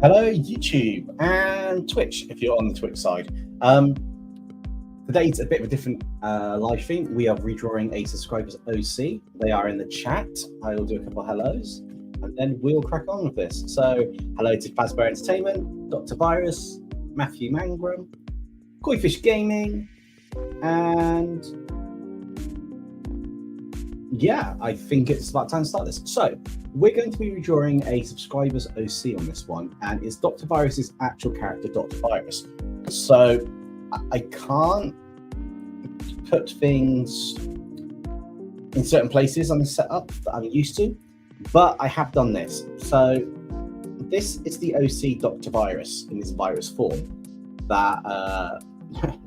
Hello, YouTube and Twitch, if you're on the Twitch side. Today's a bit of a different live stream. We are redrawing a subscriber's OC. They are in the chat. I will do a couple of hellos, and then we'll crack on with this. So, hello to Fazbear Entertainment, Dr. Virus, Matthew Mangram, Koi-Fish Gaming, and yeah, I think it's about time to start this. So, we're going to be redrawing a subscriber's OC on this one, and it's Dr. Virus's actual character, Dr. Virus. So, I can't put things in certain places on the setup that I'm used to, but I have done this. So, this is the OC Dr. Virus in this virus form that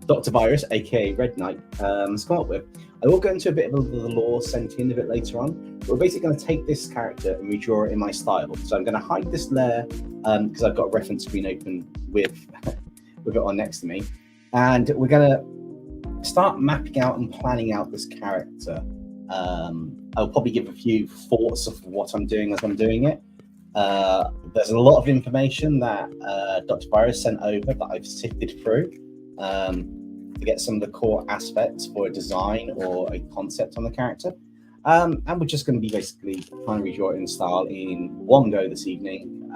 Dr. Virus, aka Red Knight, has come up with. I will go into a bit of the lore sent in a bit later on. But we're basically going to take this character and redraw it in my style. So I'm going to hide this layer because I've got a reference screen open with it on next to me. And we're going to start mapping out and planning out this character. I'll probably give a few thoughts of what I'm doing as I'm doing it. There's a lot of information that Dr. Virus sent over that I've sifted through to get some of the core aspects for a design or a concept on the character. And we're just going to be basically trying to redraw it in style in one go this evening.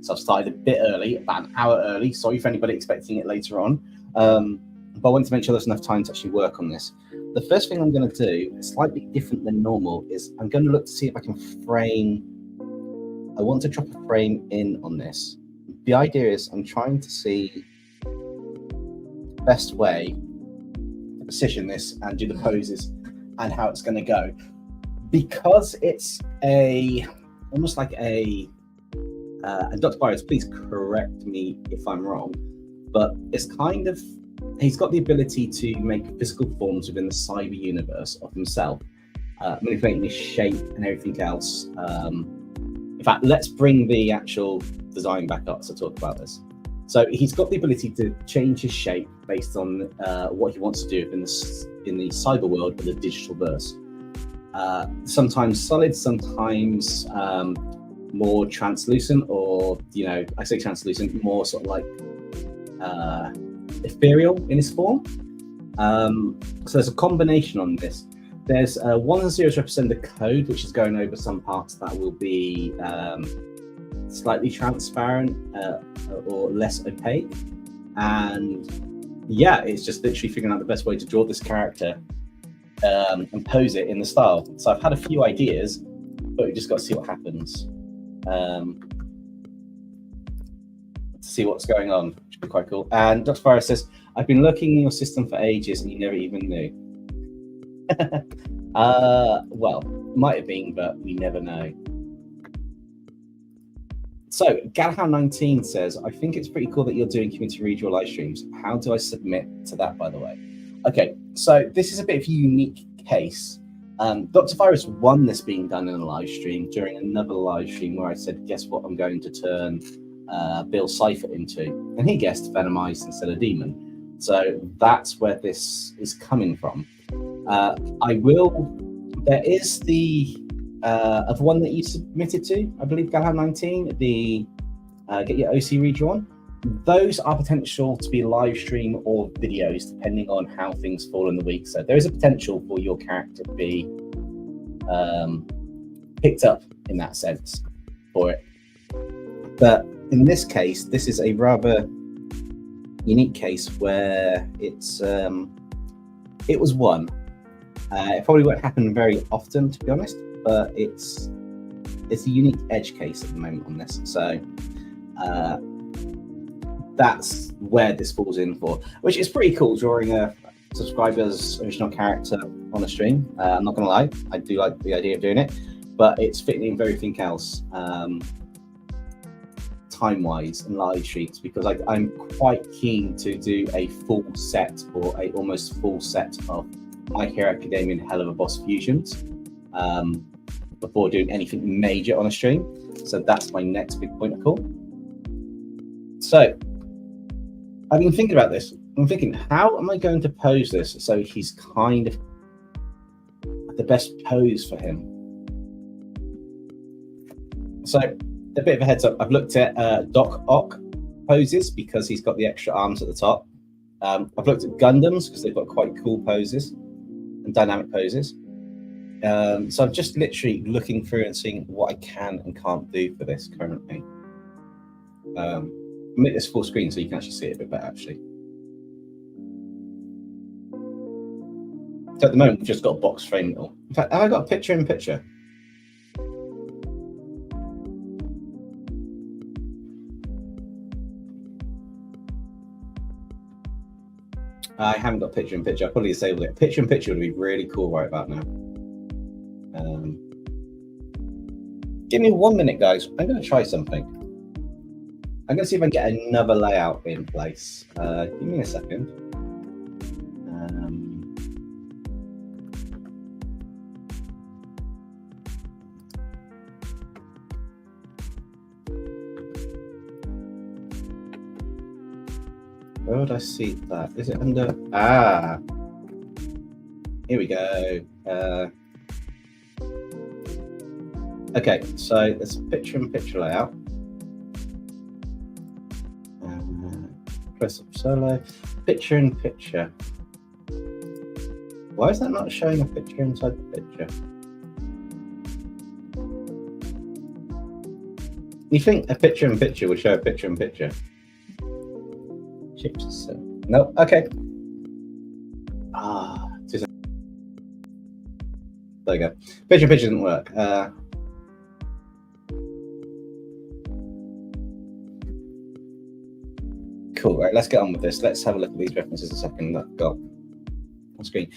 So I've started a bit early, about an hour early. Sorry for anybody expecting it later on. But I wanted to make sure there's enough time to actually work on this. The first thing I'm going to do, slightly different than normal, is I'm going to look to see if I can frame. I want to drop a frame in on this. The idea is I'm trying to see the best way to position this and do the poses and how it's going to go, because it's almost like and Dr. Virus, please correct me if I'm wrong, but it's kind of, he's got the ability to make physical forms within the cyber universe of himself, manipulating his shape and everything else. In fact, let's bring the actual design back up to talk about this. So he's got the ability to change his shape based on what he wants to do in the cyber world of the digital verse. Sometimes solid, sometimes more translucent, or, you know, I say translucent, more sort of like ethereal in his form. So there's a combination on this. There's 1 and 0 represent the code, which is going over some parts that will be slightly transparent or less opaque. And yeah, it's just literally figuring out the best way to draw this character and pose it in the style. So I've had a few ideas, but we just got to see what happens. To see what's going on, which would be quite cool. And Dr. Virus says, I've been looking in your system for ages and you never even knew. Well, might have been, but we never know. So Galhound19 says, I think it's pretty cool that you're doing community redraw live streams. How do I submit to that, by the way? Okay, so this is a bit of a unique case. Dr. Virus won this being done in a live stream during another live stream where I said, guess what I'm going to turn Bill Cipher into? And he guessed Venomized instead of Demon. So that's where this is coming from. There is the of one that you submitted to, I believe, Galhound19, the get your OC redrawn. Those are potential to be live stream or videos, depending on how things fall in the week. So there is a potential for your character to be picked up in that sense for it. But in this case, this is a rather unique case where it was one. It probably won't happen very often, to be honest, but it's a unique edge case at the moment on this. So that's where this falls in for, which is pretty cool, drawing a subscriber's original character on a stream. I'm not gonna lie, I do like the idea of doing it, but it's fitting in everything else time-wise and live streams, because I'm quite keen to do a full set or a almost full set of My Hero Academia and Hell of a Boss fusions before doing anything major on a stream. So that's my next big point of call. So I've been thinking about this. I'm thinking, how am I going to pose this so he's kind of the best pose for him? So a bit of a heads up. I've looked at Doc Ock poses because he's got the extra arms at the top. I've looked at Gundams because they've got quite cool poses and dynamic poses. So I'm just literally looking through and seeing what I can and can't do for this currently. I'll make this full screen so you can actually see it a bit better, actually. So at the moment, we've just got a box frame. In fact, have I got a picture in picture? I haven't got picture in picture. I probably disabled it. Picture in picture would be really cool right about now. Give me 1 minute, guys. I'm going to try something. I'm going to see if I can get another layout in place. Give me a second. Where would I see that? Is it under? Ah, here we go. Okay, so there's a picture-in-picture layout. Press up solo. Picture-in-picture. Why is that not showing a picture inside the picture? You think a picture-in-picture would show a picture-in-picture? No, okay. There you go. Picture didn't work. Cool. Right, let's get on with this. Let's have a look at these references a second that I've got on screen.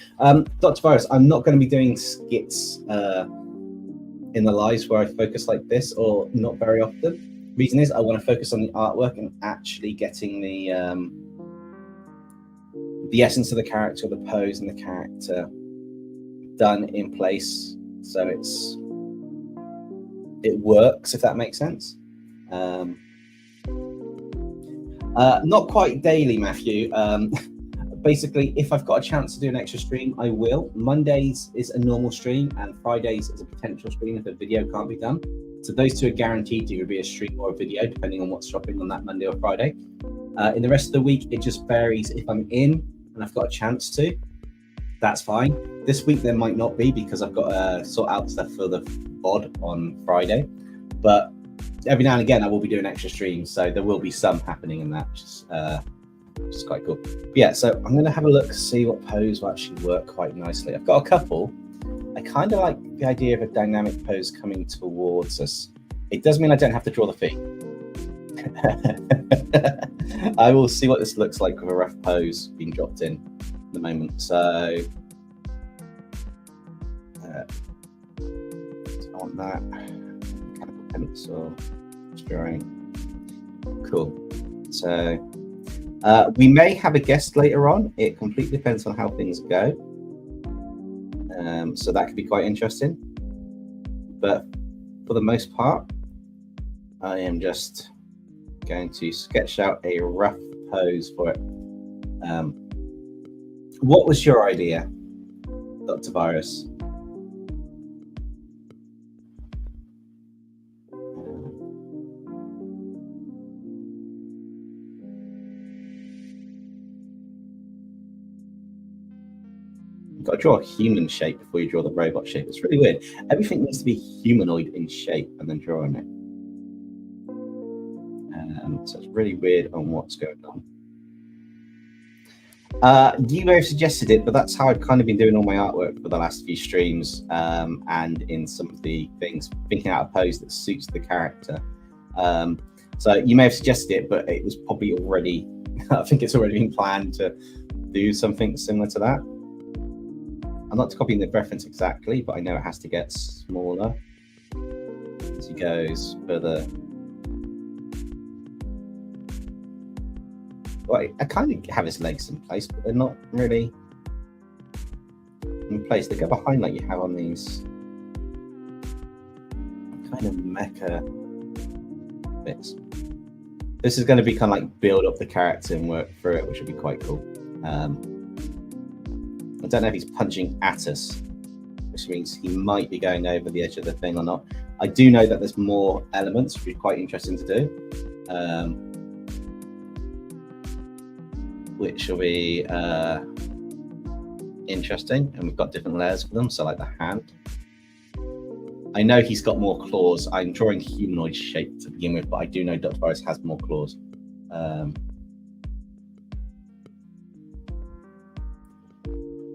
Dr. Virus, I'm not going to be doing skits in the lives where I focus like this, or not very often. Reason is I want to focus on the artwork and actually getting the essence of the character, the pose and the character done in place, so it works, if that makes sense. Not quite daily, Matthew. Basically, if I've got a chance to do an extra stream, I will. Mondays is a normal stream, and Fridays is a potential stream if a video can't be done. So those two are guaranteed to either be a stream or a video, depending on what's dropping on that Monday or Friday. In the rest of the week, it just varies. If I'm in and I've got a chance to, that's fine. This week there might not be because I've got to sort out stuff for the VOD on Friday. But every now and again, I will be doing extra streams, so there will be some happening in that, which is quite cool. But yeah, so I'm going to have a look, see what pose will actually work quite nicely. I've got a couple. I kind of like the idea of a dynamic pose coming towards us. It does mean I don't have to draw the feet. I will see what this looks like with a rough pose being dropped in at the moment. So I want that. Mechanical pencil, drawing. Cool. So we may have a guest later on. It completely depends on how things go. So that could be quite interesting. But for the most part, I am just going to sketch out a rough pose for it. What was your idea, Dr. Virus? Got to draw a human shape before you draw the robot shape. It's really weird. Everything needs to be humanoid in shape and then drawing it. So it's really weird on what's going on. You may have suggested it, but that's how I've kind of been doing all my artwork for the last few streams, and in some of the things, thinking out a pose that suits the character. So you may have suggested it, but it was probably already, I think it's already been planned to do something similar to that. I'm not copying the reference exactly, but I know it has to get smaller as he goes further. Well, I kind of have his legs in place, but they're not really in place. They go behind like you have on these kind of mecha bits. This is going to be kind of like build up the character and work through it, which would be quite cool. I don't know if he's punching at us, which means he might be going over the edge of the thing or not. I do know that there's more elements, which is quite interesting to do, which will be interesting. And we've got different layers for them, so like the hand. I know he's got more claws. I'm drawing humanoid shape to begin with, but I do know Dr. Virus has more claws.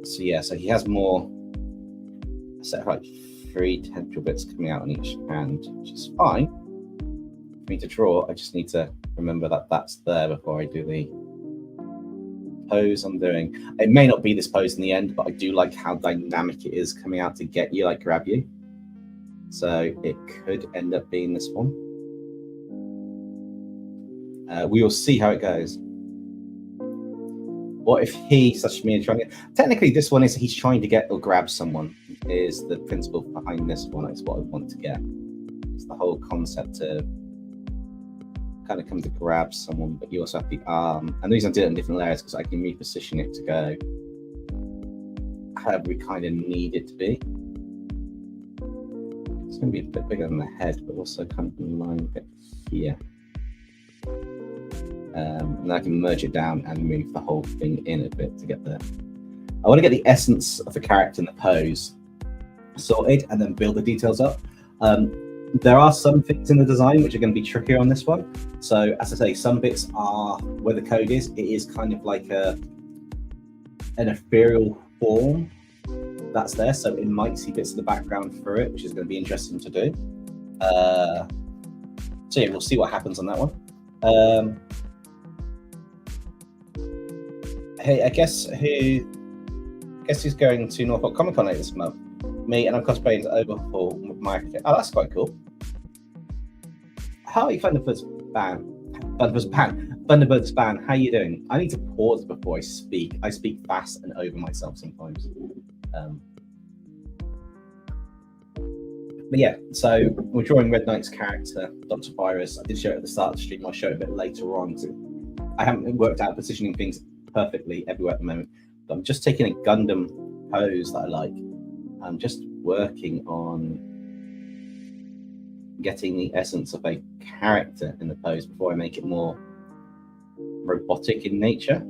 So yeah, so he has more, a set of like 3 tendril bits coming out on each hand, which is fine for me to draw. I just need to remember that that's there before I do the pose I'm doing. It may not be this pose in the end, but I do like how dynamic it is coming out to get you, like grab you. So it could end up being this one. We will see how it goes. What if he, such as me, is trying to... Technically, this one is he's trying to get or grab someone, is the principle behind this one. It's what I want to get. It's the whole concept of kind of come to grab someone, but you also have the arm. And the reason I did it in different layers because I can reposition it to go however we kind of need it to be. It's going to be a bit bigger than the head, but also kind of in line a bit here. And then I can merge it down and move the whole thing in a bit to get the... I want to get the essence of the character and the pose sorted and then build the details up. There are some things in the design which are going to be trickier on this one. So as I say, some bits are where the code is. It is kind of like an ethereal form that's there. So it might see bits of the background through it, which is going to be interesting to do. So yeah, we'll see what happens on that one. Hey, I guess who's going to Norfolk Comic Con later this month? Me, and I'm cosplaying Overhaul with my architect. Oh, that's quite cool. How are you, Thunderbird's Ban? How are you doing? I need to pause before I speak. I speak fast and over myself sometimes. But yeah, so we're drawing Red Knight's character, Dr. Virus. I did show it at the start of the stream. I'll show it a bit later on. So I haven't worked out positioning things perfectly everywhere at the moment. But I'm just taking a Gundam pose that I like. I'm just working on getting the essence of a character in the pose before I make it more robotic in nature.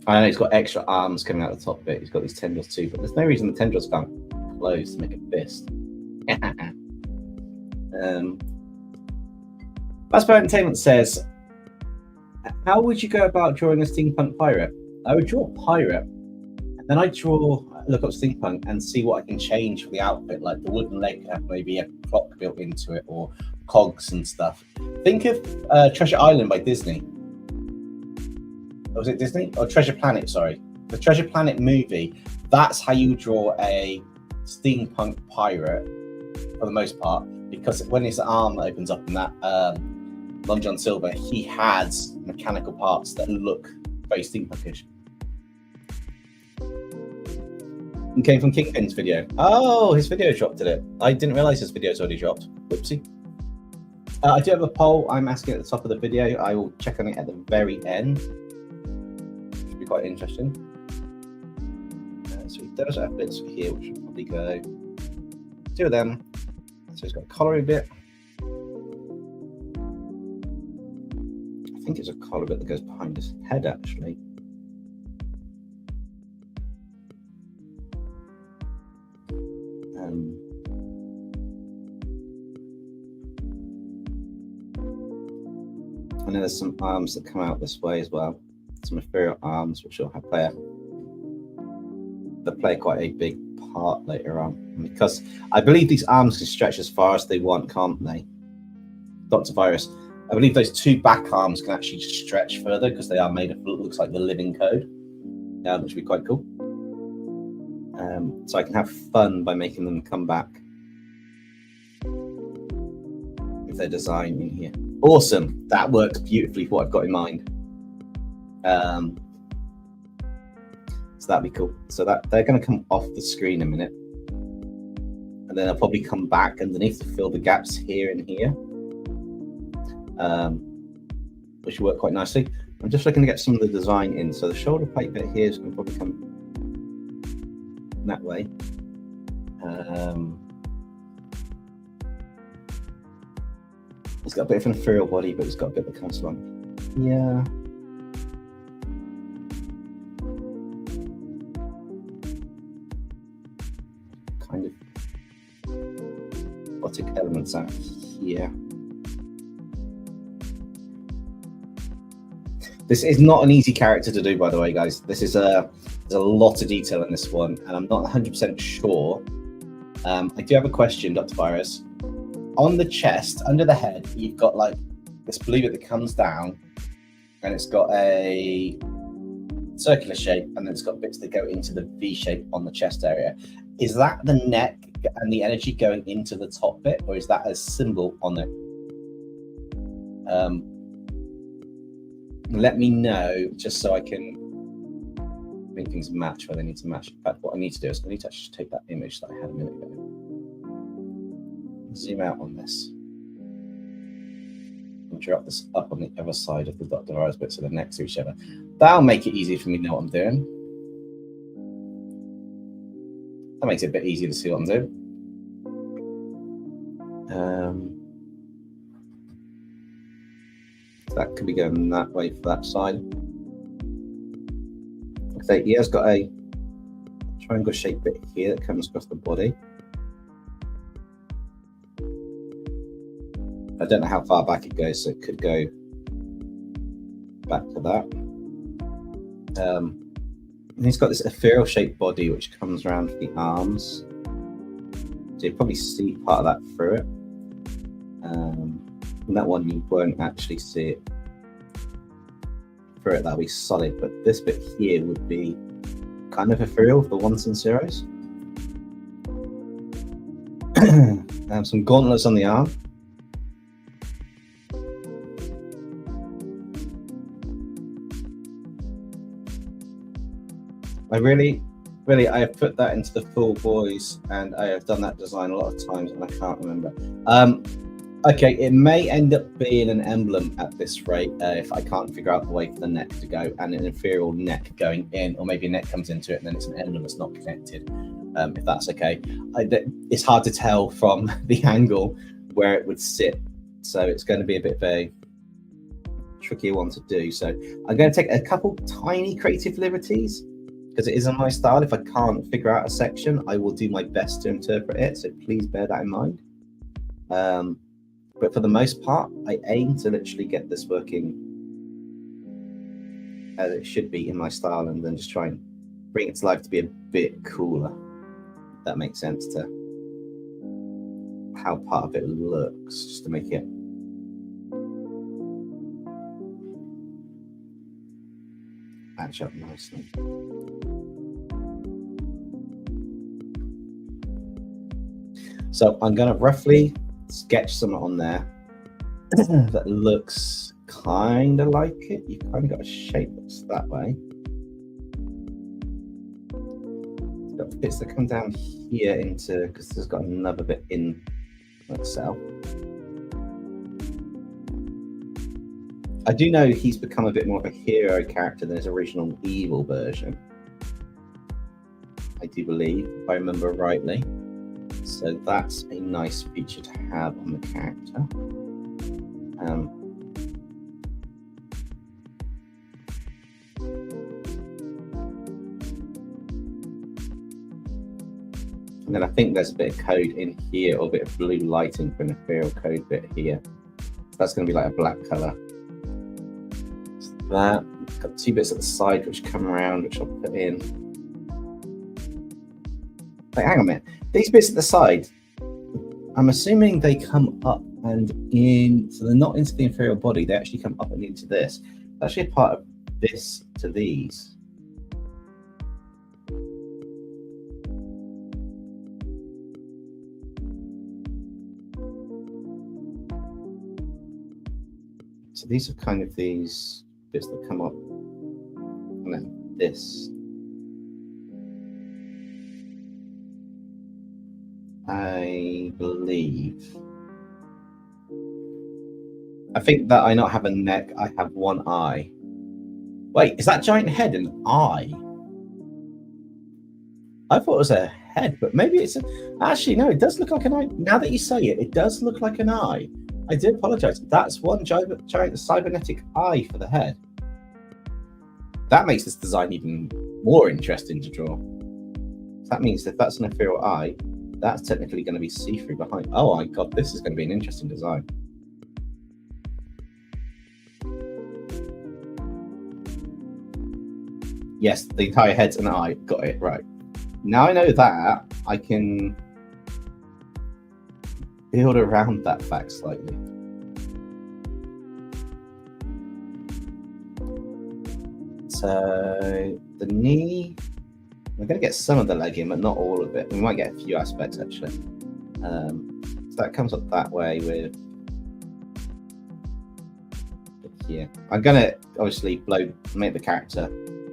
I know he's got extra arms coming out the top bit. He's got these tendrils too, but there's no reason the tendrils can't close to make a fist. Basper Entertainment says, how would you go about drawing a steampunk pirate? I would draw a pirate, and then I'd look up steampunk and see what I can change for the outfit, like the wooden leg could have maybe a clock built into it or cogs and stuff. Think of Treasure Island by Disney. Was it Disney? Or Treasure Planet, sorry. The Treasure Planet movie, that's how you draw a steampunk pirate for the most part, because when his arm opens up in that Long John Silver, he has mechanical parts that look very steampunkish. It came from Kingpin's video. Oh, his video dropped today. I didn't realize his video's already dropped. Whoopsie. I do have a poll I'm asking at the top of the video. I will check on it at the very end. Should be quite interesting. So he does have bits here, which will probably go 2 of them. So he's got a collaring bit. I think it's a collar bit that goes behind his head, actually. And then there's some arms that come out this way as well. Some ethereal arms, which will have they'll play quite a big part later on. And because I believe these arms can stretch as far as they want, can't they? Dr. Virus. I believe those 2 back arms can actually stretch further because they are made of what looks like the living code. Which would be quite cool. So I can have fun by making them come back with their design in here. Awesome. That works beautifully for what I've got in mind. So that'd be cool. So that they're going to come off the screen in a minute. And then I'll probably come back underneath to fill the gaps here and here. Which will work quite nicely. I'm just looking to get some of the design in. So the shoulder plate bit here is going to probably come that way. He's got a bit of an ethereal body, but he's got a bit that comes from yeah. Kind of robotic elements out here. This is not an easy character to do, by the way, guys. This is there's a lot of detail in this one, and I'm not 100% sure. I do have a question, Dr. Virus. On the chest, under the head, you've got like this blue bit that comes down, and it's got a circular shape, and then it's got bits that go into the V shape on the chest area. Is that the neck and the energy going into the top bit, or is that a symbol on it? Let me know, just so I can make things match where they need to match. In fact, what I need to do is I need to actually take that image that I had a minute ago. Zoom out on this. And drop this up on the other side of the Dr. Virus bit so they're next to each other. That'll make it easier for me to know what I'm doing. That makes it a bit easier to see what I'm doing. That could be going that way for that side. Okay, he has got a triangle shaped bit here that comes across the body. I don't know how far back it goes, so it could go back to that. And he's got this ethereal shaped body which comes around the arms. So you probably see part of that through it. And that one you won't actually see it through it, that'll be solid. But this bit here would be kind of ethereal for the ones and zeros. Some gauntlets on the arm. I have put that into the full boys, and I have done that design a lot of times, and I can't remember. Okay, it may end up being an emblem at this rate if I can't figure out the way for the neck to go, and an ethereal neck going in, or maybe a neck comes into it and then it's an emblem that's not connected, if that's okay. It's hard to tell from the angle where it would sit, so it's going to be a bit of a trickier one to do. So I'm going to take a couple tiny creative liberties, because it isn't my style. If I can't figure out a section, I will do my best to interpret it, so please bear that in mind. But for the most part, I aim to literally get this working as it should be in my style, and then just try and bring it to life to be a bit cooler. If that makes sense to how part of it looks, just to make it match up nicely. So I'm going to roughly sketch some on there that looks kind of like it. You've kind of got a shape that's that way. It's got bits that come down here into, because there's got another bit in itself. I do know he's become a bit more of a hero character than his original evil version, I do believe, if I remember rightly. So that's a nice feature to have on the character. And then I think there's a bit of code in here, or a bit of blue lighting for an ethereal code bit here. That's going to be like a black color. So that, got two bits at the side which come around, which I'll put in. Wait, hang on a minute. These bits at the side, I'm assuming they come up and in, so they're not into the ethereal body, they actually come up and into this. It's actually a part of this to these. So these are kind of these bits that come up, and then this. I believe. I think that I not have a neck, I have one eye. Wait, is that giant head an eye? I thought it was a head, but maybe it's actually no. It does look like an eye. Now that you say it, it does look like an eye. I do apologize. That's one giant cybernetic eye for the head. That makes this design even more interesting to draw. That means if that's an ethereal eye, that's technically going to be see-through behind. Oh my god, this is going to be an interesting design. Yes, the entire head's an eye. Got it, right. Now I know that, I can build around that fact slightly. So the knee, we're going to get some of the leg in, but not all of it. We might get a few aspects actually. So that comes up that way with here. I'm going to obviously make the character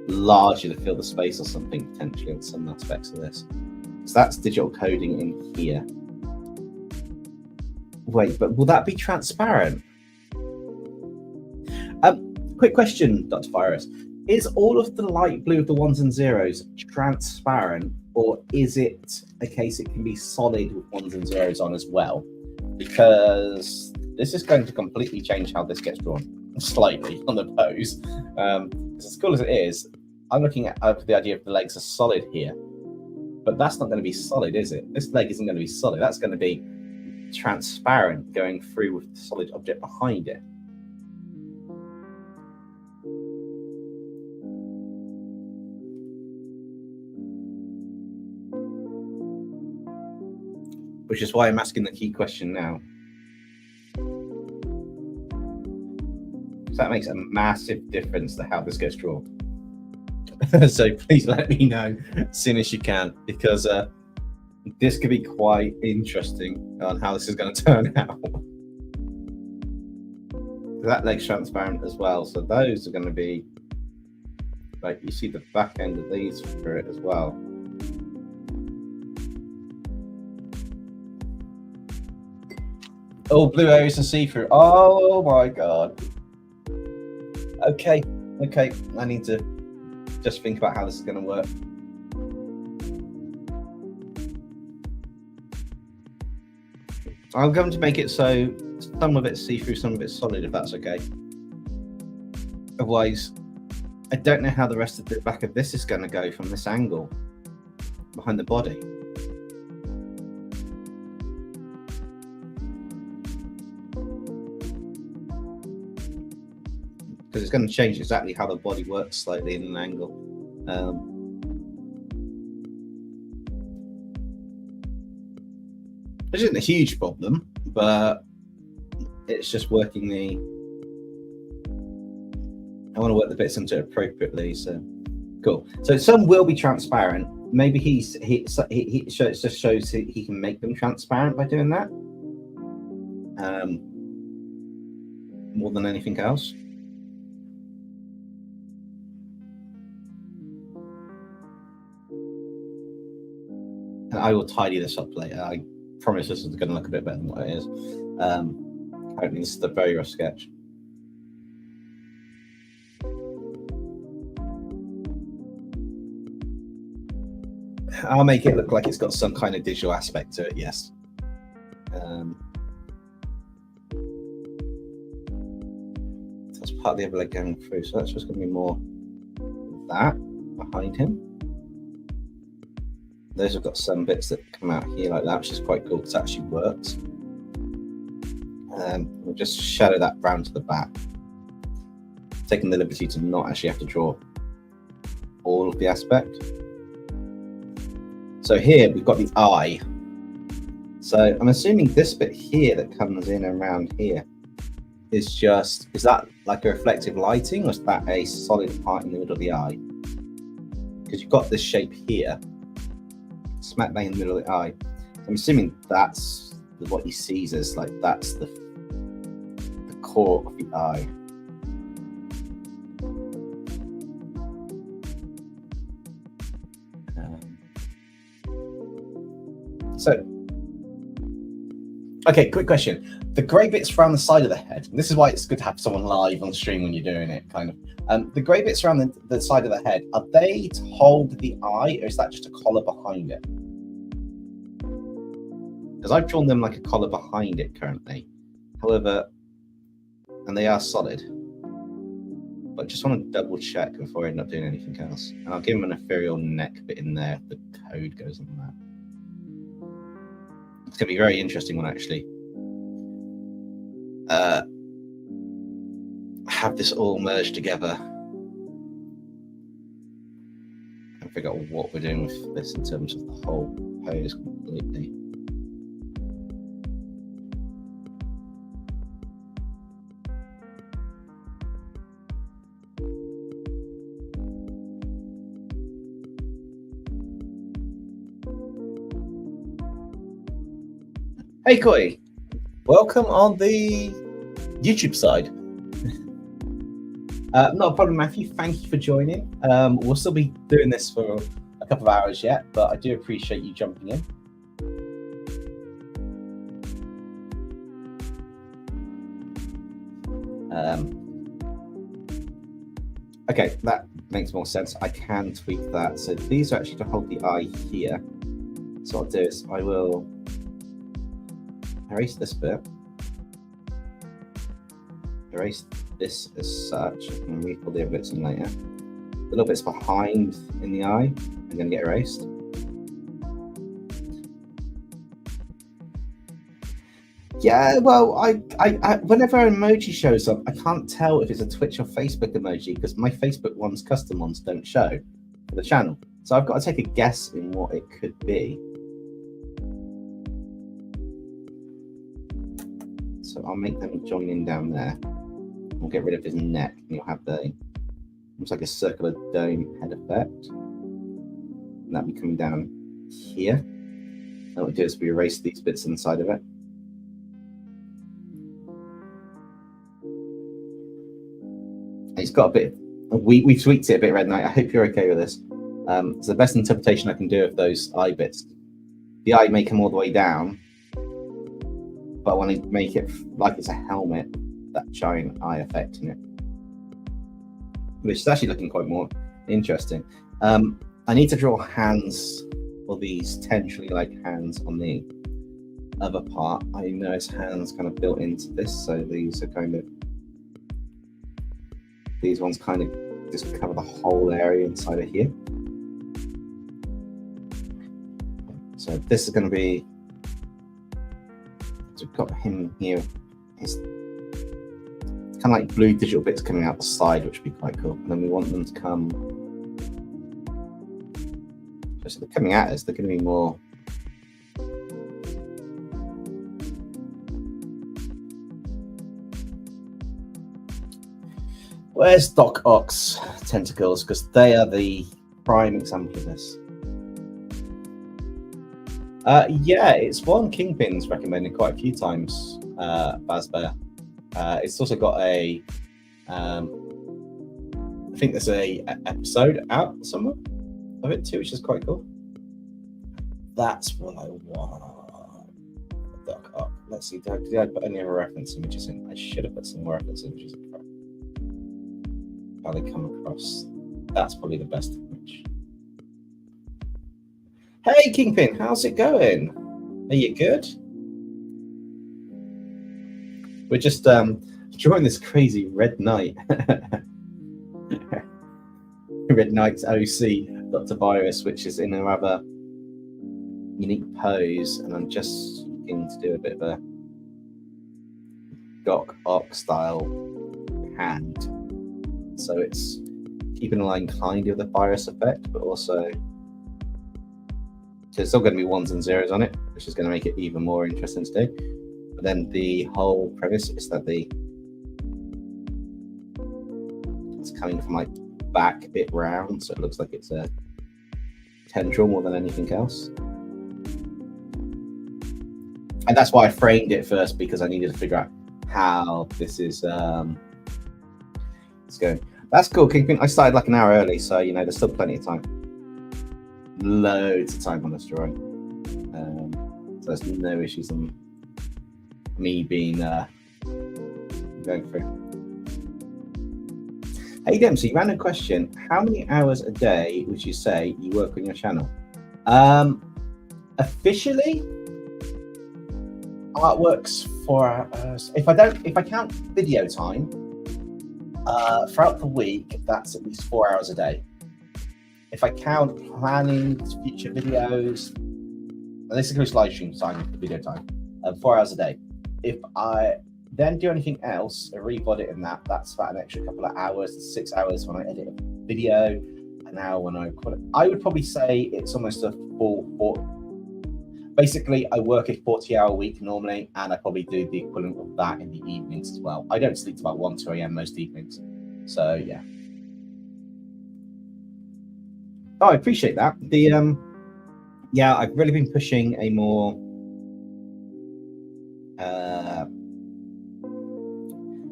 larger to fill the space or something potentially in some aspects of this. So that's digital coding in here. Wait, but will that be transparent? Quick question, Dr. Virus. Is all of the light blue of the ones and zeros transparent, or is it a case it can be solid with ones and zeros on as well? Because this is going to completely change how this gets drawn slightly on the pose. As cool as it is, I'm looking at the idea of the legs are solid here, but that's not going to be solid, is it? This leg isn't going to be solid. That's going to be transparent going through with the solid object behind it. Which is why I'm asking the key question now. That makes a massive difference to how this gets drawn. So please let me know as soon as you can, because this could be quite interesting on how this is going to turn out. That leg's transparent as well, so those are going to be like, you see the back end of these for it as well. Oh, blue areas and see-through. Oh my god. Okay, I need to just think about how this is going to work. I'm going to make it so some of it's see-through, some of it's solid, if that's okay. Otherwise, I don't know how the rest of the back of this is going to go from this angle behind the body. Because it's going to change exactly how the body works slightly in an angle. Which isn't a huge problem, but it's just working I want to work the bits into it appropriately, so cool. So some will be transparent. Maybe he just shows he can make them transparent by doing that. More than anything else. And I will tidy this up later. I promise this is going to look a bit better than what it is. Currently, this is the very rough sketch. I'll make it look like it's got some kind of digital aspect to it, yes. That's part of the other leg going through, so that's just going to be more that behind him. Those have got some bits that come out here like that, which is quite cool because it actually works. We'll just shadow that round to the back, taking the liberty to not actually have to draw all of the aspect. So here we've got the eye. So I'm assuming this bit here that comes in around here is that like a reflective lighting, or is that a solid part in the middle of the eye? Because you've got this shape here, smack bang in the middle of the eye. I'm assuming that's what he sees as like that's the core of the eye. So Okay, quick question. The grey bits around the side of the head, this is why it's good to have someone live on stream when you're doing it, kind of. The grey bits around the side of the head, are they to hold the eye, or is that just a collar behind it? Because I've drawn them like a collar behind it currently. However, and they are solid. But I just want to double check before I end up doing anything else. And I'll give them an ethereal neck bit in there if the code goes on that. It's going to be a very interesting one, actually. Have this all merged together and figure out what we're doing with this in terms of the whole pose completely. Hey Koi, welcome on the YouTube side. Not a problem, Matthew. Thank you for joining. We'll still be doing this for a couple of hours yet, but I do appreciate you jumping in. Okay, that makes more sense. I can tweak that. So these are actually to hold the eye here. So what I'll do is I will erase this bit, erase this as such, and we pull the other bits in later. The little bits behind in the eye are going to get erased. Yeah, well, I whenever an emoji shows up, I can't tell if it's a Twitch or Facebook emoji because my Facebook ones, custom ones, don't show for the channel. So I've got to take a guess in what it could be. So I'll make them join in down there. We'll get rid of his neck, and you'll have the looks like a circular dome head effect. And that'll be coming down here. And what we do is we erase these bits inside of it. And he's got a bit. We tweaked it a bit, Red Knight. I hope you're okay with this. It's the best interpretation I can do of those eye bits. The eye may come all the way down, but I want to make it like it's a helmet, that giant eye effect in it, which is actually looking quite more interesting. I need to draw hands, or these tentacular like hands on the other part. I know his hands kind of built into this, so these are kind of, these ones kind of just cover the whole area inside of here. So this is going to be, so we've got him here. It's kind of like blue digital bits coming out the side, which would be quite cool. And then we want them to come, so they're coming at us, they're going to be more, where's Doc Ock's tentacles? Because they are the prime example of this. Yeah, it's one Kingpin's recommended quite a few times, Bazbear. It's also got a, I think there's a episode out somewhere of it too, which is quite cool. That's what I want. Doc Ock. Let's see, did I put any other reference images in? I should have put some more reference images in. How they come across. That's probably the best image. Hey Kingpin, how's it going? Are you good? We're just drawing this crazy Red Knight. Red Knight's OC Dr. Virus, which is in a rather unique pose, and I'm just looking to do a bit of a Doc Ock style hand. So it's keeping a line kind of the virus effect, but also there's still going to be ones and zeros on it, which is going to make it even more interesting to do. But then the whole premise is that it's coming from like back a bit round, so it looks like it's a tendril more than anything else. And that's why I framed it first, because I needed to figure out how this is it's going. That's cool, Kingpin. I started like an hour early, so you know there's still plenty of time. Loads of time on this drawing. So there's no issues on me being going through. Hey Dempsey, random question. How many hours a day would you say you work on your channel? Officially, artwork's 4 hours. If I count video time, throughout the week, that's at least 4 hours a day. If I count planning future videos, and this includes live stream time, video time, 4 hours a day. If I then do anything else, a rebud it in that, that's about an extra couple of hours, 6 hours when I edit a video, an hour when I record it. I would probably say it's almost a full. Basically, I work a 40-hour week normally, and I probably do the equivalent of that in the evenings as well. I don't sleep till about 1, 2 a.m. most evenings. So, yeah. Oh, I appreciate that. Yeah, I've really been pushing a more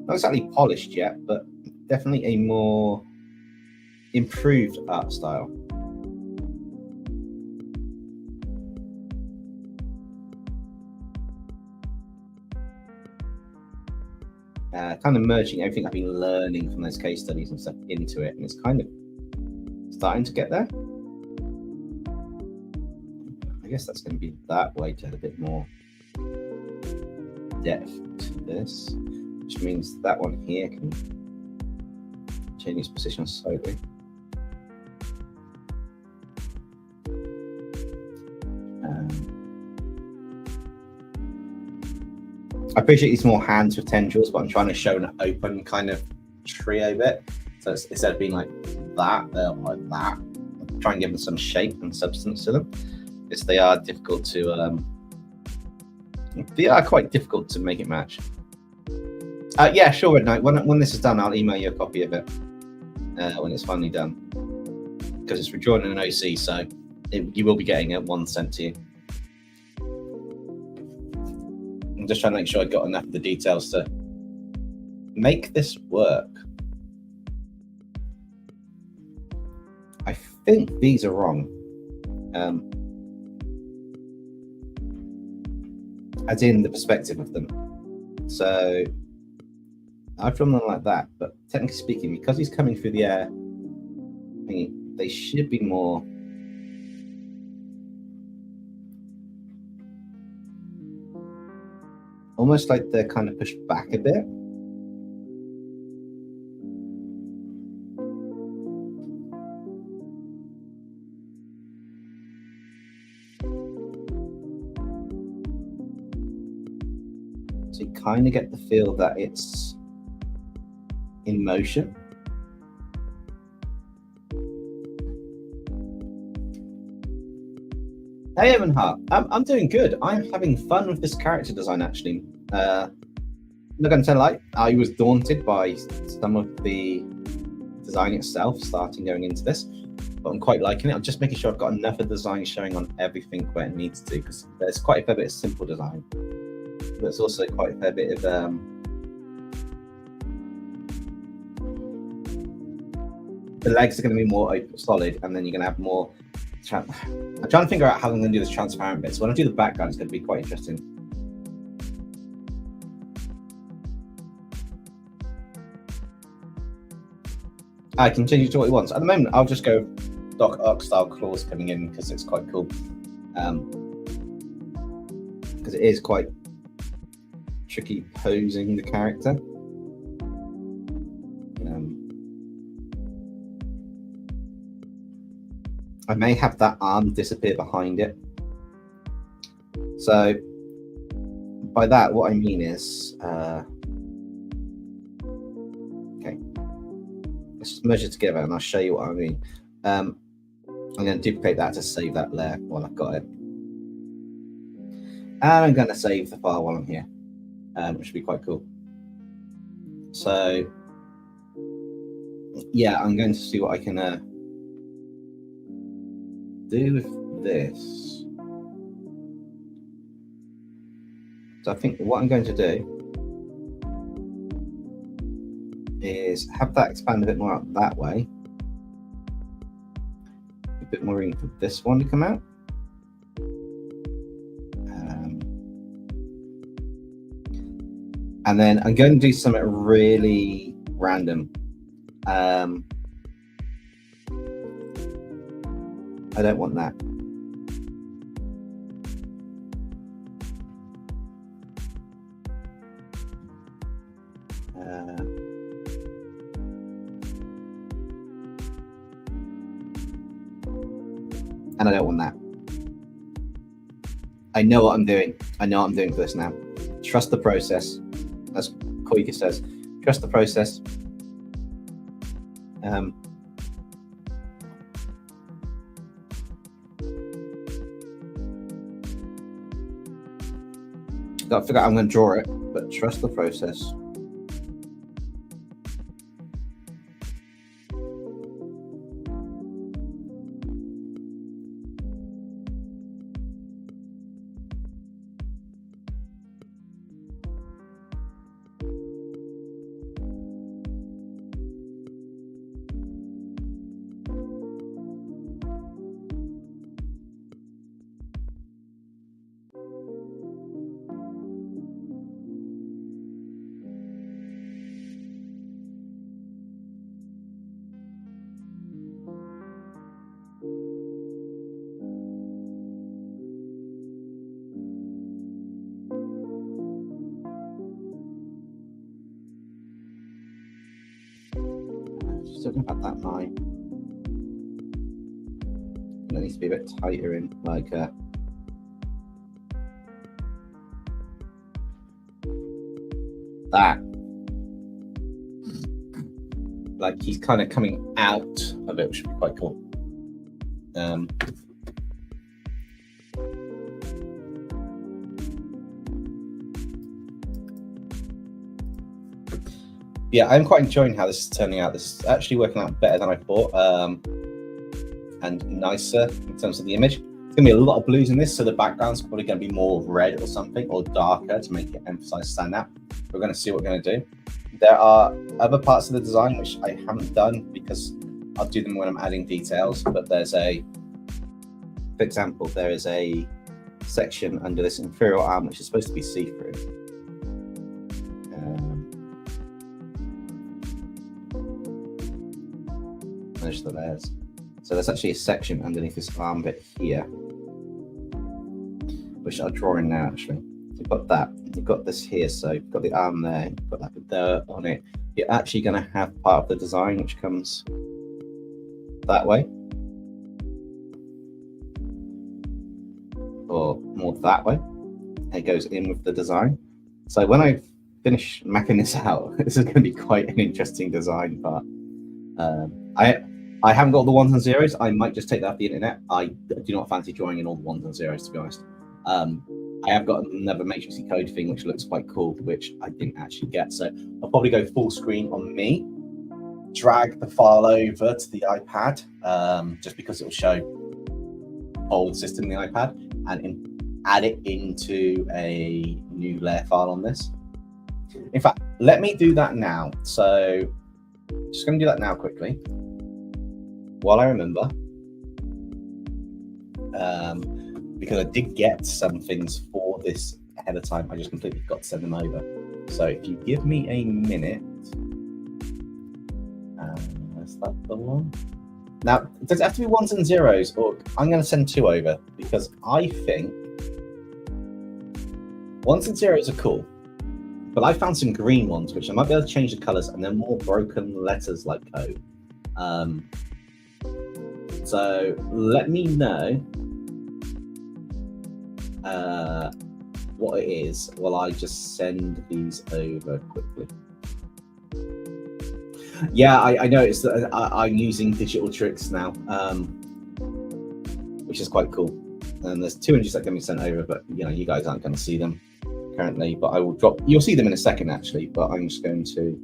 not exactly polished yet, but definitely a more improved art style. Kind of merging everything I've been learning from those case studies and stuff into it, and it's kind of starting to get there. I guess that's going to be that way to add a bit more depth to this, which means that one here can change its position slightly. I appreciate these more hands with tendrils, but I'm trying to show an open kind of trio bit. So instead of being like that, they're like that. I'm trying to give them some shape and substance to them, because they are difficult to quite difficult to make it match. Yeah, sure, Red Knight. When this is done, I'll email you a copy of it when it's finally done, because it's redrawn in an OC, so you will be getting it one sent to you. I'm just trying to make sure I got enough of the details to make this work. I think these are wrong. As in the perspective of them. So I've drawn them like that, but technically speaking, because he's coming through the air, I think they should be more almost like they're kind of pushed back a bit. So you kind of get the feel that it's in motion. Hey, Evan Hart. I'm doing good. I'm having fun with this character design, actually. Not going to tell a lie, I was daunted by some of the design itself, going into this, but I'm quite liking it. I'm just making sure I've got enough of the design showing on everything where it needs to, because there's quite a fair bit of simple design, but there's also quite a fair bit of the legs are going to be more solid, and then you're going to have more. I'm trying to figure out how I'm going to do this transparent bit. So when I do the background, it's going to be quite interesting. I can change it to what he wants. At the moment, I'll just go Doc Ock style claws coming in because it's quite cool. Because it is quite tricky posing the character. I may have that arm disappear behind it. So by that, what I mean is, okay, let's just merge it together and I'll show you what I mean. I'm going to duplicate that to save that layer while I've got it. And I'm going to save the file while I'm here, which should be quite cool. So yeah, I'm going to see what I can do with this. So I think what I'm going to do is have that expand a bit more out that way. A bit more room for this one to come out. And then I'm going to do something really random. I don't want that. And I don't want that. I know what I'm doing. I know what I'm doing for this now. Trust the process. As Koike says, trust the process. Got to figure out I'm going to draw it, but trust the process. Just talking about that line. It needs to be a bit tighter in, like that. Like he's kind of coming out of it, which would be quite cool. Yeah, I'm quite enjoying how this is turning out. This is actually working out better than I thought, and nicer in terms of the image. There's going to be a lot of blues in this, so the background's probably going to be more red or something, or darker to make it emphasize stand out. We're going to see what we're going to do. There are other parts of the design which I haven't done because I'll do them when I'm adding details, but there's a, for example, there is a section under this inferior arm which is supposed to be see-through. There's the layers. So there's actually a section underneath this arm bit here, which I'll draw in now actually. So you've got that, you've got this here, so you've got the arm there, you've got like a dirt on it. You're actually going to have part of the design which comes that way, or more that way. It goes in with the design. So when I finish macking this out, this is going to be quite an interesting design part. I haven't got all the ones and zeros. I might just take that off the internet. I do not fancy drawing in all the ones and zeros, to be honest. I have got another matrixy code thing which looks quite cool, which I didn't actually get. So I'll probably go full screen on me, drag the file over to the iPad, just because it will show old system in the iPad, and add it into a new layer file on this. In fact, let me do that now. So just going to do that now quickly, while I remember, because I did get some things for this ahead of time. I just completely forgot to send them over. So if you give me a minute, is that the one? Now, does it have to be ones and zeros, or I'm going to send two over because I think ones and zeros are cool. But I found some green ones, which I might be able to change the colors, and they're more broken letters like code. So let me know what it is while I just send these over quickly. Yeah, I noticed that I'm using digital tricks now, which is quite cool. And there's two images that can be sent over, but you guys aren't going to see them currently, but I will drop, you'll see them in a second actually, but I'm just going to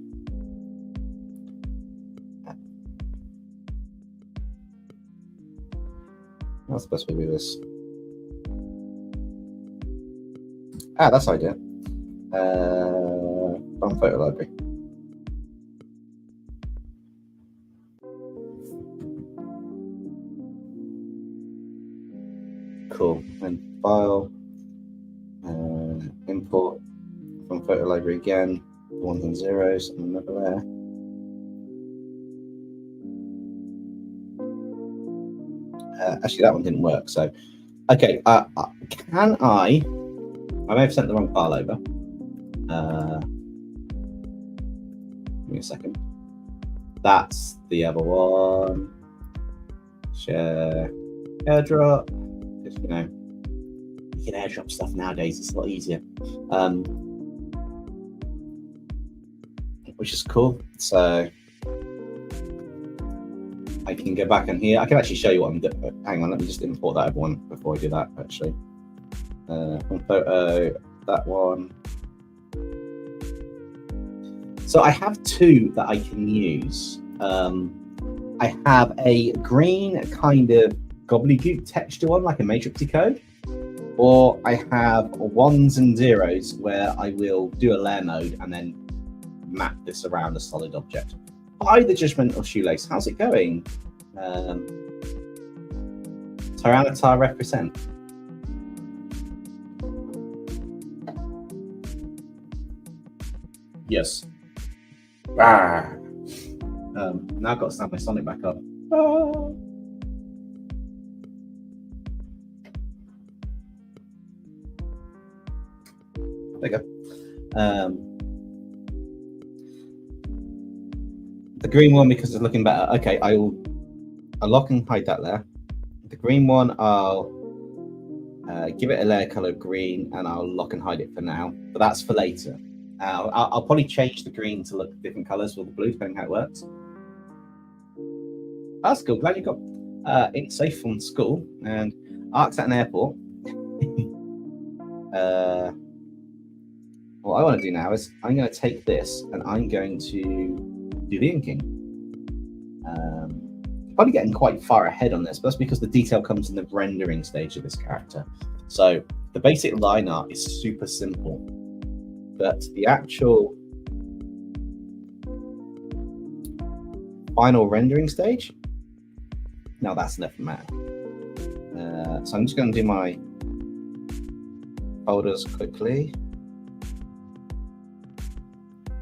what's the best way to do this? That's the idea. From photo library. Cool. And file, import from photo library again, ones and zeros, and another layer. Actually, that one didn't work. So, okay, can I may have sent the wrong file over. Give me a second. That's the other one. Share, airdrop. Just, you know, you can airdrop stuff nowadays. It's a lot easier, which is cool. So I can go back in here. I can actually show you what I'm doing. Hang on, let me just import that other one before I do that. Actually, from photo, that one. So I have two that I can use. I have a green kind of gobbledygook texture one, like a matrixy code, or I have ones and zeros where I will do a layer mode and then map this around a solid object. By the judgment of Shoelace, how's it going? Tyranitar represent. Yes. Ah. Now I've got to stand my Sonic back up. Ah. There you go. The green one, because it's looking better. Okay, I'll lock and hide that there. The green one, I'll give it a layer color of green, and I'll lock and hide it for now. But that's for later. I'll probably change the green to look different colors for the blue, depending how it works. That's cool. Glad you got in safe from school and arcs at an airport. What I want to do now is I'm going to take this and I'm going to do the inking. Probably getting quite far ahead on this, but that's because the detail comes in the rendering stage of this character. So the basic line art is super simple, but the actual final rendering stage, now that's left matte. So I'm just going to do my folders quickly.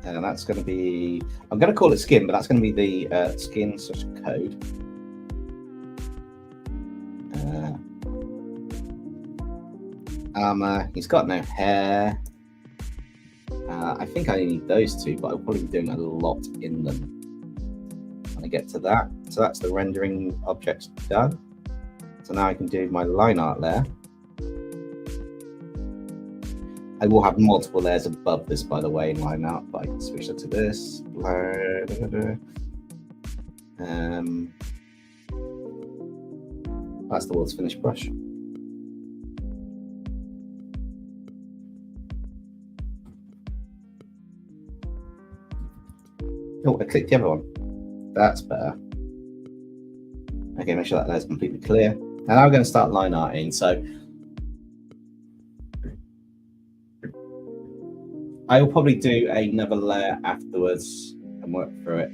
And that's going to be, I'm going to call it skin, but that's going to be the skin such code. Armor, he's got no hair. I think I need those two, but I'll probably be doing a lot in them when I get to that. So that's the rendering objects done. So now I can do my line art layer. I will have multiple layers above this, by the way, in line art, but I can switch that to this. That's the world's finished brush. Oh, I clicked the other one. That's better. Okay, make sure that layer's completely clear. And now I'm going to start line arting. So I will probably do another layer afterwards and work through it.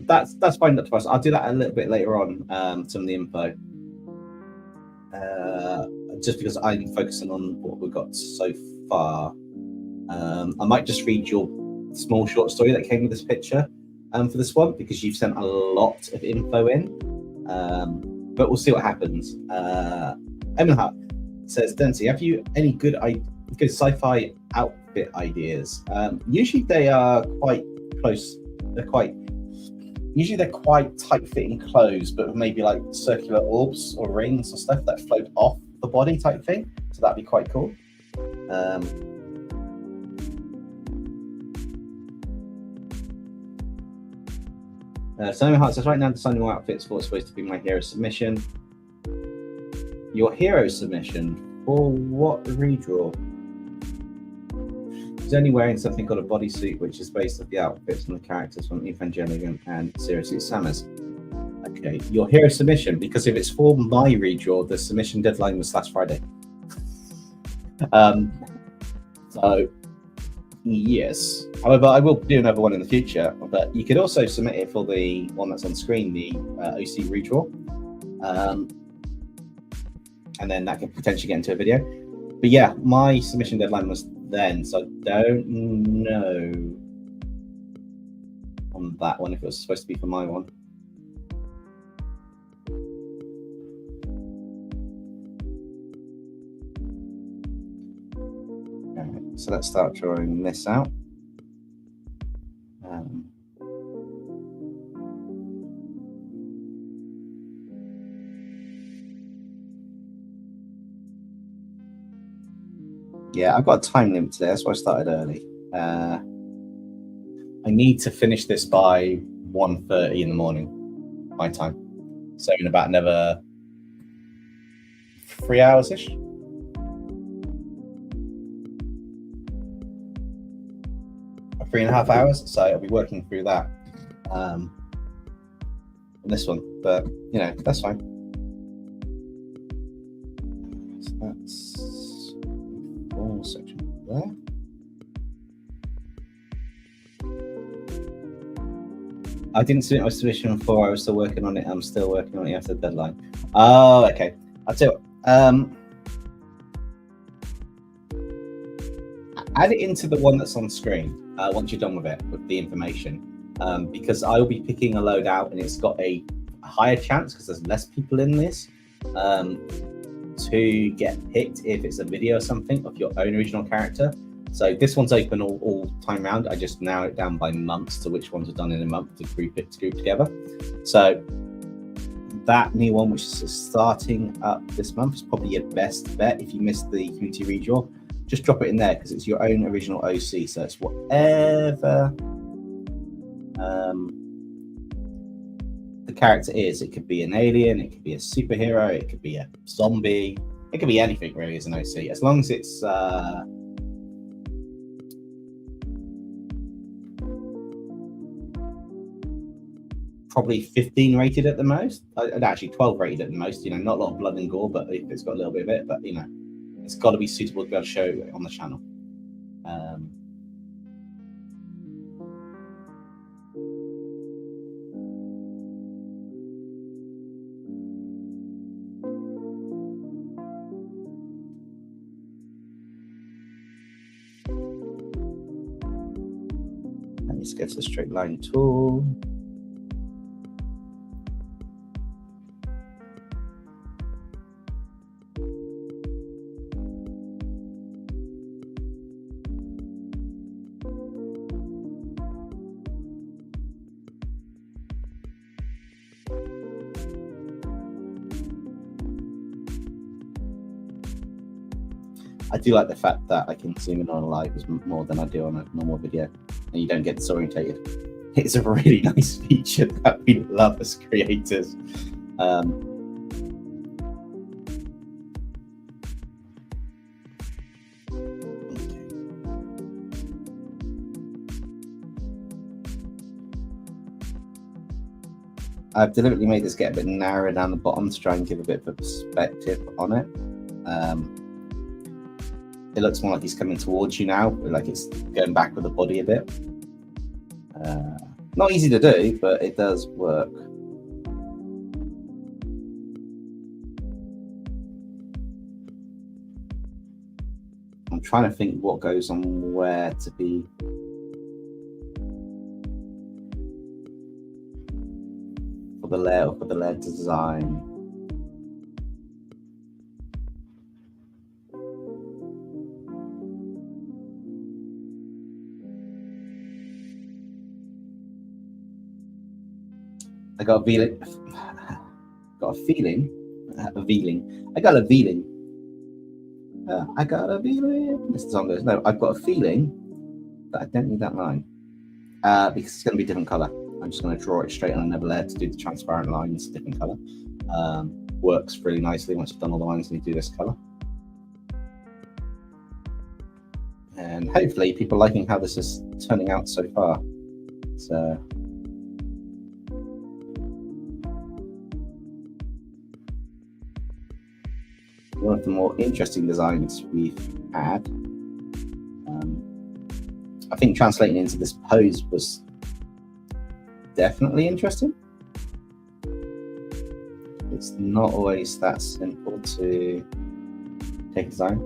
That's fine, Dr. Price. I'll do that a little bit later on, some of the info. Just because I'm focusing on what we've got so far. I might just read your small short story that came with this picture for this one, because you've sent a lot of info in. But we'll see what happens. Emily Hart says, Dempsey, have you any good sci-fi outfit ideas? Usually they are quite close. Usually they're quite tight-fitting clothes, but with maybe like circular orbs or rings or stuff that float off the body type thing. So that'd be quite cool. Simon Hart says, right now designing my outfits for what's supposed to be my hero submission. Your hero submission? For what redraw? He's only wearing something called a bodysuit, which is based off the outfits from the characters from Evangelion and Zero Suit Samus. Okay, your hero submission, because if it's for my redraw, the submission deadline was last Friday. So yes. However, I will do another one in the future, but you could also submit it for the one that's on screen, the OC redraw. And then that could potentially get into a video. But yeah, my submission deadline was then, so I don't know on that one if it was supposed to be for my one. Okay, so let's start drawing this out. Yeah, I've got a time limit today. That's why I started early. I need to finish this by 1:30 in the morning, my time. So in about another 3 hours-ish. Or 3.5 hours. So I'll be working through that on this one. But, you know, that's fine. So that's all section there. I didn't submit my submission before. I was still working on it. I'm still working on it after the deadline. Oh, okay. I'll tell you what, add it into the one that's on screen once you're done with it, with the information, because I will be picking a load out and it's got a higher chance, because there's less people in this, to get picked if it's a video or something of your own original character. So this one's open all time round. I just narrowed it down by months to which ones are done in a month to group together. So that new one, which is starting up this month, is probably your best bet. If you missed the community redraw, just drop it in there because it's your own original OC. So it's whatever the character is. It could be an alien, it could be a superhero, it could be a zombie, it could be anything really as an OC, as long as it's probably 15 rated at the most. Actually 12 rated at the most. You know, not a lot of blood and gore, but if it's got a little bit of it, but you know, it's got to be suitable to be able to show it on the channel. Let's get to the straight line tool. I do like the fact that I can zoom in on a live more than I do on a normal video, and you don't get disorientated. It's a really nice feature that we love as creators. I've deliberately made this get a bit narrower down the bottom to try and give a bit of a perspective on it. It looks more like he's coming towards you now, like it's going back with the body a bit. Not easy to do, but it does work. I'm trying to think what goes on where to be. For the layer design. I got a feeling. This song goes, no, I've got a feeling that I don't need that line because it's going to be a different color. I'm just going to draw it straight on another layer to do the transparent lines, different color. Works really nicely once you've done all the lines and you do this color. And hopefully people are liking how this is turning out so far. So. One of the more interesting designs we've had. I think translating into this pose was definitely interesting. It's not always that simple to take a design.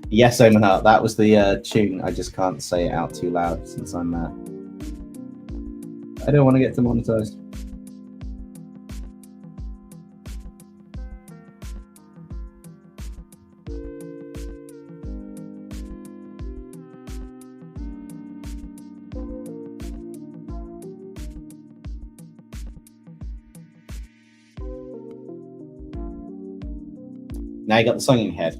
Yes, Omen Heart. That was the tune. I just can't say it out too loud since I'm. I don't want to get demonetized. Now you got the song in your head.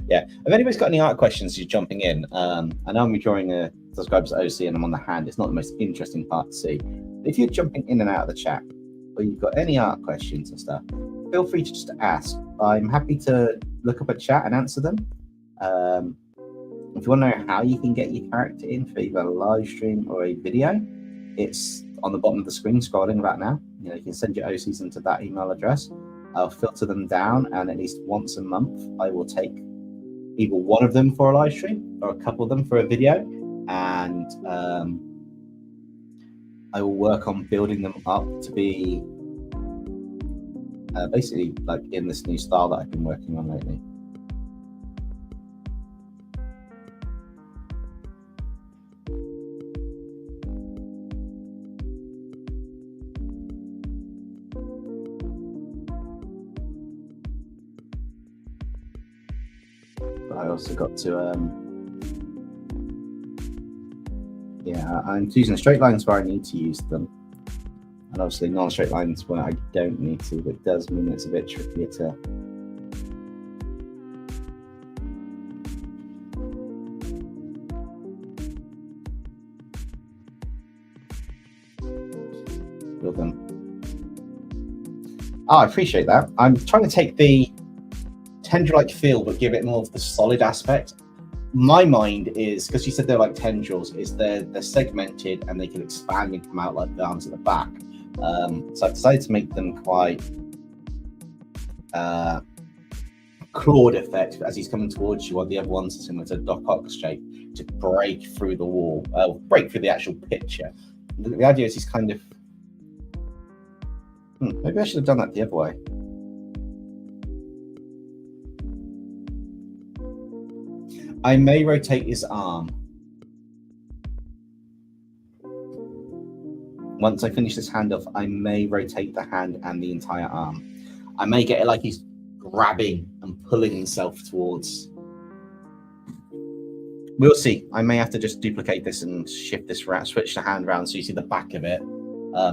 Yeah. If anybody's got any art questions, you're jumping in. I know I'm drawing a subscribers OC and I'm on the hand. It's not the most interesting part to see. But if you're jumping in and out of the chat, or you've got any art questions and stuff, feel free to just ask. I'm happy to look up a chat and answer them. If you want to know how you can get your character in for either a live stream or a video, it's on the bottom of the screen scrolling right now. You know, you can send your OCs into that email address. I'll filter them down, and at least once a month I will take either one of them for a live stream or a couple of them for a video, and I will work on building them up to be basically like in this new style that I've been working on lately. I also got to yeah, I'm using straight lines where I need to use them, and obviously non-straight lines where I don't need to, but it does mean it's a bit trickier to build them. Oh, I appreciate that. I'm trying to take the tendril-like feel, but give it more of the solid aspect. My mind is, because you said they're like tendrils, is they're segmented and they can expand and come out like the arms at the back. So I've decided to make them quite clawed effect as he's coming towards you, while the other ones are similar to Doc Ock's shape to break through the wall, break through the actual picture. The idea is he's kind of maybe I should have done that the other way. I may rotate his arm. Once I finish this hand off, I may rotate the hand and the entire arm. I may get it like he's grabbing and pulling himself towards. We'll see. I may have to just duplicate this and shift this around, switch the hand around so you see the back of it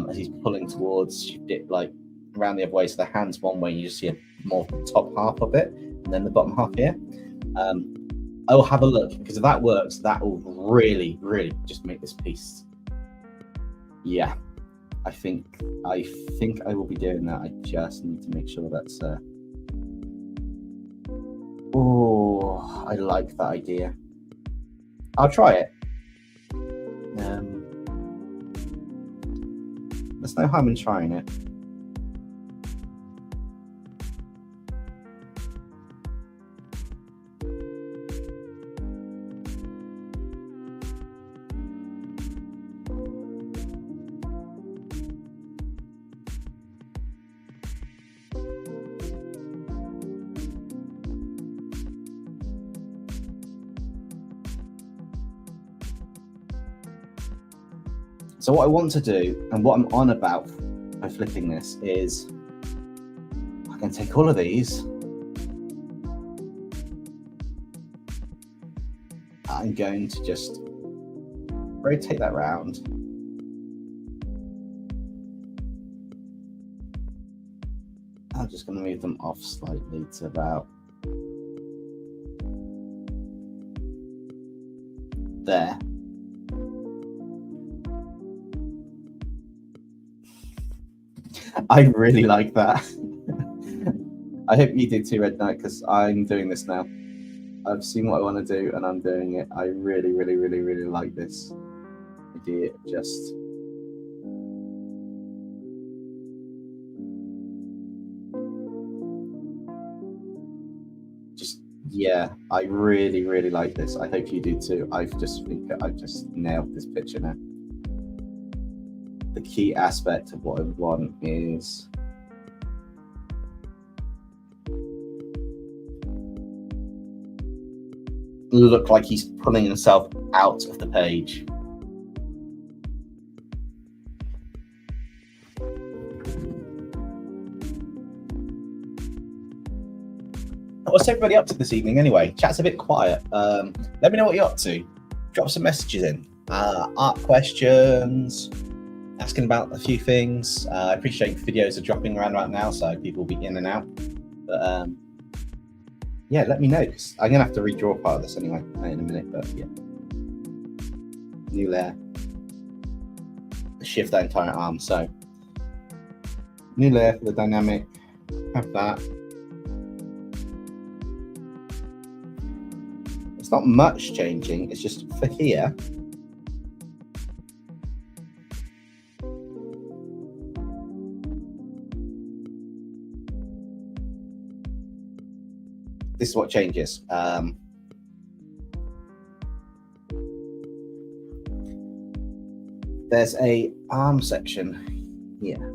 as he's pulling towards, shift it like around the other way. So the hand's one way, you just see a more top half of it, and then the bottom half here. I will have a look, because if that works, that will really, really just make this piece. Yeah, I think I will be doing that. I just need to make sure that's. Oh, I like that idea. I'll try it. There's no harm in trying it. So what I want to do, and what I'm on about by flipping this, is I can take all of these. I'm going to just rotate that round. I'm just going to move them off slightly to about there. I really like that. I hope you did too, Red Knight, because I'm doing this now. I've seen what I want to do and I'm doing it. I really, really, really, really like this idea. Yeah, I really, really like this. I hope you do too. I just think that I've just nailed this picture now. The key aspect of what I want is look like he's pulling himself out of the page. What's everybody up to this evening anyway? Chat's a bit quiet. Let me know what you're up to. Drop some messages in. Art questions, asking about a few things. I appreciate videos are dropping around right now, so people will be in and out. But yeah, let me know, because I'm going to have to redraw part of this anyway in a minute. But yeah. New layer. Shift that entire arm. So new layer for the dynamic. Have that. It's not much changing, it's just for here. This is what changes. There's a arm section here.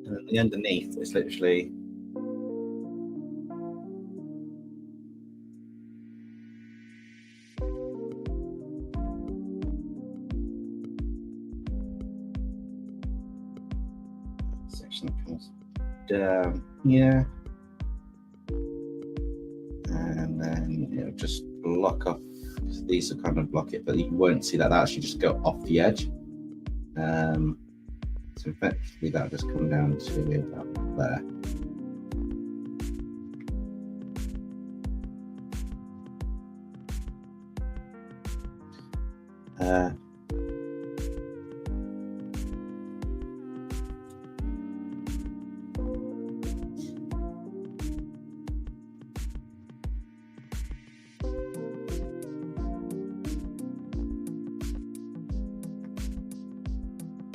And the underneath is literally section that comes down here, and then just block off. These will kind of block it, but you won't see that. That actually just go off the edge. So effectively that'll just come down to about there.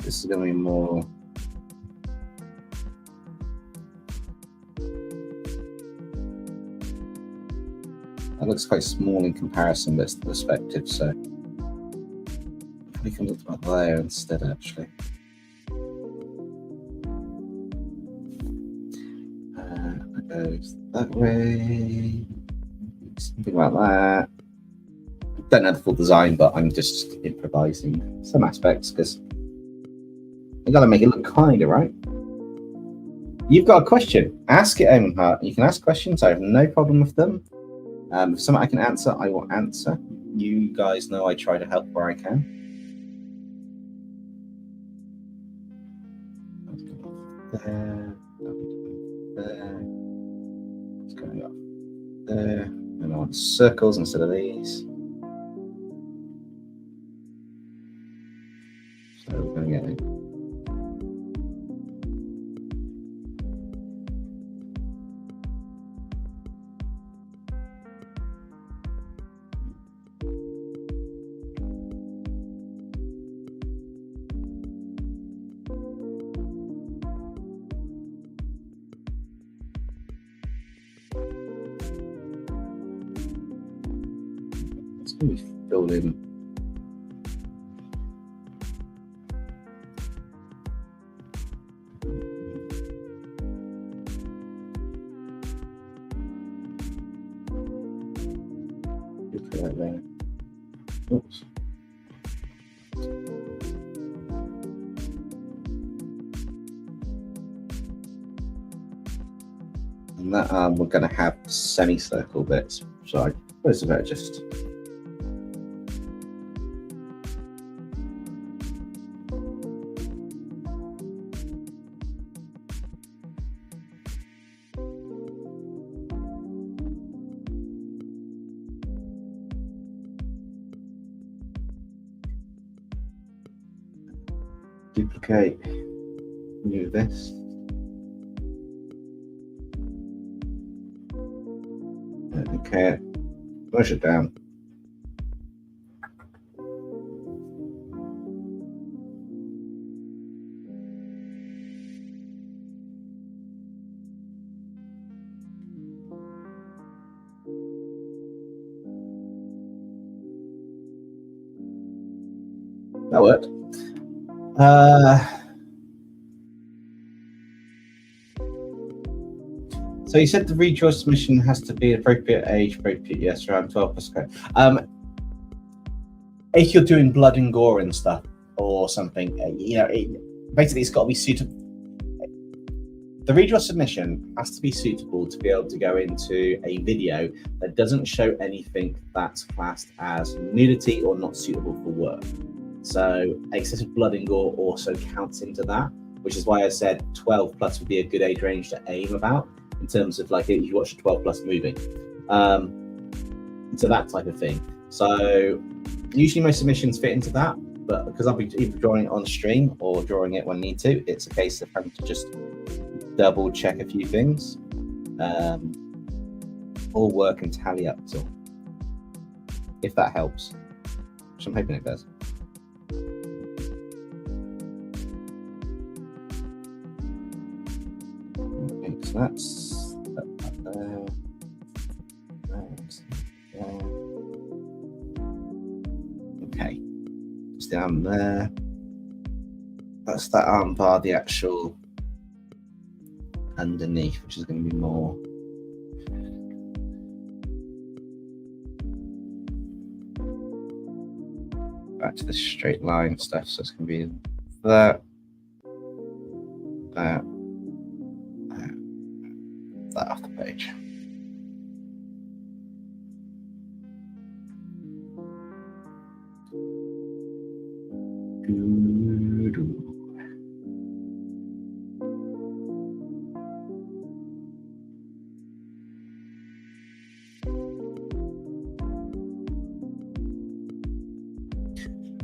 This is going to be more that looks quite small in comparison, but it's the perspective, so we can look about there instead actually. That goes that way, something like that. Don't know the full design, but I'm just improvising some aspects because I gotta make it look kind of right. You've got a question, ask it, Eamon. You can ask questions, I have no problem with them. If something I can answer, I will answer. You guys know I try to help where I can. There, there, it's going up there, and I want circles instead of these. So we're going to get it. We filled in right there. Oops. And that we're going to have semicircle bits, so I suppose about just duplicate, do this. Okay, push it down. that worked. So you said the redraw submission has to be appropriate age, appropriate, yes, around 12 plus. If you're doing blood and gore and stuff or something, basically it's got to be suitable. The redraw submission has to be suitable to be able to go into a video that doesn't show anything that's classed as nudity or not suitable for work. So excessive blood and gore also counts into that, which is why I said 12 plus would be a good age range to aim about in terms of like if you watch a 12 plus movie. So that type of thing. So usually most submissions fit into that, but because I'll be either drawing it on stream or drawing it when I need to, it's a case of having to just double check a few things. All work and tally up to, if that helps, which I'm hoping it does. Okay, so that's that there. Okay, just down there. That's that armbar, the actual underneath, which is going to be more back to the straight line stuff. So it's going to be that, that off the page.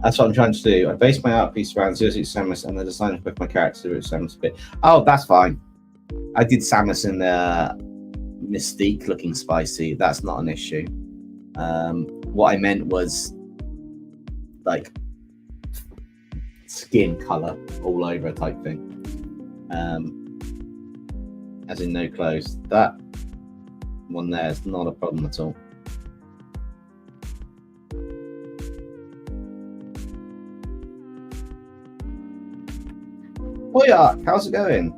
That's what I'm trying to do. I base my art piece around 06 Samus and the design of both my characters with Samus a bit. Oh, that's fine. I did Samus in the Mystique looking spicy. That's not an issue. What I meant was like skin color all over type thing. As in no clothes. That one there is not a problem at all. Oh yeah, how's it going?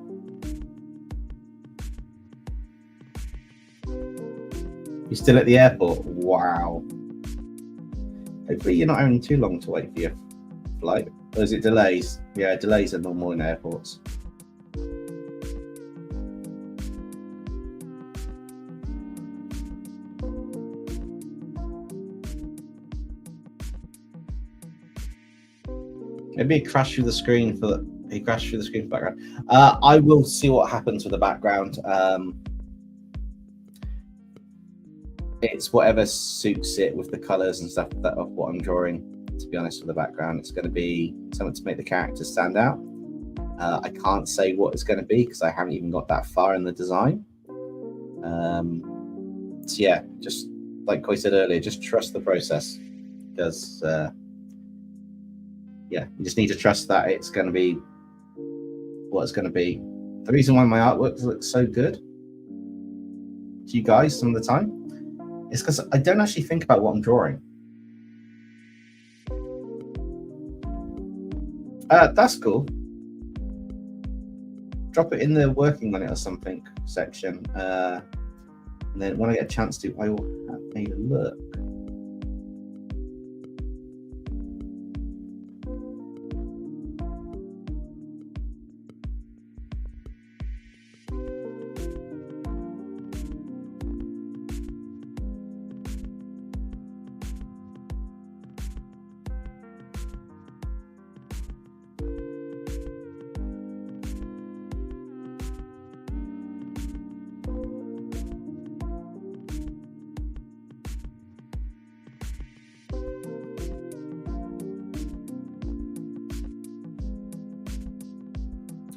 You're still at the airport? Wow. Hopefully you're not having too long to wait for your flight. Or is it delays? Yeah, delays are normal in airports. Maybe it crashed through the screen for the background. I will see what happens with the background. It's whatever suits it with the colors and stuff of what I'm drawing. To be honest, with the background, it's going to be something to make the characters stand out. I can't say what it's going to be because I haven't even got that far in the design. So yeah, just like Koi said earlier, just trust the process because yeah, you just need to trust that it's going to be what it's going to be. The reason why my artwork looks so good to you guys some of the time is because I don't actually think about what I'm drawing. That's cool. Drop it in the working on it or something section. And then when I get a chance to, I will have a look.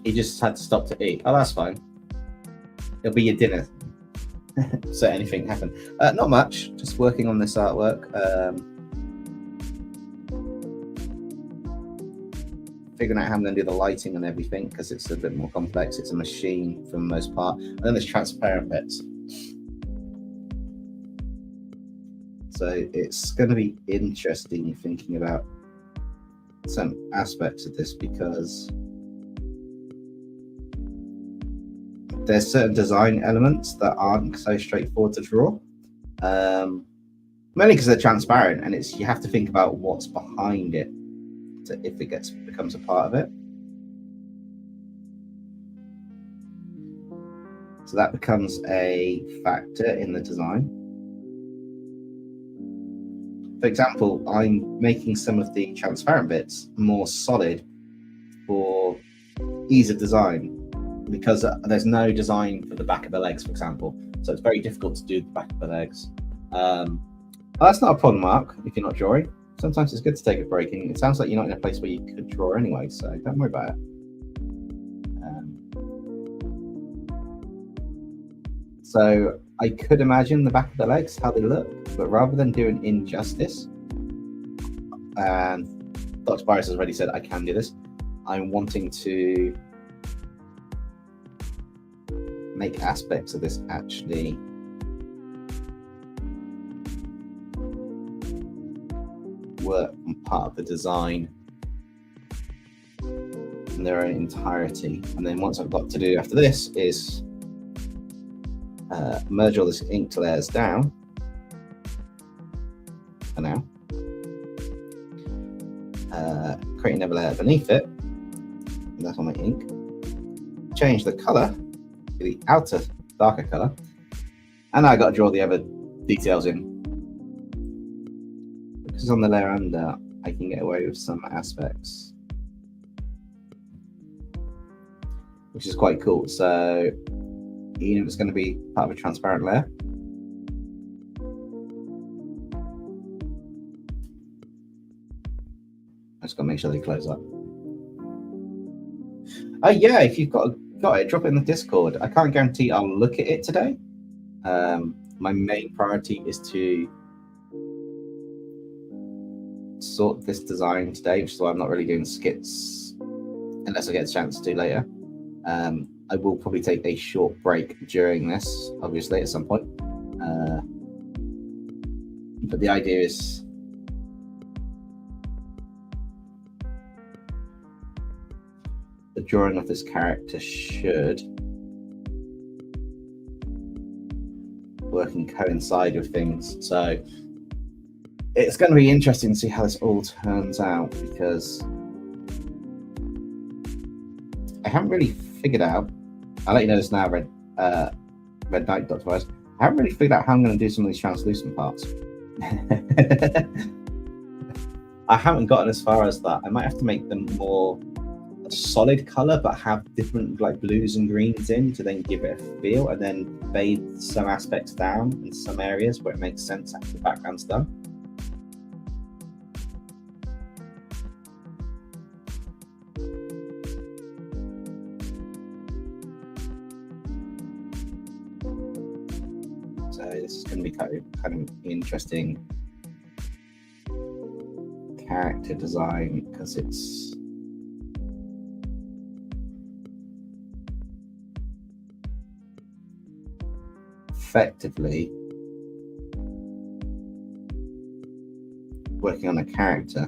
He just had to stop to eat. Oh, that's fine. It'll be your dinner. So anything happen. Not much. Just working on this artwork. Figuring out how I'm going to do the lighting and everything because it's a bit more complex. It's a machine for the most part. And then there's transparent bits. So it's going to be interesting thinking about some aspects of this because there's certain design elements that aren't so straightforward to draw. Mainly because they're transparent, and you have to think about what's behind it if it becomes a part of it. So that becomes a factor in the design. For example, I'm making some of the transparent bits more solid for ease of design because there's no design for the back of the legs, for example. So it's very difficult to do the back of the legs. That's not a problem, Mark, if you're not drawing. Sometimes it's good to take a break, and it sounds like you're not in a place where you could draw anyway, so don't worry about it. So I could imagine the back of the legs, how they look, but rather than doing injustice, and Dr. Virus has already said I can do this, I'm wanting to make aspects of this actually work on part of the design in their own entirety. And then once I've got to do after this is merge all this ink layers down for now, create another layer beneath it, and that's on my ink, change the color to the outer darker color, and I got to draw the other details in. Because on the layer under I can get away with some aspects, which is quite cool. So even if it's going to be part of a transparent layer, I just got to make sure they close up. Oh yeah, if you've got it, drop it in the Discord. I can't guarantee I'll look at it today. My main priority is to sort this design today, which is why I'm not really doing skits unless I get a chance to do later. I will probably take a short break during this, obviously, at some point. But the idea is the drawing of this character should work and coincide with things. So it's going to be interesting to see how this all turns out, because I haven't really figured out. I'll let you know this now, Red Knight, Dr. Wise. I haven't really figured out how I'm going to do some of these translucent parts. I haven't gotten as far as that. I might have to make them more solid color, but have different like blues and greens in to then give it a feel, and then fade some aspects down in some areas where it makes sense after the background's done. So this is going to be kind of interesting character design, because it's effectively working on a character.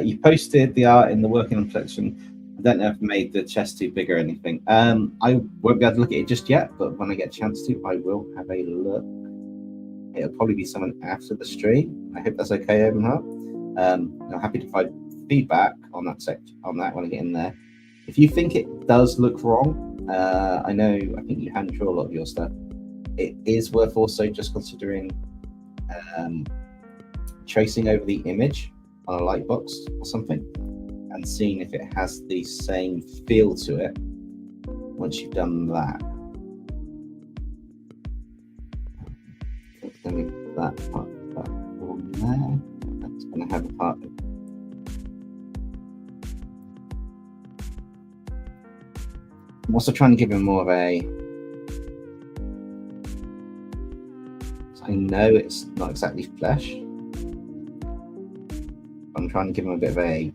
You posted the art in the working on collection. I don't know if I made the chest too big or anything. I won't be able to look at it just yet, but when I get a chance to, I will have a look. It'll probably be someone after the stream. I hope that's okay, Evanhart. I'm happy to provide feedback on that when I get in there. If you think it does look wrong, I think you hand draw a lot of your stuff. It is worth also just considering tracing over the image on a light box or something and seeing if it has the same feel to it once you've done that. It's going to be that part on there. That's going to have a part of. I'm also trying to give him more of a. I know it's not exactly flesh. I'm trying to give him a bit of a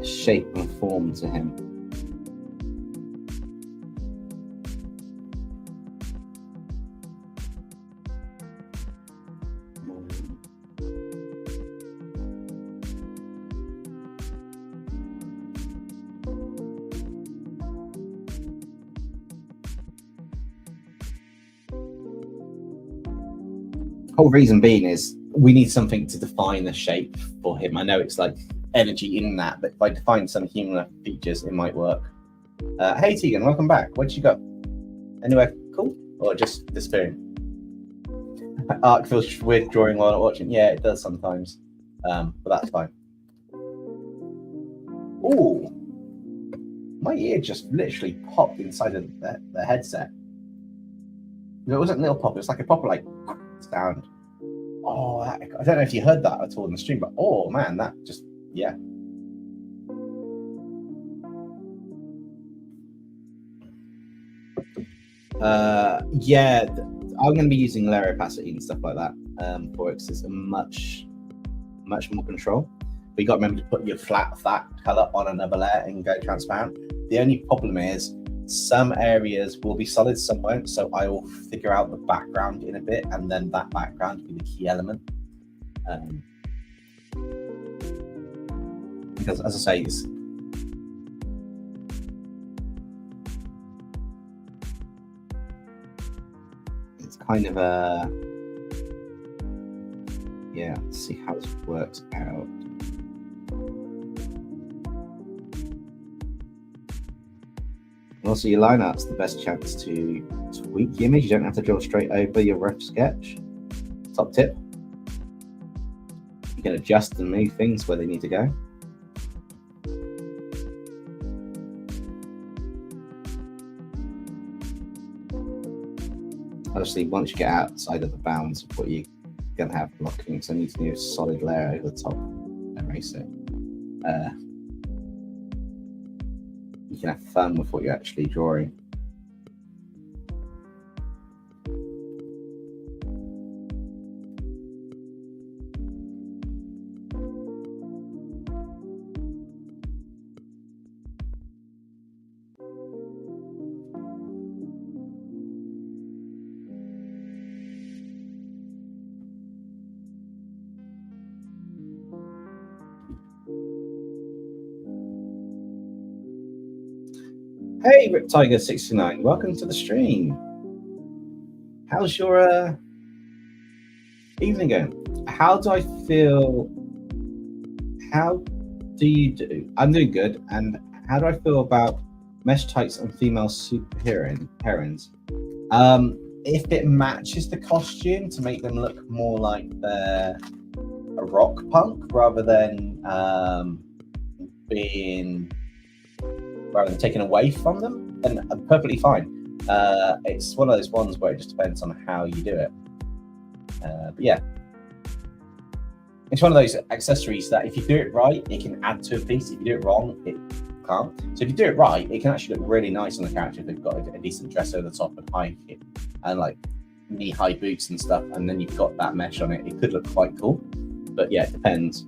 shape and form to him. Whole reason being is we need something to define the shape for him. I know it's like energy in that, but if I define some human features, it might work. Hey Tegan, welcome back. What you got? Anywhere cool or just disappearing? Arc feels weird drawing while not watching. Yeah, it does sometimes, but that's fine. Ooh, my ear just literally popped inside of the headset. It wasn't a little pop, it was like a proper like sound. Oh, I don't know if you heard that at all in the stream, but oh man, that just, yeah. Yeah, I'm going to be using layer opacity and stuff like that for it, because it's a much more control. But you got to remember to put your flat of that color on another layer and go transparent. The only problem is some areas will be solid, some won't. So I will figure out the background in a bit, and then that background will be the key element. Because as I say, it's kind of a, yeah, let's see how this works out. Also, your line art's the best chance to tweak the image. You don't have to draw straight over your rough sketch. Top tip. You can adjust and move things where they need to go. Obviously, once you get outside of the bounds of what you're going to have blocking, so I need to do a solid layer over the top and erase it. You can have fun with what you're actually drawing. Hey, Rip Tiger 69, welcome to the stream. How's your evening going? How do I feel? How do you do? I'm doing good. And how do I feel about mesh tights and female heroines? If it matches the costume to make them look more like they're a rock punk rather than taken away from them, then perfectly fine. It's one of those ones where it just depends on how you do it. But yeah, it's one of those accessories that if you do it right, it can add to a piece. If you do it wrong, it can't. So if you do it right, it can actually look really nice on the character if they've got a decent dress over the top and high hip and like knee-high boots and stuff, and then you've got that mesh on it. It could look quite cool. But yeah, it depends.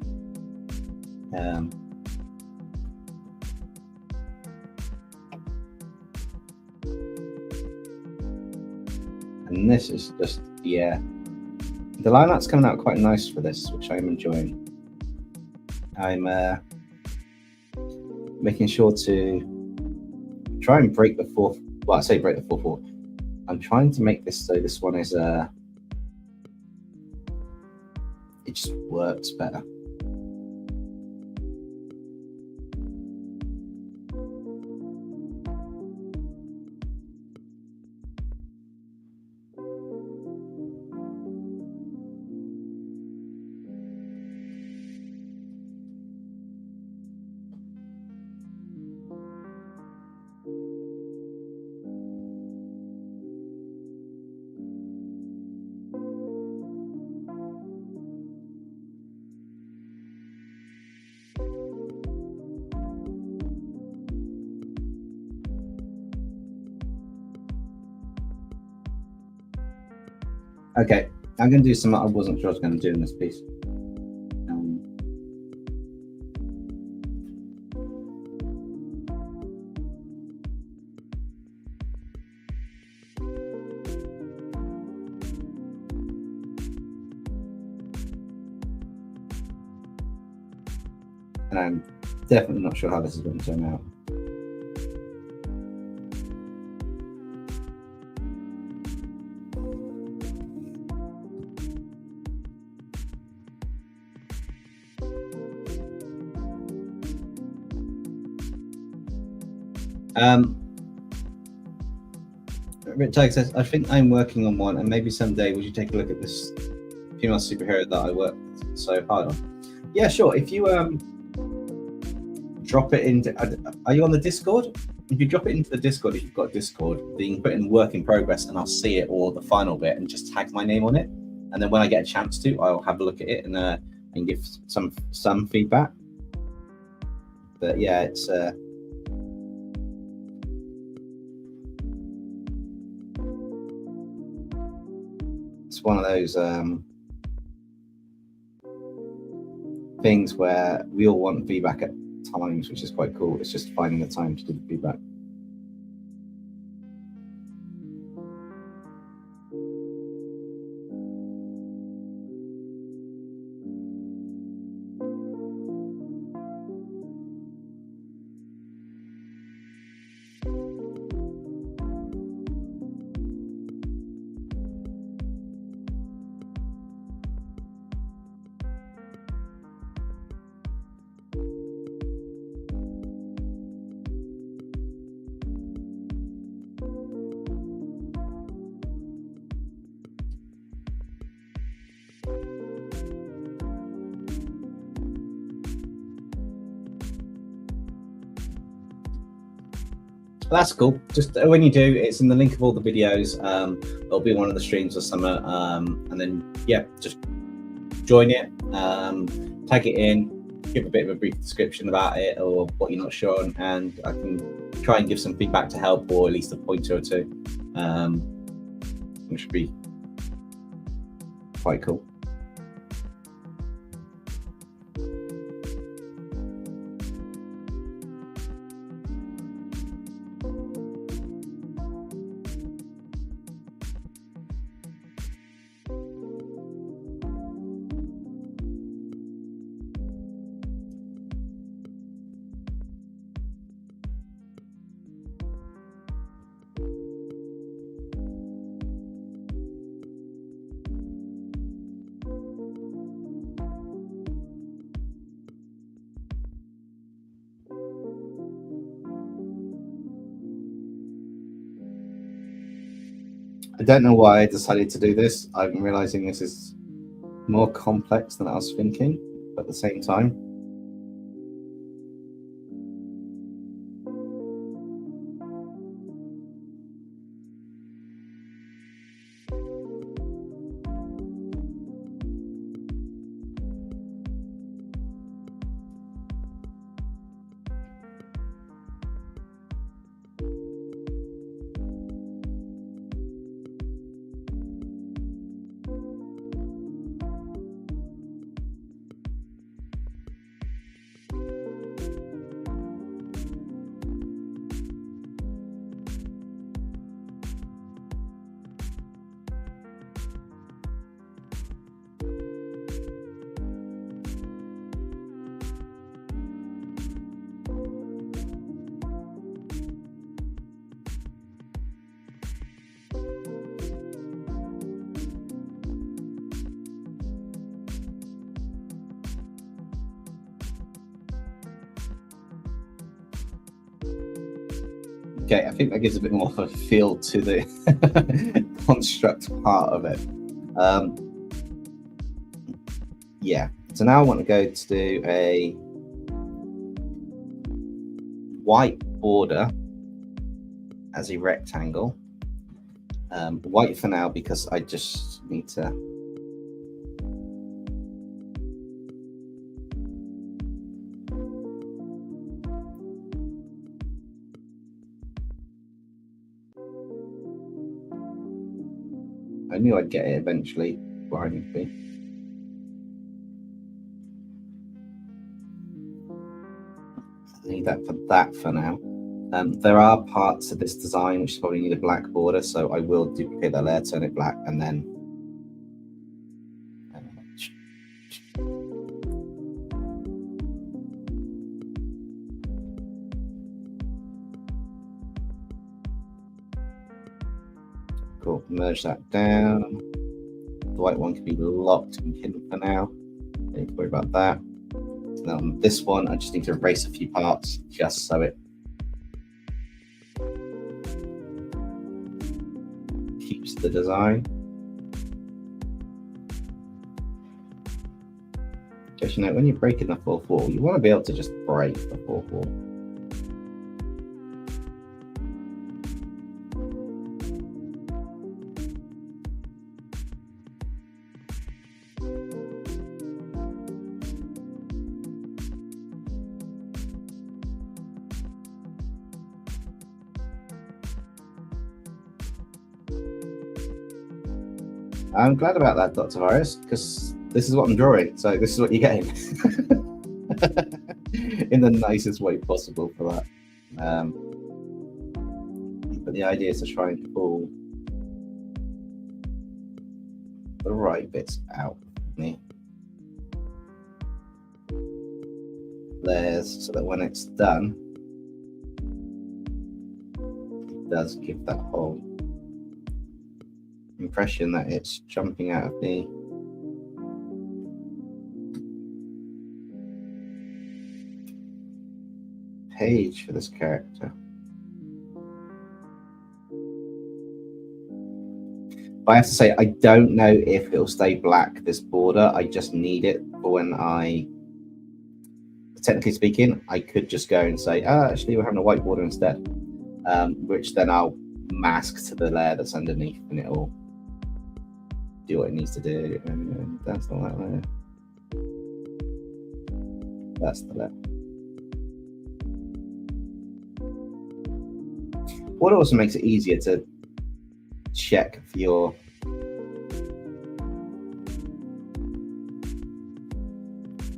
And this is just, yeah. The line art's coming out quite nice for this, which I'm enjoying. I'm making sure to try and break the fourth. Well, I say break the fourth wall. I'm trying to make this so this one is it just works better. Okay, I'm going to do something I wasn't sure I was going to do in this piece. And I'm definitely not sure how this is going to turn out. Rich says, I think I'm working on one, and maybe someday would you take a look at this female superhero that I worked so hard on? Yeah, sure. If you drop it into, are you on the Discord? If you drop it into the Discord, if you've got Discord, then you can put in work in progress and I'll see it, or the final bit, and just tag my name on it. And then when I get a chance to, I'll have a look at it and give some feedback. But yeah, it's one of those things where we all want feedback at times, which is quite cool. It's just finding the time to do the feedback. That's cool. Just when you do, it's in the link of all the videos. It'll be one of the streams this summer, and then yeah, just join it, tag it in, give a bit of a brief description about it or what you're not sure on, and I can try and give some feedback to help, or at least a pointer or two, which would be quite cool. I don't know why I decided to do this. I'm realizing this is more complex than I was thinking, but at the same time, okay, I think that gives a bit more of a feel to the construct part of it. Yeah, so now I want to go to do a white border as a rectangle. White for now because I just need to I knew I'd get it eventually where I need to be. I need that for now. There are parts of this design which probably need a black border, so I will duplicate that layer, turn it black, and then cool. Merge that down. The white one can be locked and hidden for now. Don't need to worry about that. So now on this one, I just need to erase a few parts just so it to the design. Because, you know, when you're breaking the fourth wall, you want to be able to just break the fourth wall. I'm glad about that, Dr. Virus, because this is what I'm drawing, so this is what you're getting. In the nicest way possible for that. But the idea is to try and pull the right bits out of the layers so that when it's done, it does give that whole impression that it's jumping out of the page for this character. But I have to say, I don't know if it'll stay black, this border. I just need it for when I, technically speaking, I could just go and say, actually, we're having a white border instead, which then I'll mask to the layer that's underneath and it'll do what it needs to do. And that's not that layer. That's the layer. What also makes it easier to check for your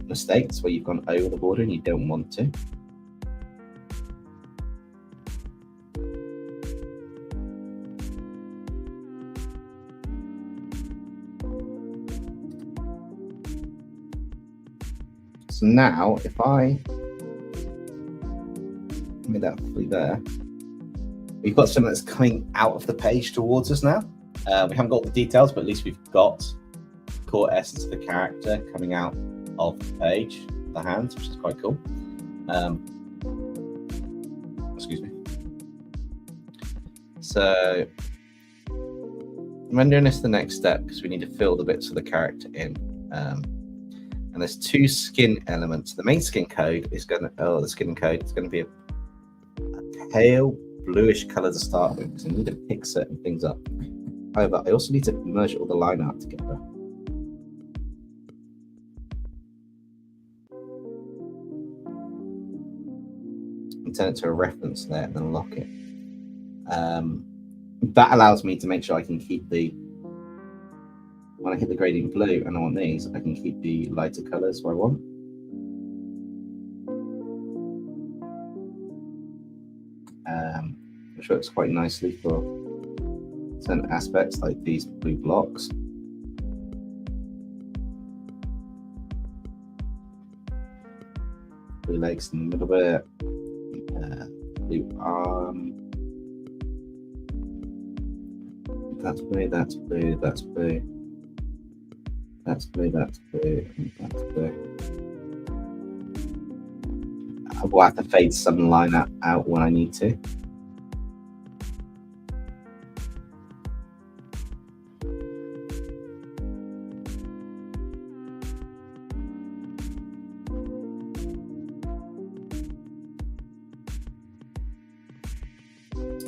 mistakes where you've gone over the border and you don't want to. So now, if I made that fully there, we've got something that's coming out of the page towards us now. We haven't got the details, but at least we've got the core essence of the character coming out of the page, the hands, which is quite cool. Excuse me. So I'm doing this the next step because we need to fill the bits of the character in. And there's two skin elements. The main skin code is going to, the skin code is going to be a pale bluish color to start with because I need to pick certain things up. However, I also need to merge all the line art together. And turn it to a reference there and then lock it. That allows me to make sure I can keep the, when I hit the gradient blue and I want these, I can keep the lighter colors where I want. Which works quite nicely for certain aspects like these blue blocks. Blue legs in the middle bit, blue arm. That's blue, that's blue, that's blue. That's blue, that's blue, and that's blue. I will have to fade some line out when I need to.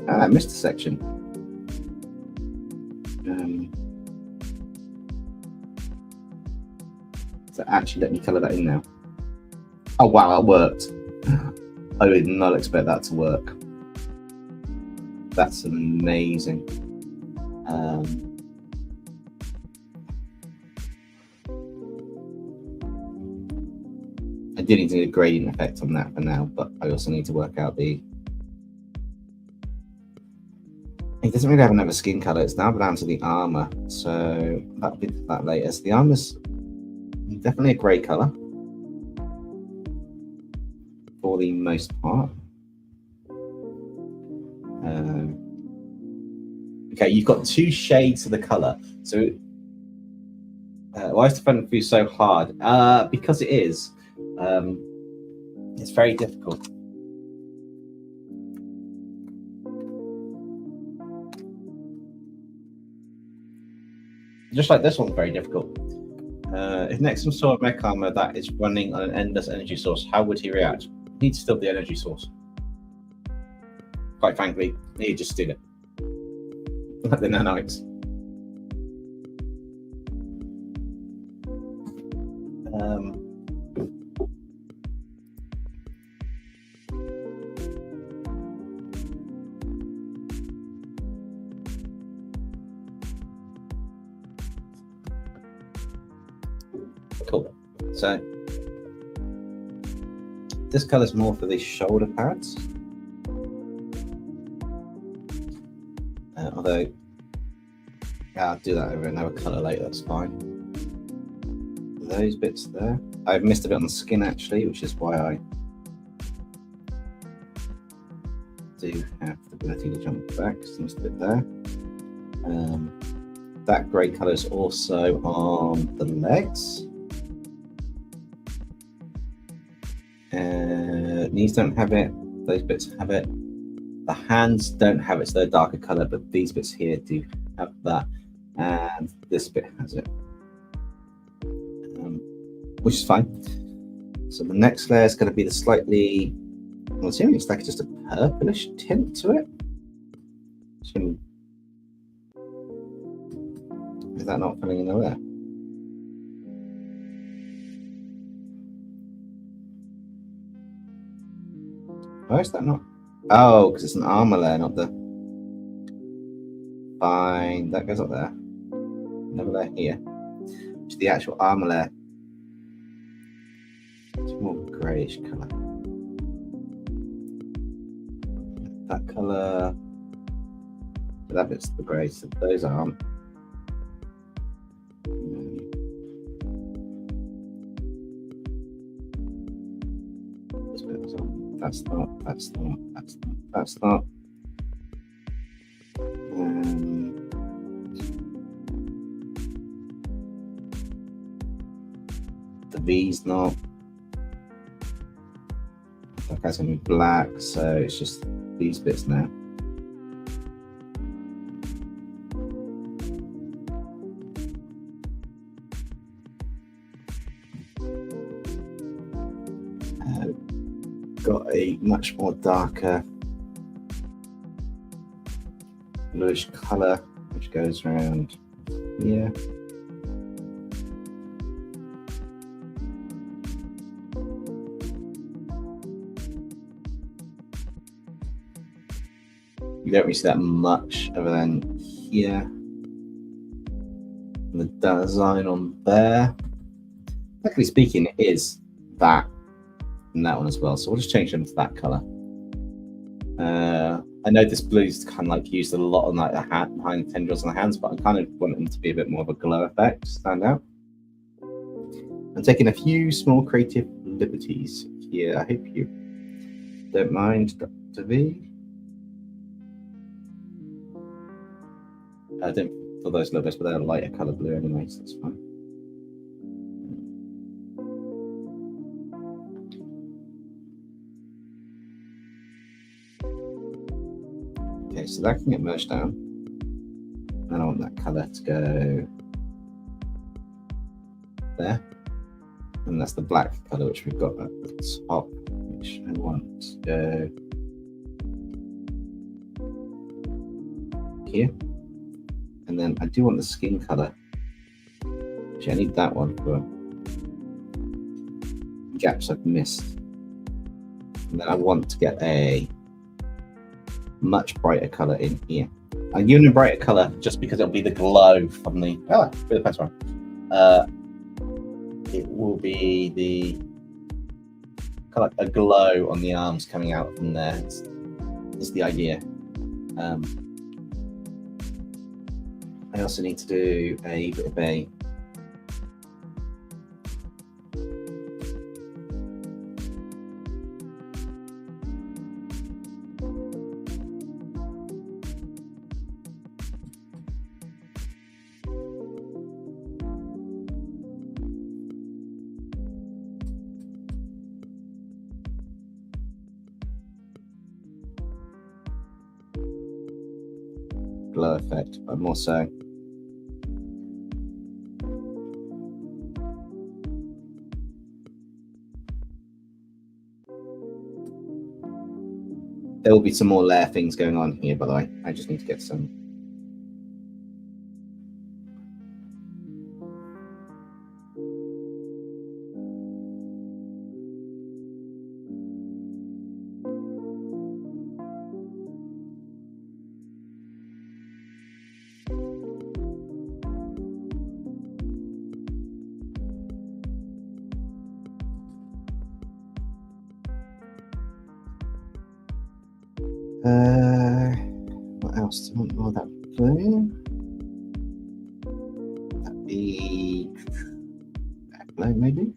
I missed a section. So actually let me colour that in now. Oh wow, that worked. I did not expect that to work. That's amazing. I did need to get a gradient effect on that for now, but I also need to work out the. It doesn't really have another skin color. It's now down to the armor, so that'll be that later. So the armor's definitely a grey color for the most part. Okay, you've got two shades of the color. So why is the fun through so hard? Because it is. It's very difficult. Just like this one's very difficult. If Nexum saw a mech armor that is running on an endless energy source, how would he react? He needs to steal the energy source. Quite frankly, he'd just steal it. Like the nanites. Cool. So this color's more for the shoulder pads. Although I'll do that over another color later, that's fine. Those bits there. I've missed a bit on the skin actually, which is why I do have the ability to jump back, so there's a bit there. That grey colour is also on the legs. Knees don't have it, those bits have it. The hands don't have it, so they're a darker colour, but these bits here do have that, and this bit has it, which is fine. So the next layer is going to be the slightly, well, it's looks like just a purplish tint to it. Is that not filling in the layer? Why is that not? Oh, because it's an armor layer, not the. Fine, that goes up there. Another layer here. Which is the actual armor layer. It's more greyish colour. That colour. That bit's the grey, so those aren't. This bit's on. That's not. That's not. That's not. That's not. The V's not. That guy's gonna be black, so it's just these bits now. Got a much more darker bluish colour, which goes around here. You don't really see that much other than here. And the design on there, luckily speaking, it is that and that one as well. So we'll just change them to that colour. I know this blue's kind of like used a lot on like the hat behind the tendrils on the hands, but I kind of want them to be a bit more of a glow effect, stand out. I'm taking a few small creative liberties here. I hope you don't mind, Dr. V. I didn't for those little bits, but they're a lighter colour blue anyway, so that's fine. Okay, so that can get merged down. And I want that colour to go there. And that's the black colour which we've got at the top, which I want to go here. And then I do want the skin colour. Actually, I need that one for gaps I've missed. And then I want to get a much brighter colour in here. I'm giving a brighter colour just because it'll be the glow from the with the pencil. It will be the kind of like a glow on the arms coming out from there. Is the idea. I also need to do a bit of a glow effect. I'm also There will be some more layer things going on here, by the way. I just need to get some. What else do you want more of that blue? That'd be that blue, maybe.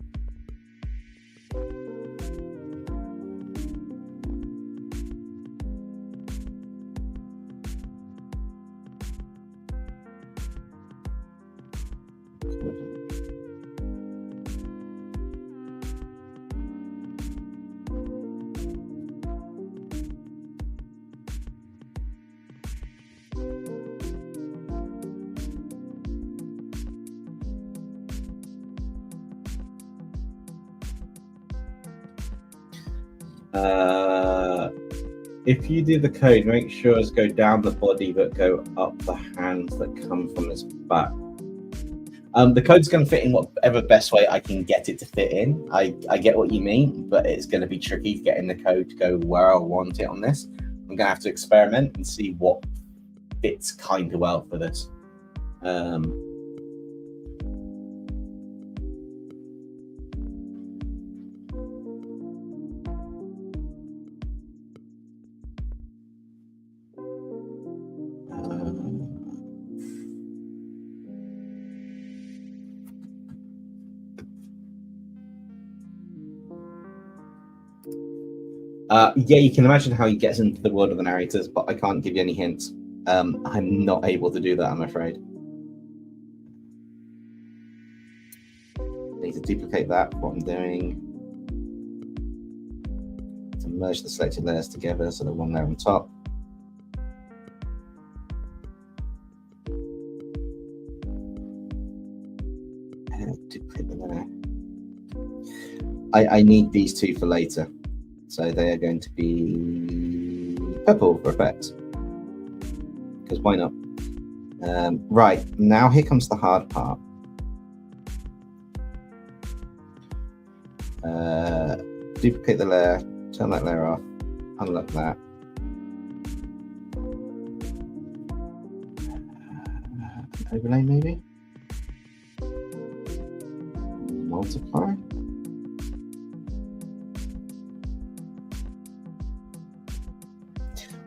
If you do the code, make sure it's go down the body but go up the hands that come from his back. The code's going to fit in whatever best way I can get it to fit in. I get what you mean, but it's going to be tricky getting the code to go where I want it on this. I'm going to have to experiment and see what fits kind of well for this. Yeah, you can imagine how he gets into the world of the narrators, but I can't give you any hints. I'm not able to do that, I'm afraid. I need to duplicate that, what I'm doing. To merge the selected layers together so they're one layer on top. Duplicate the layer. I need these two for later. So they are going to be purple for effect. Because why not? Right, now here comes the hard part. Duplicate the layer, turn that layer off, unlock that. Overlay maybe? Multiply?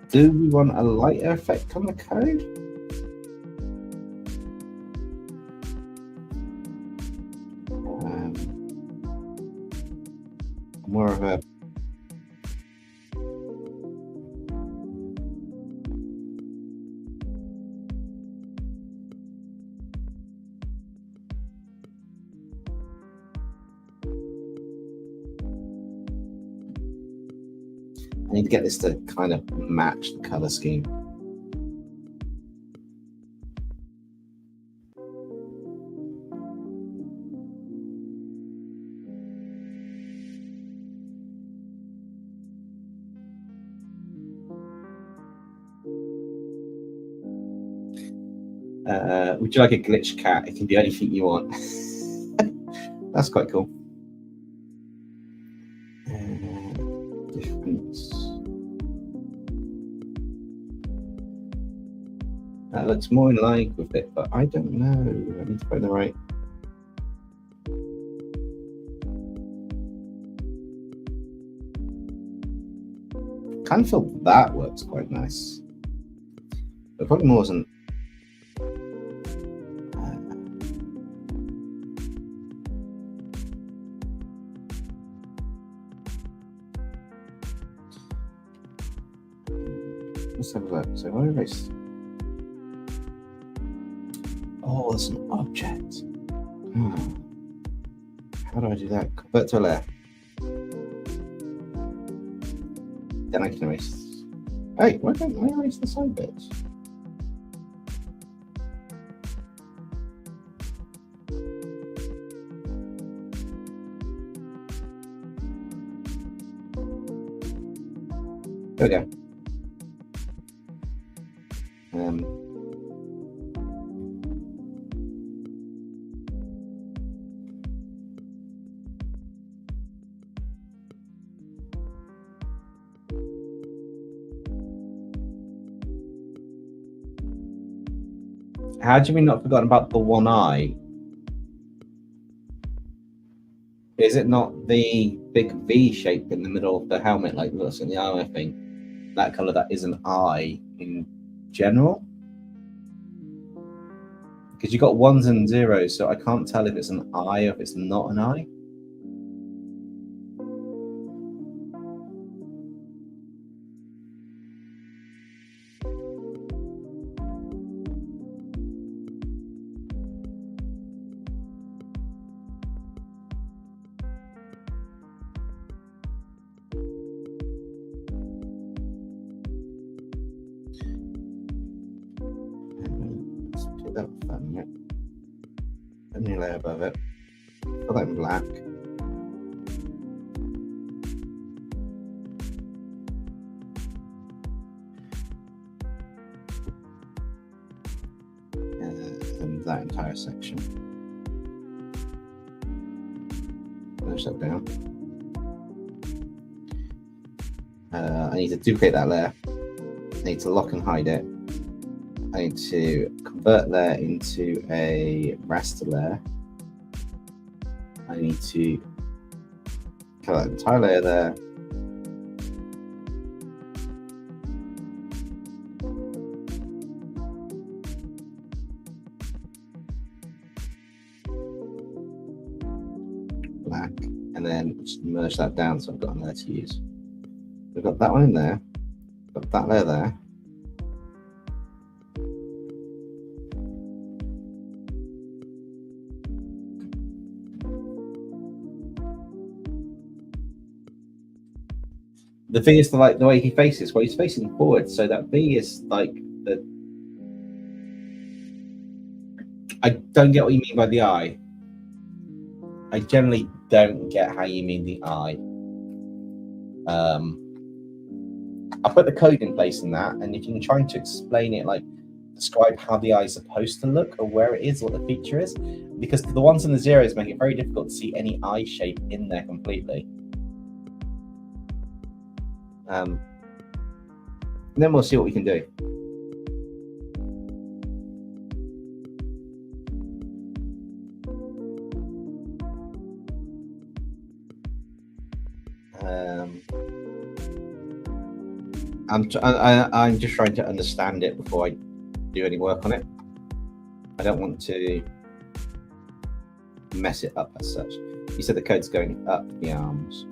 Do we want a lighter effect on the code? More of a I need to get this to kind of match the color scheme. Would you like a glitch cat? It can do anything you want. That's quite cool. Difference. That looks more in line with it, but I don't know. I need to find the right. Kind of feel that works quite nice, but probably more isn't. Let's have a look. So I erase. Oh, that's an object. How do I do that? Convert to a layer. Then I can erase. Hey, why don't I erase the side bits? There we go. How do you mean not forgotten about the one eye? Is it not the big V shape in the middle of the helmet, like looks in the armor thing? That color, that is an eye in general? Because you got ones and zeros, so I can't tell if it's an eye or if it's not an eye. A new layer above it. Put that in black. And that entire section. Push that down. I need to duplicate that layer. I need to lock and hide it. I need to convert layer into a raster layer. I need to color that entire layer there. Black, and then just merge that down so I've got a layer to use. We've got that one in there, got that layer there. The V is the way he faces. Well, he's facing forward, so that V is like the. I don't get what you mean by the eye. I generally don't get how you mean the eye. I'll put the code in place in that, and if you can try to explain it, like describe how the eye is supposed to look or where it is, what the feature is, because the ones and the zeros make it very difficult to see any eye shape in there completely. And then we'll see what we can do. I'm just trying to understand it before I do any work on it. I don't want to mess it up as such. You said the code's going up the arms.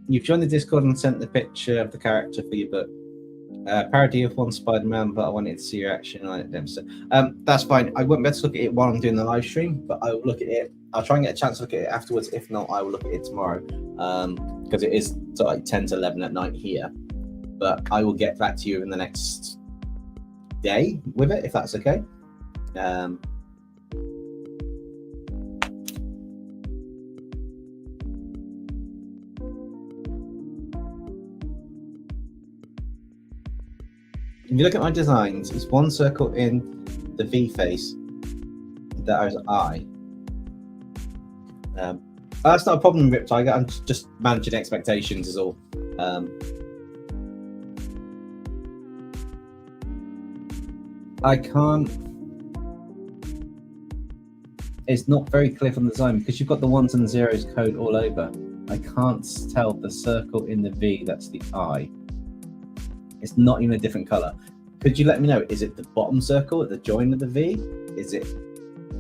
You've joined the Discord and sent the picture of the character for your book. Parody of one Spider-Man, but I wanted to see your action on it, Dempsey. That's fine. I won't be able to look at it while I'm doing the live stream, but I will look at it. I'll try and get a chance to look at it afterwards. If not, I will look at it tomorrow, because it is sort of like 10 to 11 at night here. But I will get back to you in the next day with it, if that's okay. If you look at my designs, it's one circle in the V face that is eye. That's not a problem, Rip Tiger. I'm just managing expectations is all. I can't. It's not very clear from the design because you've got the ones and zeros code all over. I can't tell the circle in the V, that's the I. It's not even a different color. Could you let me know, is it the bottom circle at the join of the V? Is it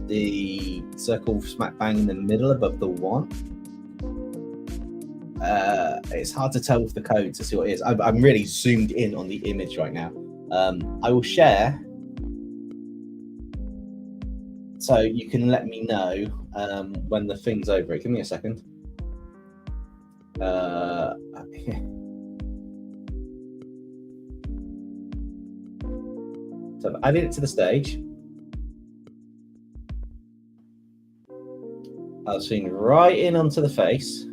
the circle smack bang in the middle above the 1? It's hard to tell with the code to see what it is. I'm really zoomed in on the image right now. I will share so you can let me know when the thing's over. Give me a second. Okay. So I've added it to the stage. I'll zoom right in onto the face.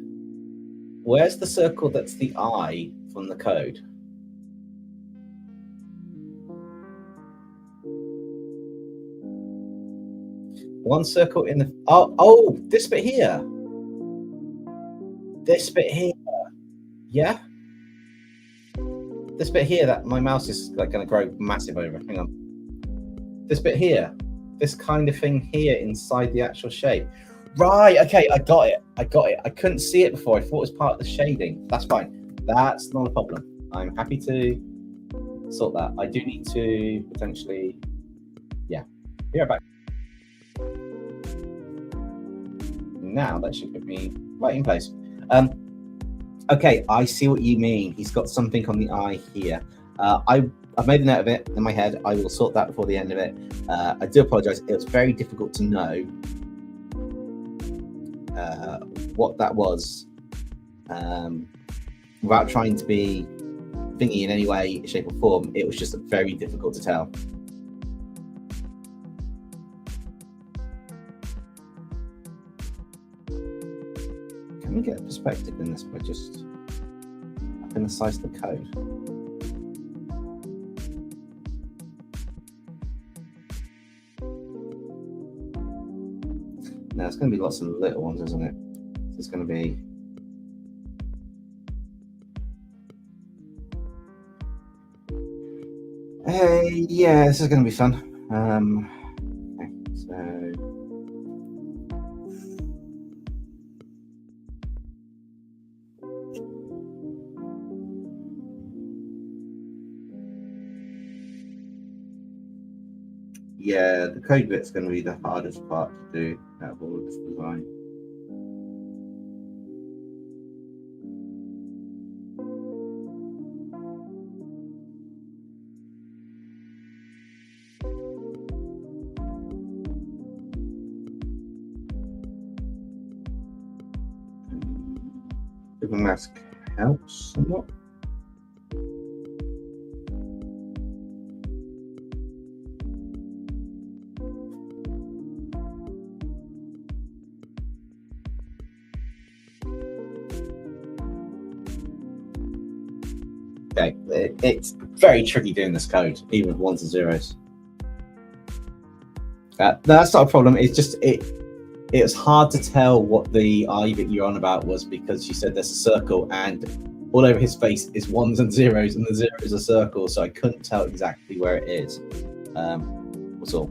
Where's the circle that's the I from the code? One circle in the oh, this bit here. This bit here. Yeah. This bit here that my mouse is like going to grow massive over. Hang on. This bit here. This kind of thing here inside the actual shape. Right, okay, I got it. I couldn't see it before. I thought it was part of the shading. That's fine. That's not a problem. I'm happy to sort that. I do need to potentially, yeah. Be right back. Now that should put me right in place. Okay, I see what you mean. He's got something on the eye here. I've made a note of it in my head. I will sort that before the end of it. I do apologize. It was very difficult to know what that was without trying to be thingy in any way, shape or form. It was just very difficult to tell. Can we get a perspective in this by just upping the size of the code? Now it's going to be lots of little ones, isn't it? It's going to be yeah, this is going to be fun. Okay, so yeah, the code bit's going to be the hardest part to do out of all of this design. Google Mask helps somewhat. Okay, it's very tricky doing this code, even with ones and zeros. That's not a problem. It's just it's hard to tell what the eye that you're on about was because you said there's a circle and all over his face is ones and zeros and the zero is a circle, so I couldn't tell exactly where it is. That's all.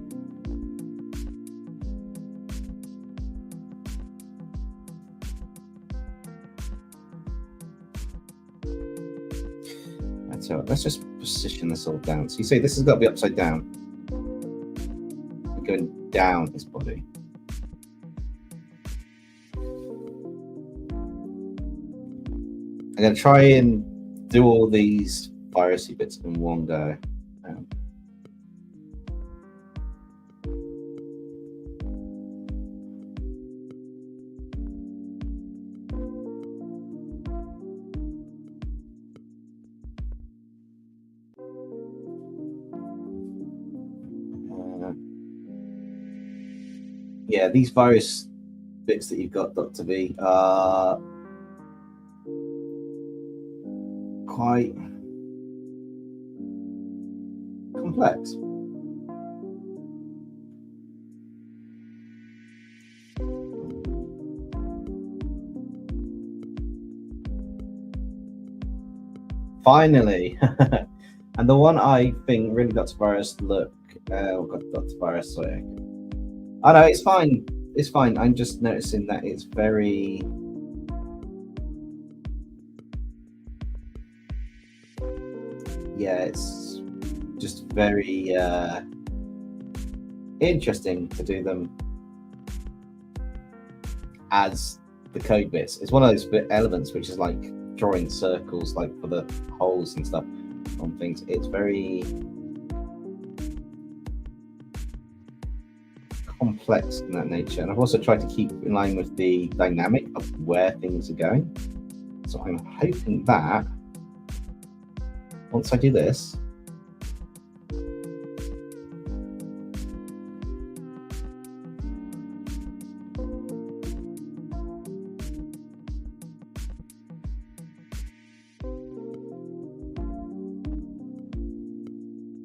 That's all. Let's just position this all down. So you say this has got to be upside down. We're going down his body. I'm going to try and do all these virusy bits in one go. Yeah, these virus bits that you've got, Dr. V, are quite complex. Finally. And the one I think really got Virus look Oh god, Dr. Virus. Sorry. Oh no, it's fine. It's fine. I'm just noticing that it's very. Yeah, it's just very interesting to do them as the code bits. It's one of those elements which is like drawing circles, like for the holes and stuff on things. It's very complex in that nature, and I've also tried to keep in line with the dynamic of where things are going. So I'm hoping that once I do this,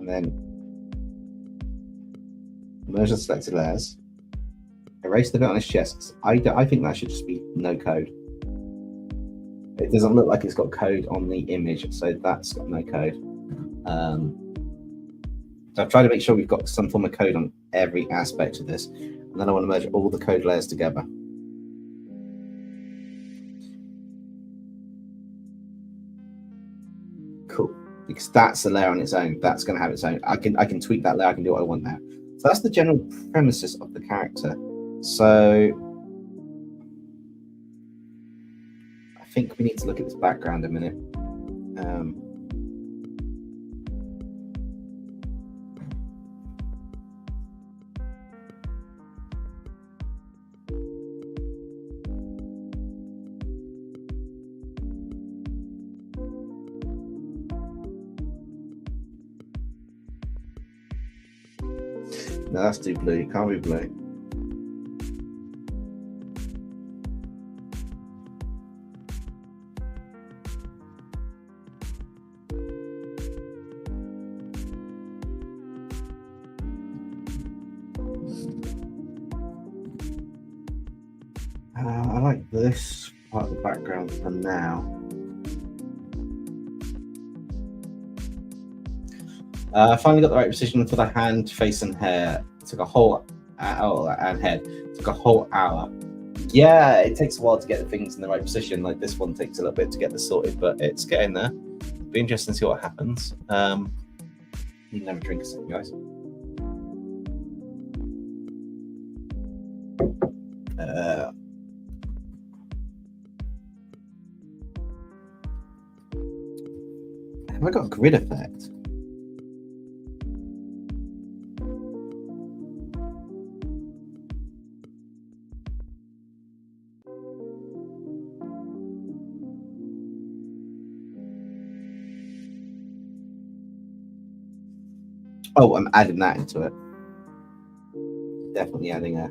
and then merge the selected layers, erase the bit on his chest. I think that should just be no code. It doesn't look like it's got code on the image, so that's got no code. So I've tried to make sure we've got some form of code on every aspect of this, and then I want to merge all the code layers together. Cool, because that's a layer on its own. That's going to have its own. I can tweak that layer. I can do what I want now. So that's the general premises of the character. So I think we need to look at this background a minute. No, that's too blue. Can't be blue. I like this part of the background for now. I finally got the right position for the hand, face, and hair. It took a whole hour, and head. It took a whole hour. Yeah, it takes a while to get the things in the right position. Like this one takes a little bit to get this sorted, but it's getting there. It'll be interesting to see what happens. You can have a drink a second, guys. Have I got a grid effect? Oh, I'm adding that into it. Definitely adding a.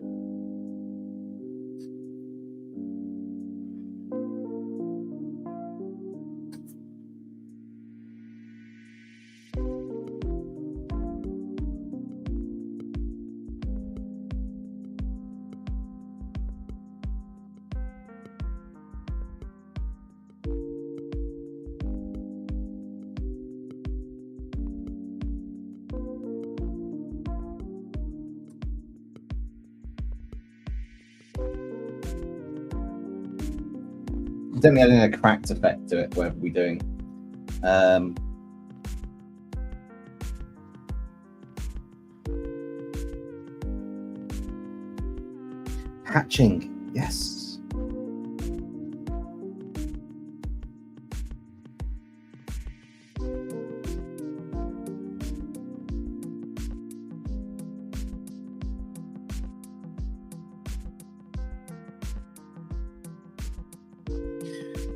Definitely adding a cracked effect to it, whatever we're doing. Hatching, yes.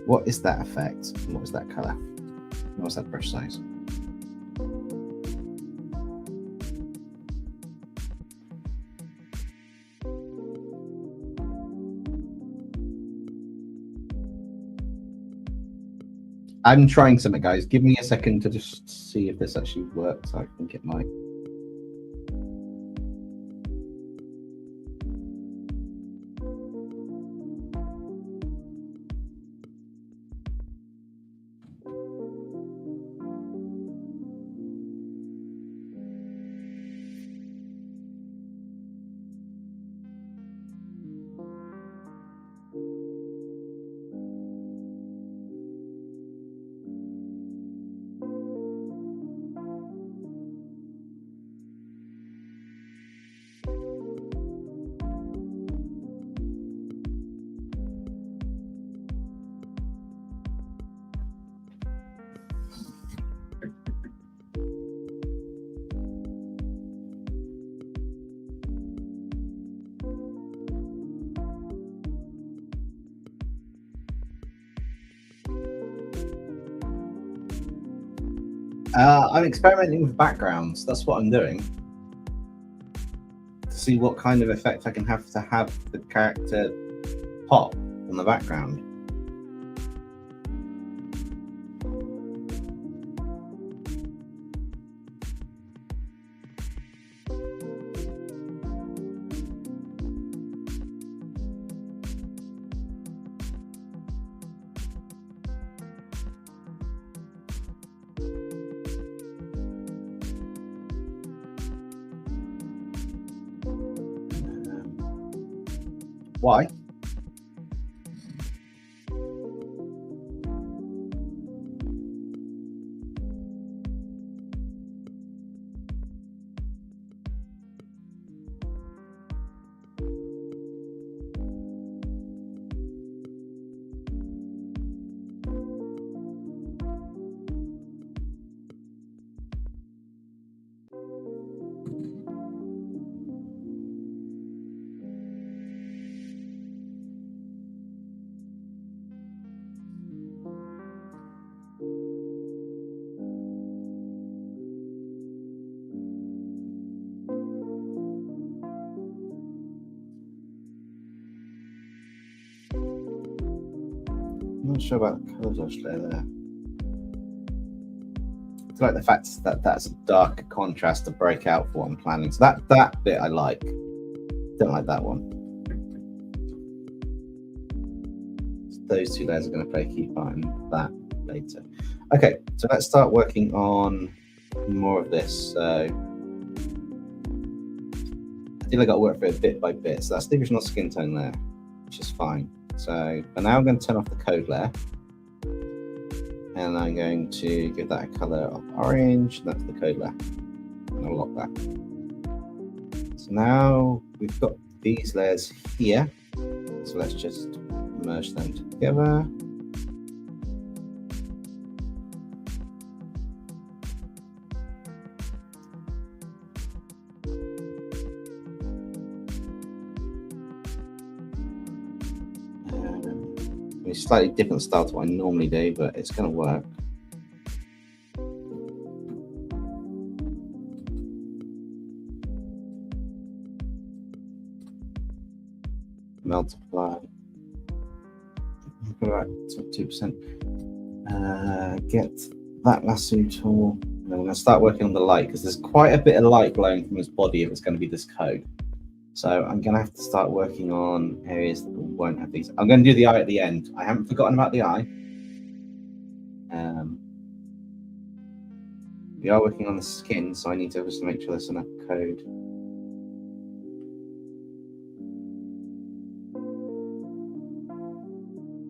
What is that effect? What is that color? What's that brush size? I'm trying something, guys. Give me a second to just see if this actually works. I think it might. I'm experimenting with backgrounds. That's what I'm doing. To see what kind of effect I can have to have the character pop on the background. Why? I'm not sure about the colours actually there. I like the fact that that's a dark contrast to break out for what I'm planning. So that bit I like. Don't like that one. So those two layers are going to play a key part in that later. Okay, so let's start working on more of this. So I feel like I got to work for it bit by bit. So that's the original skin tone there, which is fine. So for now I'm going to turn off the code layer. And I'm going to give that a color of orange. That's the code layer. And I'll lock that. So now we've got these layers here. So let's just merge them together. It's a slightly different style to what I normally do, but it's going to work. Multiply. Right, so 2%. Get that lasso tool. And I'm going to start working on the light because there's quite a bit of light glowing from his body if it's going to be this code. So I'm going to have to start working on areas that won't have these. I'm going to do the eye at the end. I haven't forgotten about the eye. We are working on the skin, so I need to just make sure there's enough code.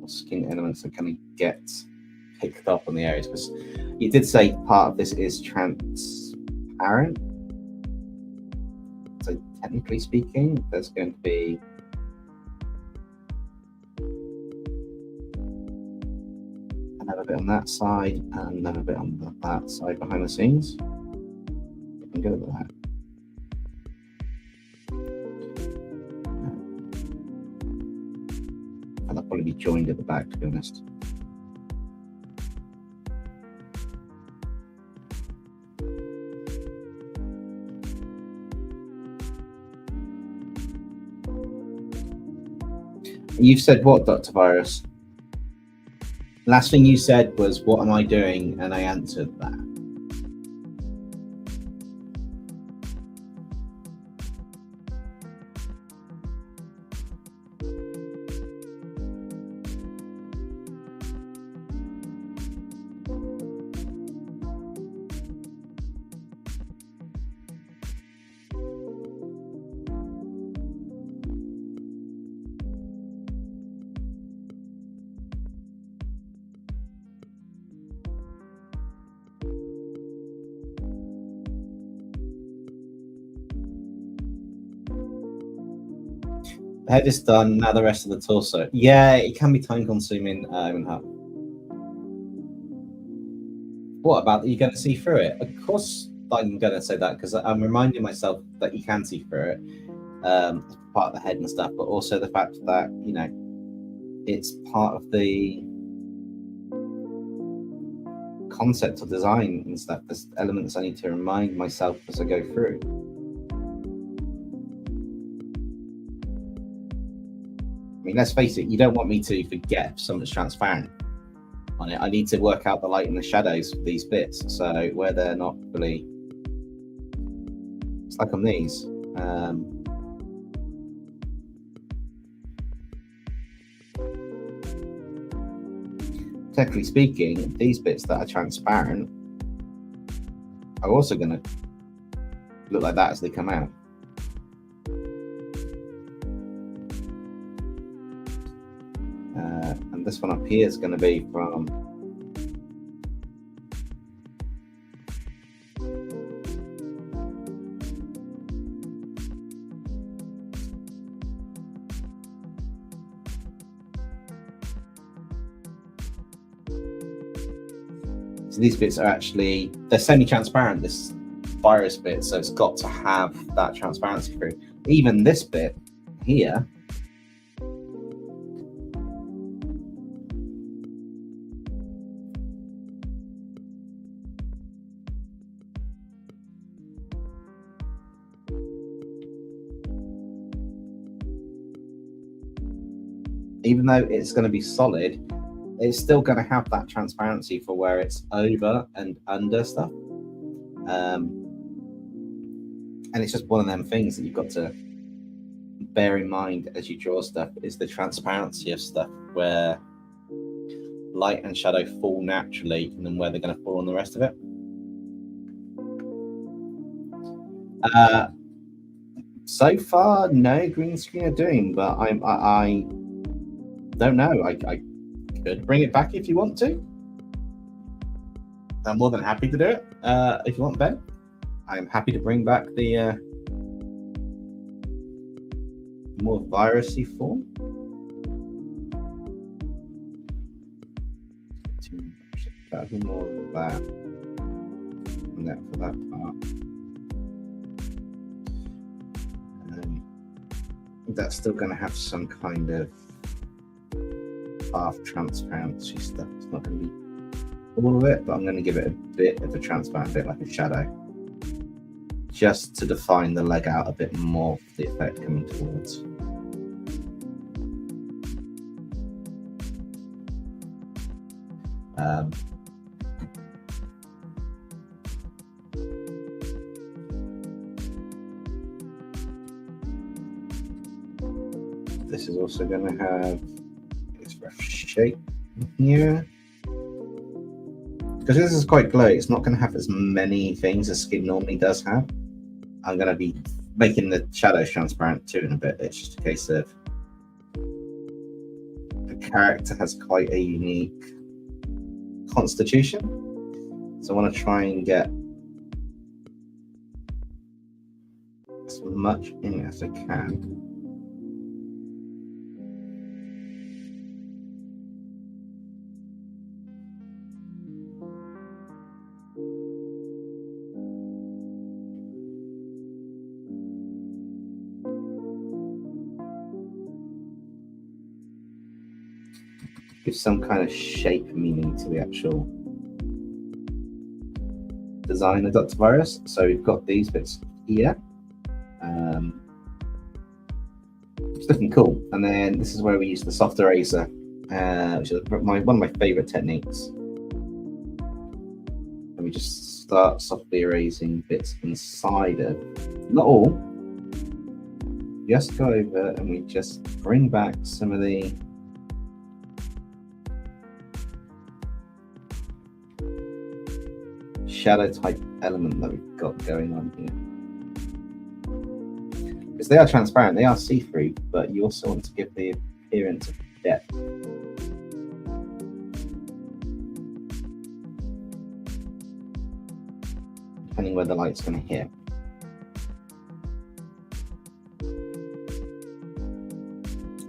Skin elements are going to get picked up on the areas, because you did say part of this is transparent. So technically speaking, there's going to be another bit on that side and another bit on that side behind the scenes. I'm good at that. And they'll probably be joined at the back, to be honest. You've said what, Dr. Virus? Last thing you said was, what am I doing? And I answered that. The head is done, now the rest of the torso. Yeah, it can be time consuming. What about that? You're going to see through it? Of course I'm going to say that, because I'm reminding myself that you can see through it, part of the head and stuff, but also the fact that, you know, it's part of the concept or design and stuff. There's elements I need to remind myself as I go through. I mean, let's face it, you don't want me to forget if something's transparent on it. I need to work out the light and the shadows of these bits. So where they're not fully, it's like on these. Technically speaking, these bits that are transparent are also going to look like that as they come out. And this one up here is going to be from these bits are actually, they're semi-transparent, this virus bit, so it's got to have that transparency through. Even this bit here, even though it's going to be solid, it's still going to have that transparency for where it's over and under stuff. And it's just one of them things that you've got to bear in mind as you draw stuff, is the transparency of stuff, where light and shadow fall naturally and then where they're going to fall on the rest of it. So far, no green screen are doing, but I don't know. I could bring it back if you want to. I'm more than happy to do it. If you want, Ben, I'm happy to bring back the more virusy form. That'd be more of that. And that for that part. That's still going to have some kind of half transparency stuff. It's not going to be all of it, but I'm going to give it a bit of a transparent bit, like a shadow, just to define the leg out a bit more for the effect coming towards. This is also going to have its rough shape here. Because this is quite glowy, it's not going to have as many things as skin normally does have. I'm going to be making the shadows transparent too in a bit. It's just a case of the character has quite a unique constitution. So I want to try and get as much in as I can. Give some kind of shape meaning to the actual design of Dr. Virus. So we've got these bits here. It's looking cool. And then this is where we use the soft eraser, which is one of my favorite techniques. And we just start softly erasing bits inside of, not all, just go over and we just bring back some of the shadow type element that we've got going on here. Because they are transparent, they are see-through, but you also want to give the appearance of depth. Depending where the light's going to hit.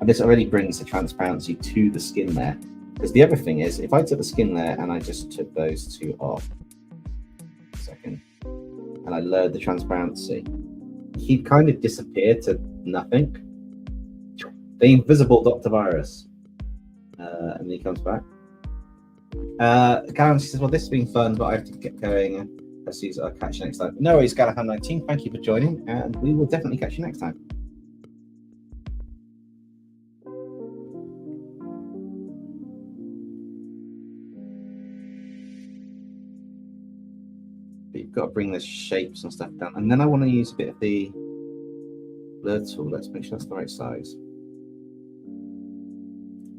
And this already brings the transparency to the skin there. Because the other thing is, if I took the skin there and I just took those two off, and I lowered the transparency, he'd kind of disappear to nothing. The invisible Dr. Virus. And then he comes back. Galahan says, well, this has been fun, but I have to get going. Let's see, I'll catch you next time. No worries, Galahan19. Thank you for joining, and we will definitely catch you next time. But you've got to bring the shapes and stuff down. And then I want to use a bit of the blur tool. Let's make sure that's the right size.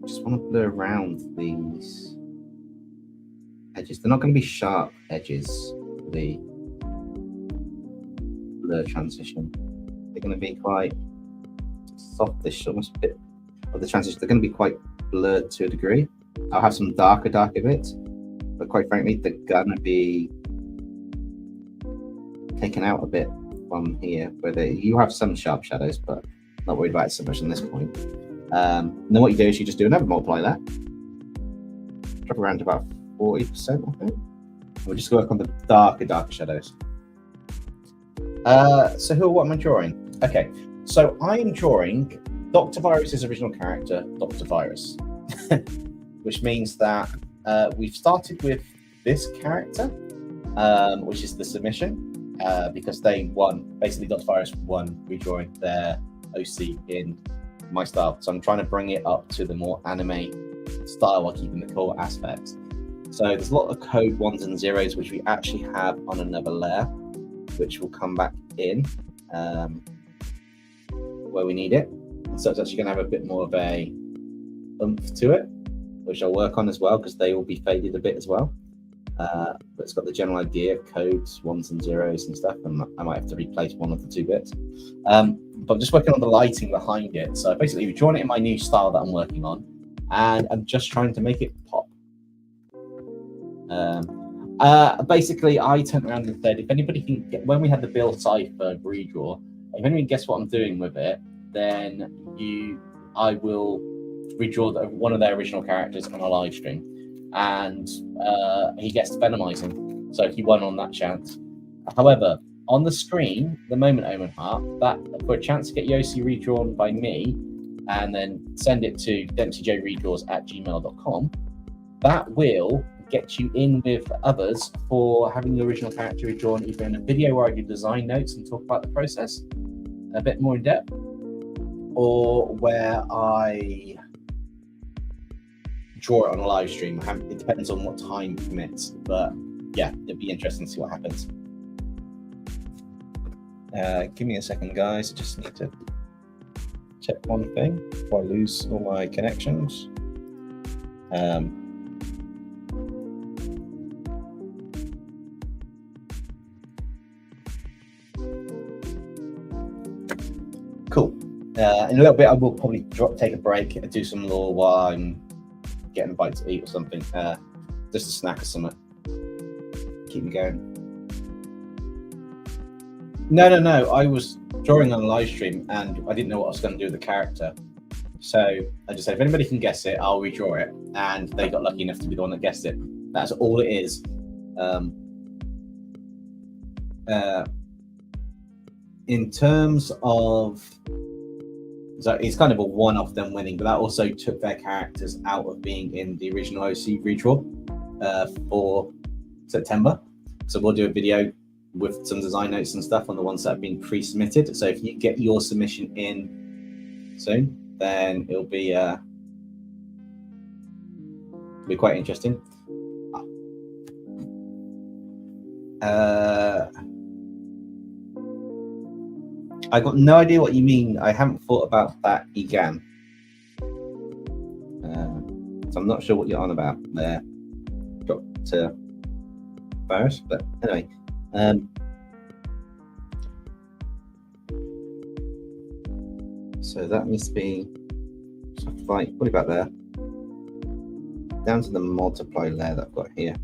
Just want to blur around these edges. They're not going to be sharp edges for the blur transition. They're going to be quite softish, almost a bit of the transition. They're going to be quite blurred to a degree. I'll have some darker bits, but quite frankly, they're going to be taken out a bit from here, where you have some sharp shadows, but not worried about it so much on this point. And then what you do is you just do another multiply there, drop around to about 40%, I think. We'll just work on the darker shadows. So what am I drawing? Okay, so I'm drawing Dr. Virus's original character, Dr. Virus, which means that we've started with this character, which is the submission. Because they won, basically Dr. Virus won redrawing their OC in my style. So I'm trying to bring it up to the more anime style while keeping the core aspects. So there's a lot of code 1s and 0s, which we actually have on another layer, which will come back in where we need it. So it's actually going to have a bit more of a oomph to it, which I'll work on as well, because they will be faded a bit as well. But it's got the general idea of codes, 1s and 0s and stuff, and I might have to replace one of the 2 bits. But I'm just working on the lighting behind it. So basically, we've drawn it in my new style that I'm working on, and I'm just trying to make it pop. Basically, I turned around and said, if anybody can get, when we had the Bill Cipher redraw, if anybody guess what I'm doing with it, then I will redraw one of their original characters on a live stream. And he gets Venomizing, so he won on that chance. However, on the screen, the moment Omen Heart, that for a chance to get Yossi redrawn by me and then send it to DempseyJredraws@gmail.com, that will get you in with others for having the original character redrawn either in a video where I do design notes and talk about the process a bit more in depth, or where I draw it on a live stream. It depends on what time permits, but yeah, it'd be interesting to see what happens. Give me a second, guys. I just need to check one thing before I lose all my connections. Cool. In a little bit, I will probably take a break and do some lore while I'm getting a bite to eat or something, just a snack or something. Keep me going. No. I was drawing on a live stream and I didn't know what I was going to do with the character. So I just said, if anybody can guess it, I'll redraw it. And they got lucky enough to be the one that guessed it. That's all it is. In terms of, so it's kind of a one-off them winning, but that also took their characters out of being in the original OC redraw for September. So we'll do a video with some design notes and stuff on the ones that have been pre-submitted. So if you get your submission in soon, then it'll be quite interesting. I got no idea what you mean. I haven't thought about that, Egan. So I'm not sure what you're on about there, Dr. Virus. But anyway, so that needs to be like, what about there? Down to the multiply layer that I've got here.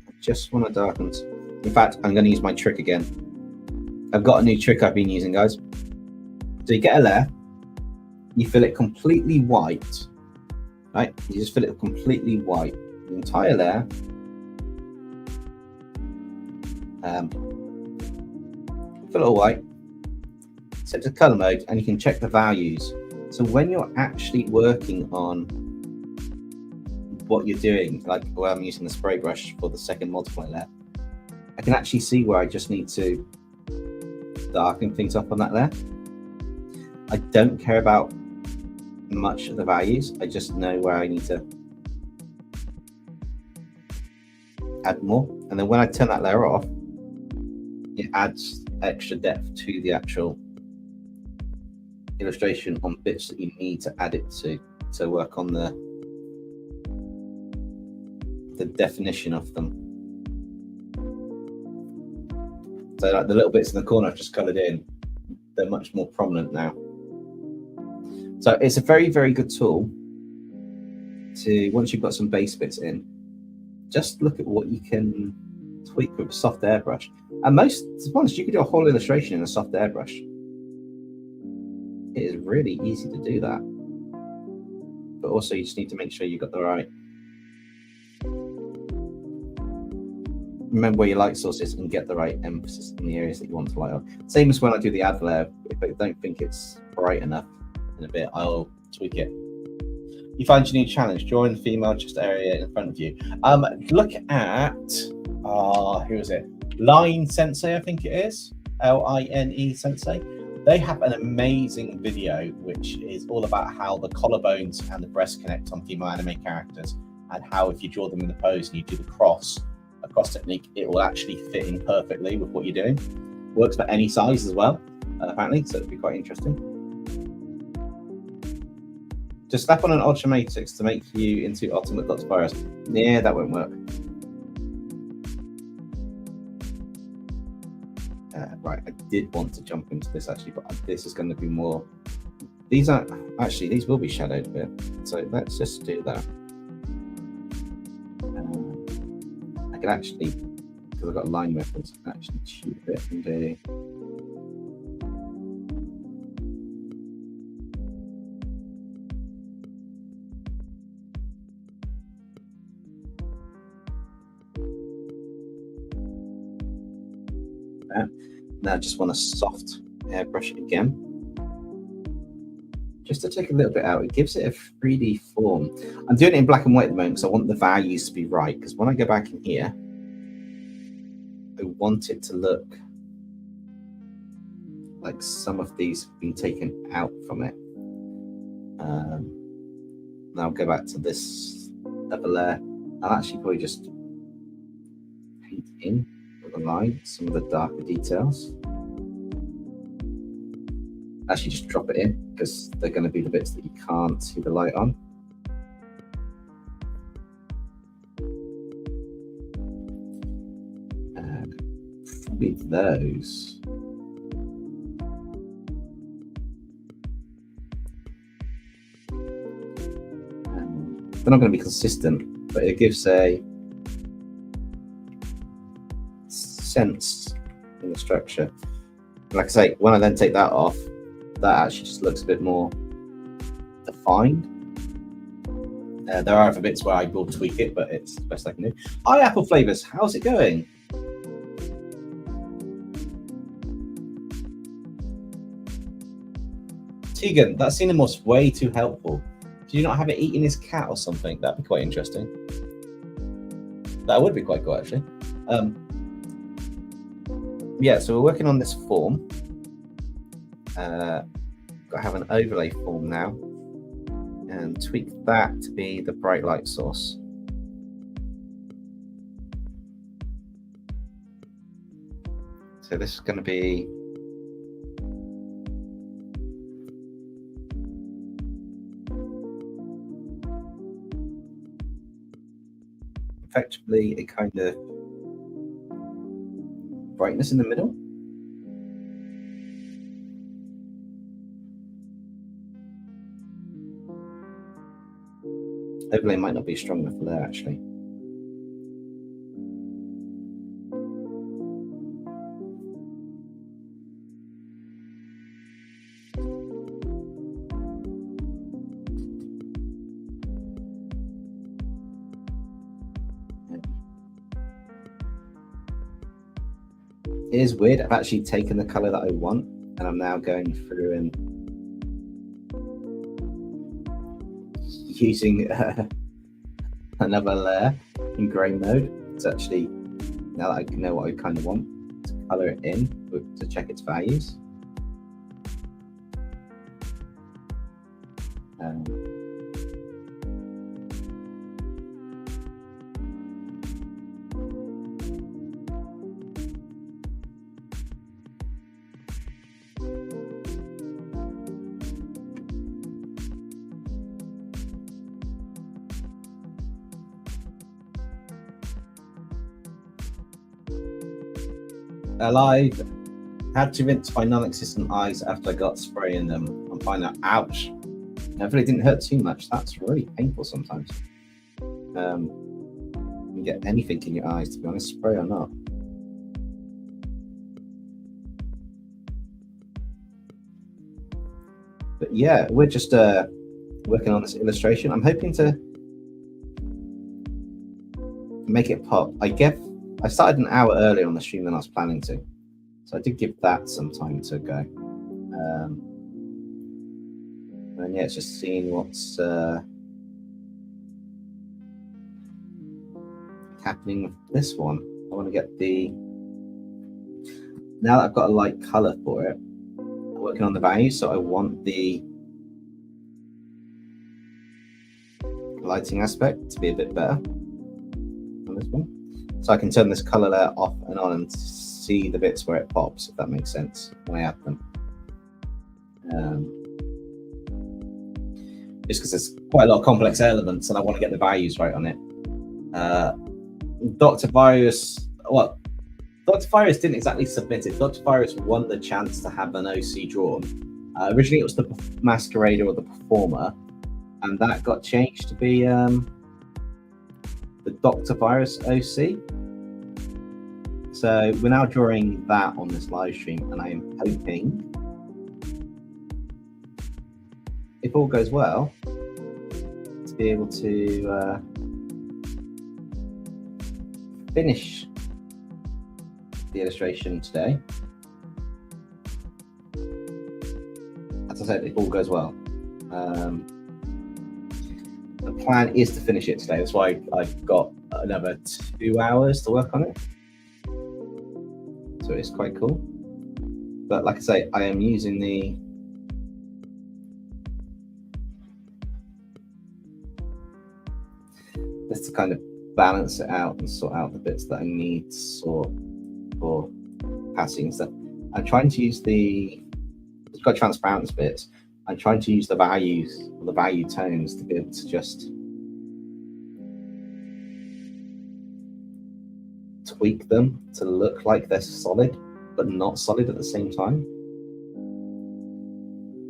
I just want to darken. In fact, I'm going to use my trick again. I've got a new trick I've been using, guys. So you get a layer, you fill it completely white, right? You just fill it completely white, the entire layer. Fill it all white, set to color mode, and you can check the values. So when you're actually working on what you're doing, like where I'm using the spray brush for the second multiply layer, I can actually see where I just need to darken things up on that layer. I don't care about much of the values. I just know where I need to add more. And then when I turn that layer off, it adds extra depth to the actual illustration on bits that you need to add it to work on the definition of them. So like the little bits in the corner I've just coloured in, they're much more prominent now. So it's a very, very good tool to, once you've got some base bits in, just look at what you can tweak with a soft airbrush. And most, to be honest, you could do a whole illustration in a soft airbrush. It is really easy to do that. But also you just need to make sure you've got the right, remember where your light source is and get the right emphasis in the areas that you want to light up. Same as when I do the ad layer, if I don't think it's bright enough in a bit, I'll tweak it. You find your new challenge, drawing the female chest area in front of you. Look at, who is it? Line Sensei, I think it is. L-I-N-E Sensei. They have an amazing video which is all about how the collarbones and the breast connect on female anime characters, and how if you draw them in the pose and you do the cross technique, it will actually fit in perfectly with what you're doing. Works for any size as well, apparently, so it'll be quite interesting. Just slap on an Ultra Matrix to make you into Ultimate Dr. Virus. Yeah, that won't work. Right, I did want to jump into this actually, but this is going to be more. These are actually, these will be shadowed a bit. So let's just do that. I can actually, because I've got a line reference, I can actually shoot it and do. Now I just want to soft airbrush it again, just to take a little bit out. It gives it a 3D form. I'm doing it in black and white at the moment because I want the values to be right, because when I go back in here, I want it to look like some of these have been taken out from it. Now I'll go back to this other layer. I'll actually probably just paint in the line, some of the darker details. Actually just drop it in, because they're going to be the bits that you can't see the light on. Probably those. They're not going to be consistent, but it gives a sense in the structure. Like I say, when I then take that off, that actually just looks a bit more defined. There are other bits where I will tweak it, but it's the best I can do. Hi, Apple Flavors, how's it going? Tegan, that cinema was way too helpful. Do you not have it eating his cat or something? That'd be quite interesting. That would be quite cool, actually. Yeah, so we're working on this form. Got to have an overlay form now, and tweak that to be the bright light source. So this is going to be effectively a kind of brightness in the middle. Overlay might not be strong enough for there, actually. It is weird. I've actually taken the color that I want, and I'm now going through and using another layer in grey mode. It's actually, now that I know what I kind of want, to color it in to check its values. Alive. Had to rinse my non-existent eyes after I got spray in them. I'm finding out, ouch. Hopefully it didn't hurt too much. That's really painful sometimes. You get anything in your eyes, to be honest, spray or not. But yeah, we're just working on this illustration. I'm hoping to make it pop. I started an hour earlier on the stream than I was planning to, so I did give that some time to go. And yeah, it's just seeing what's happening with this one. I want to get now that I've got a light color for it, I'm working on the values, so I want the lighting aspect to be a bit better on this one. So I can turn this color layer off and on and see the bits where it pops, if that makes sense, when I add them. Just because there's quite a lot of complex elements and I want to get the values right on it. Dr. Virus didn't exactly submit it. Dr. Virus won the chance to have an OC drawn. Originally it was the Masquerader or the Performer, and that got changed to be the Dr. Virus OC. So we're now drawing that on this live stream, and I am hoping, if all goes well, to be able to finish the illustration today. As I said, if all goes well. The plan is to finish it today. That's why I've got another 2 hours to work on it. So it's quite cool. But like I say, I am using this to kind of balance it out and sort out the bits that I need to sort for passing and stuff. I'm trying to use it's got transparency bits. I'm trying to use the values or the value tones to be able to just tweak them to look like they're solid, but not solid at the same time.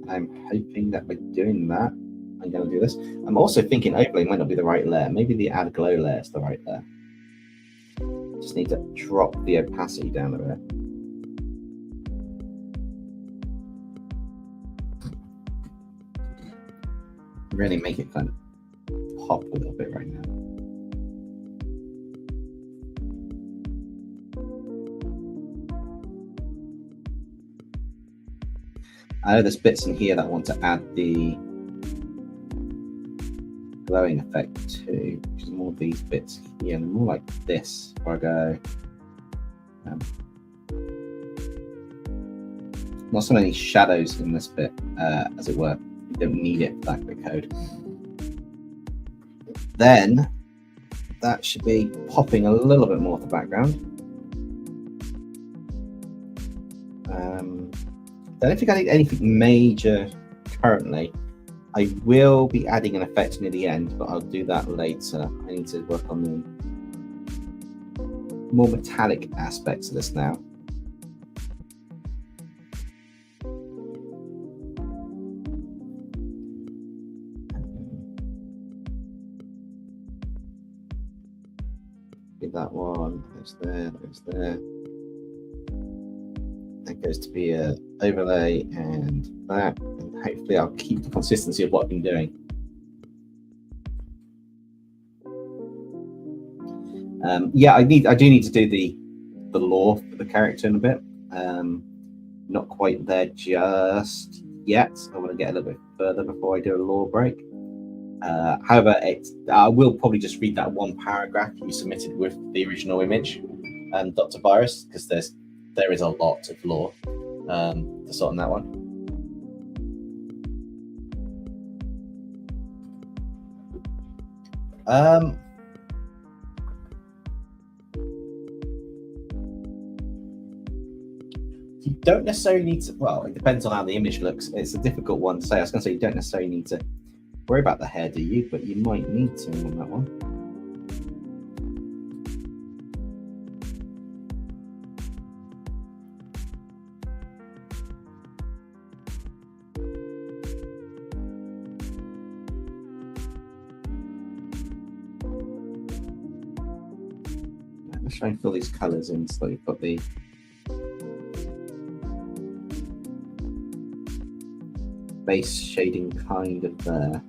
I'm hoping that by doing that, I'm going to do this. I'm also thinking overlay might not be the right layer. Maybe the add glow layer is the right layer. Just need to drop the opacity down a bit. Really make it kind of pop a little bit right now. I know there's bits in here that I want to add the glowing effect to, which is more of these bits here, and more like this, where I go, not so many shadows in this bit, as it were. You don't need it for that quick code. Then that should be popping a little bit more to the background. I don't think I need anything major currently. I will be adding an effect near the end, but I'll do that later. I need to work on the more metallic aspects of this now. Give that one, goes there, goes there. That goes to be a overlay and that, and hopefully I'll keep the consistency of what I've been doing. Yeah, I do need to do the lore for the character in a bit. Not quite there just yet. I want to get a little bit further before I do a lore break. However, I will probably just read that one paragraph you submitted with the original image, Dr. Virus, because there is a lot of lore to sort on that one. You don't necessarily need to, well, it depends on how the image looks. It's a difficult one to say. I was going to say you don't necessarily need to worry about the hair, do you? But you might need to on that one. Let's try and fill these colours in so you've got the base shading kind of there.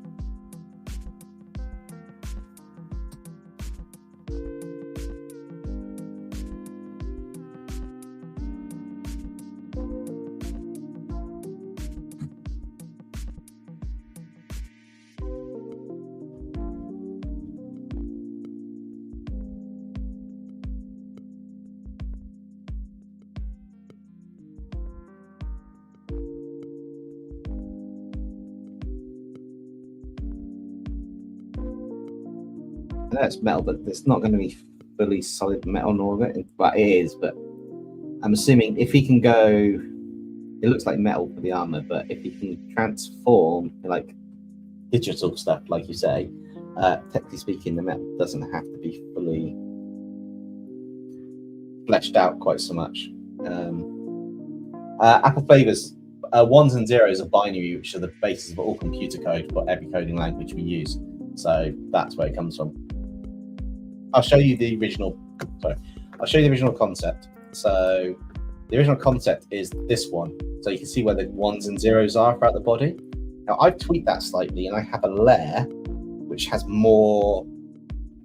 I know it's metal, but it's not going to be fully solid metal, nor of it. But it is. But I'm assuming if he can go, it looks like metal for the armor. But if he can transform like digital stuff, like you say, technically speaking, the metal doesn't have to be fully fleshed out quite so much. Apple favors ones and zeros are binary, which are the basis of all computer code for every coding language we use. So that's where it comes from. I'll show you the original. Sorry, I'll show you the original concept. So the original concept is this one. So you can see where the ones and zeros are throughout the body. Now I've tweaked that slightly, and I have a layer which has more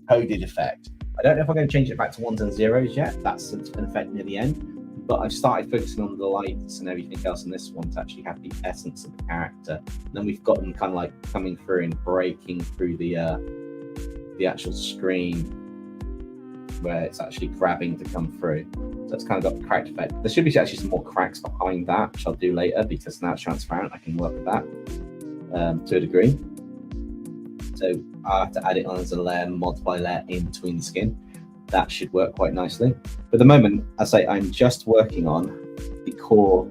coded effect. I don't know if I'm going to change it back to ones and zeros yet. That's an effect near the end. But I've started focusing on the lights and everything else in this one to actually have the essence of the character. And then we've got them kind of like coming through and breaking through the actual screen where it's actually grabbing to come through. So it's kind of got the cracked effect. There should be actually some more cracks behind that, which I'll do later because now it's transparent. I can work with that to a degree. So I have to add it on as a layer, multiply layer in between the skin. That should work quite nicely. But at the moment, I say I'm just working on the core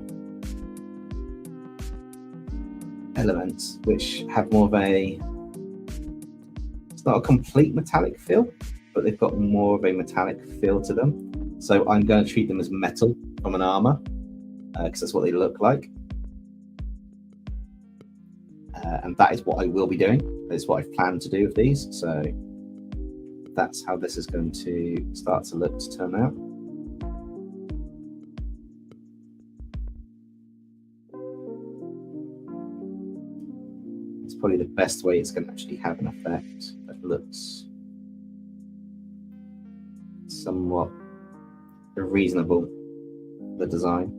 elements, which have more of a, it's not a complete metallic feel, but they've got more of a metallic feel to them. So I'm going to treat them as metal from an armor, because that's what they look like. And that is what I will be doing. That is what I've planned to do with these. So that's how this is going to start to look to turn out. It's probably the best way it's going to actually have an effect that looks somewhat reasonable, the design.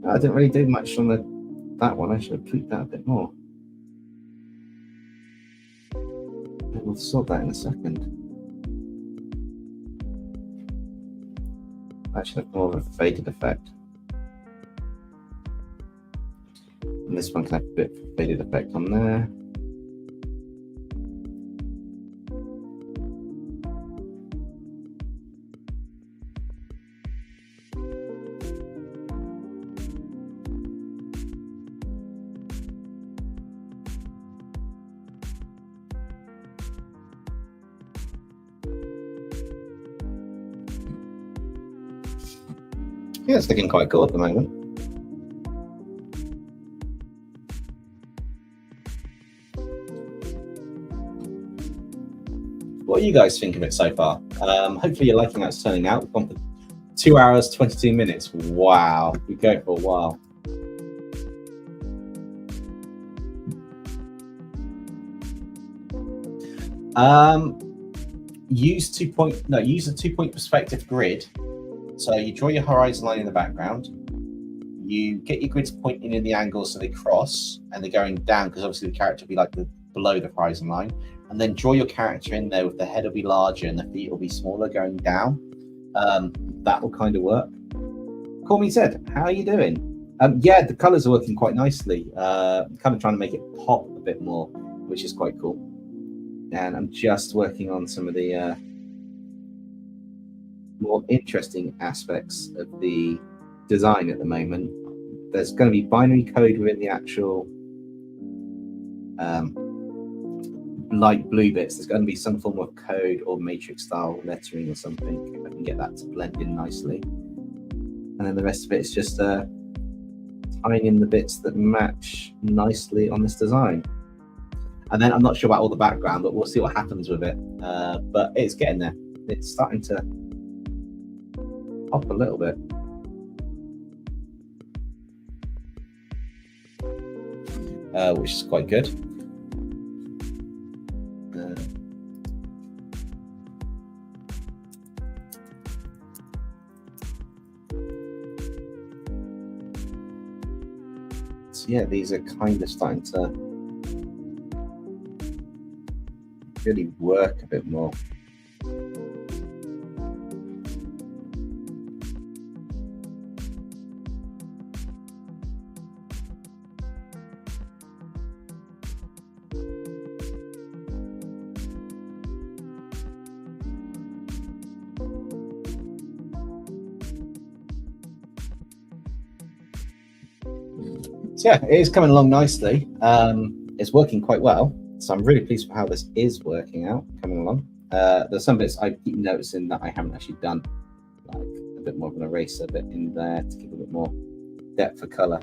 I didn't really do much on that one. I should have tweaked that a bit more. We'll sort that in a second. I should have more of a faded effect. And this one can have a bit of a faded effect on there. Yeah, it's looking quite cool at the moment. What do you guys think of it so far? Hopefully you're liking how it's turning out. We've gone for 2 hours, 22 minutes. Wow, we go for a while. Use a 2-point perspective grid. So you draw your horizon line in the background, you get your grids pointing in the angles so they cross and they're going down, because obviously the character will be like below the horizon line, and then draw your character in there with the head will be larger and the feet will be smaller going down. That will kind of work. Call me Zed, how are you doing? Yeah, the colors are working quite nicely. Kind of trying to make it pop a bit more, which is quite cool. And I'm just working on some of the more interesting aspects of the design at the moment. There's going to be binary code within the actual light blue bits. There's going to be some form of code or matrix style lettering or something, if I can get that to blend in nicely. And then the rest of it is just tying in the bits that match nicely on this design. And then I'm not sure about all the background, but we'll see what happens with it. But it's getting there. It's starting to pop a little bit. Which is quite good. So yeah, these are kind of starting to really work a bit more. So yeah, it is coming along nicely. It's working quite well. So I'm really pleased with how this is working out, coming along. There's some bits I keep noticing that I haven't actually done, like a bit more of an eraser bit in there to give a bit more depth of color.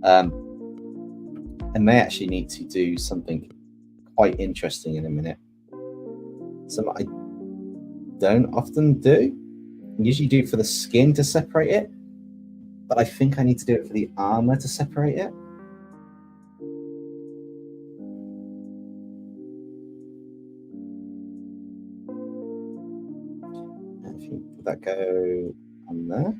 I may actually need to do something quite interesting in a minute. Something I don't often do. I usually do it for the skin to separate it, but I think I need to do it for the armor to separate it. And if you let that go on there.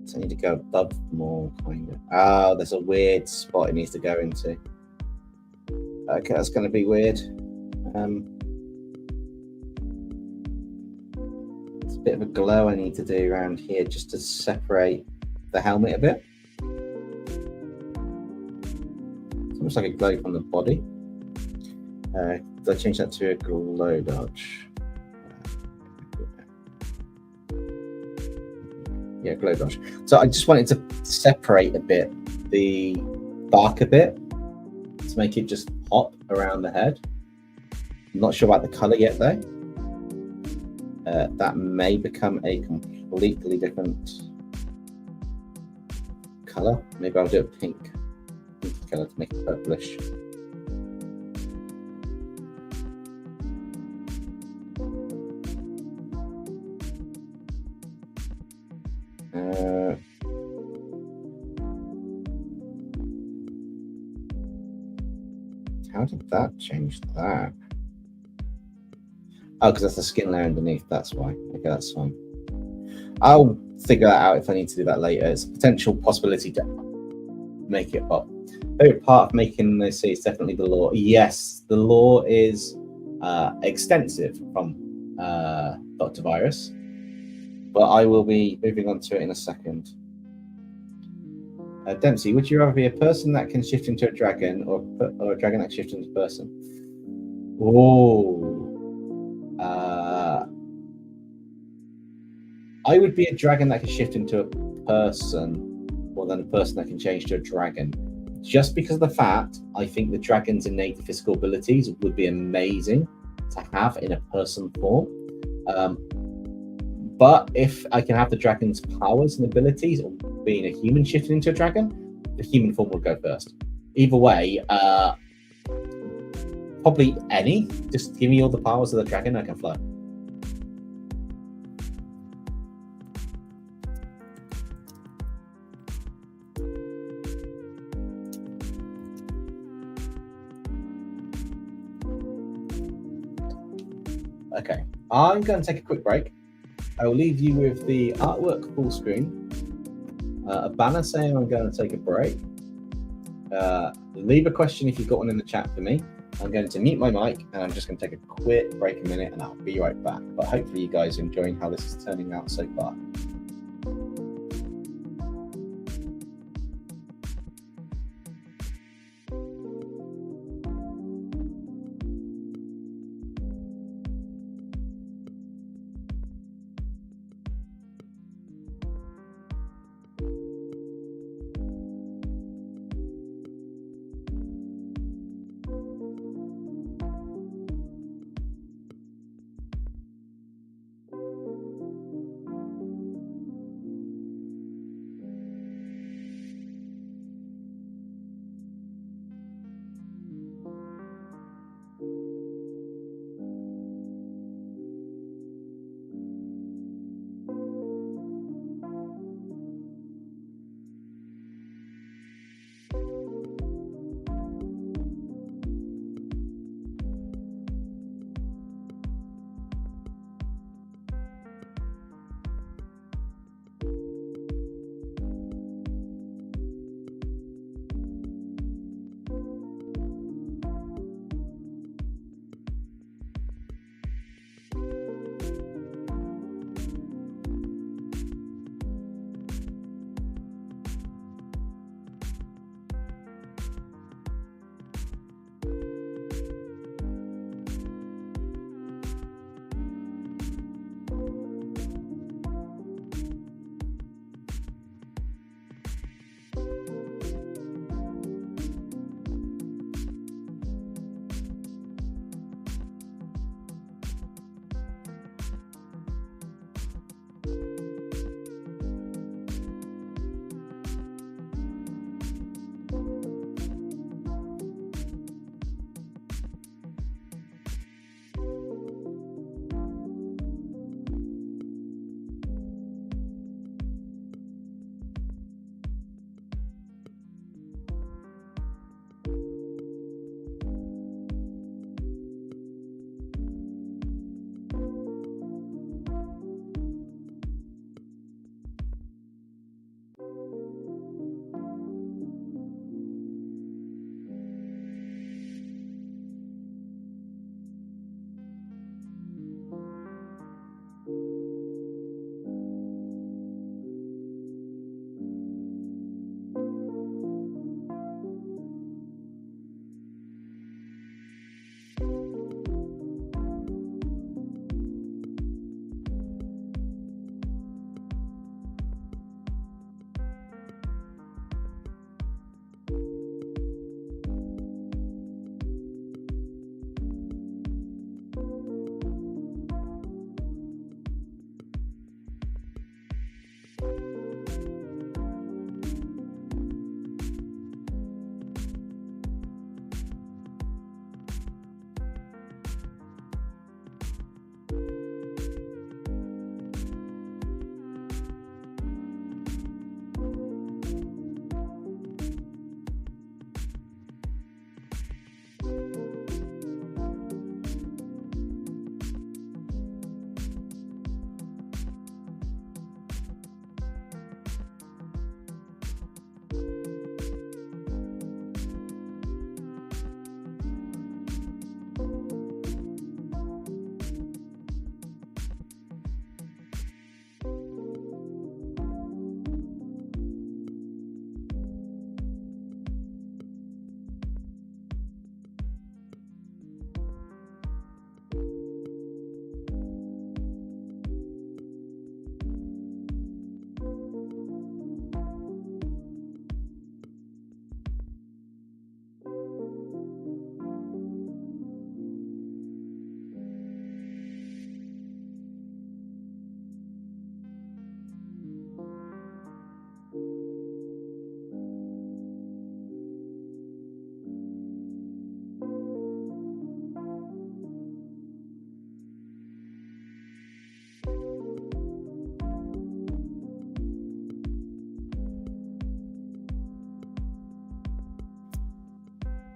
So I need to go above more, kind of. Oh, there's a weird spot it needs to go into. Okay, that's going to be weird. It's a bit of a glow I need to do around here just to separate the helmet a bit. It's almost like a glow from the body. Did I change that to a glow dodge? Yeah, glow dodge. So I just wanted to separate a bit the bark a bit to make it just pop around the head. I'm not sure about the color yet though. That may become a completely different color. Maybe I'll do a pink color to make it purplish. How did that change that? Oh, because that's the skin layer underneath, that's why. Okay, that's fine. I'll figure that out if I need to do that later. It's a potential possibility to make it pop. Favorite part of making this is definitely the lore. Yes, the lore is extensive from Dr. Virus, but I will be moving on to it in a second. Dempsey, would you rather be a person that can shift into a dragon or a dragon that shifts into a person? Oh, I would be a dragon that can shift into a person more than a person that can change to a dragon. Just because of the fact, I think the dragon's innate physical abilities would be amazing to have in a person form. But if I can have the dragon's powers and abilities, or being a human shifted into a dragon, the human form will go first. Either way, probably any. Just give me all the powers of the dragon, I can fly. Okay, I'm going to take a quick break. I will leave you with the artwork full screen, a banner saying I'm going to take a break. Leave a question if you've got one in the chat for me. I'm going to mute my mic and I'm just going to take a quick break a minute and I'll be right back. But hopefully you guys are enjoying how this is turning out so far.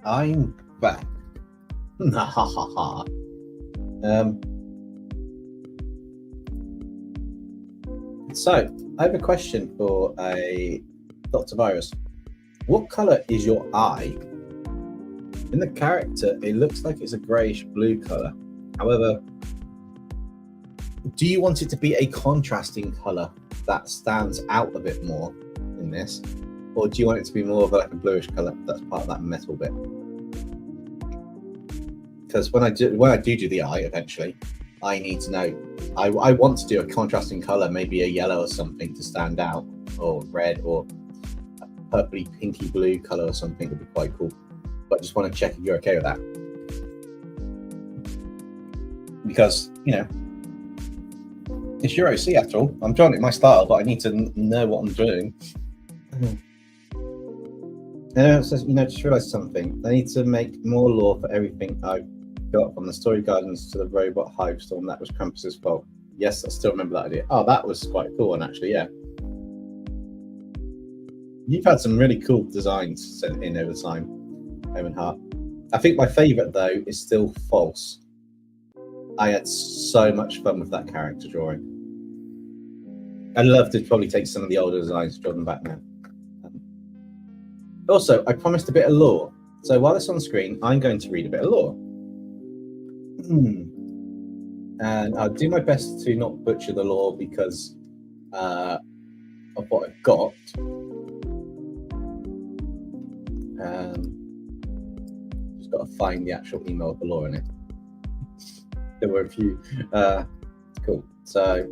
I'm back. um, So I have a question for a Dr. Virus. What color is your eye? In the character, it looks like it's a grayish blue color. However, do you want it to be a contrasting color that stands out a bit more in this? Or do you want it to be more of like a bluish color that's part of that metal bit? Because when I do the eye eventually, I need to know. I want to do a contrasting color, maybe a yellow or something to stand out, or red, or a purpley pinky blue color or something would be quite cool. But I just want to check if you're okay with that. Because, you know, it's your OC after all. I'm drawing it my style, but I need to know what I'm doing. And it says, you know, just realized something. I need to make more lore for everything I've got, from the story gardens to the robot hive storm. That was Krampus's fault. Yes, I still remember that idea. Oh, that was quite cool one, actually, yeah. You've had some really cool designs sent in over time, Hart. I think my favourite, though, is still False. I had so much fun with that character drawing. I'd love to probably take some of the older designs and draw them back now. Also, I promised a bit of lore. So while it's on screen, I'm going to read a bit of lore. And I'll do my best to not butcher the lore because of what I've got. Just got to find the actual email with the lore in it. There were a few. Cool. So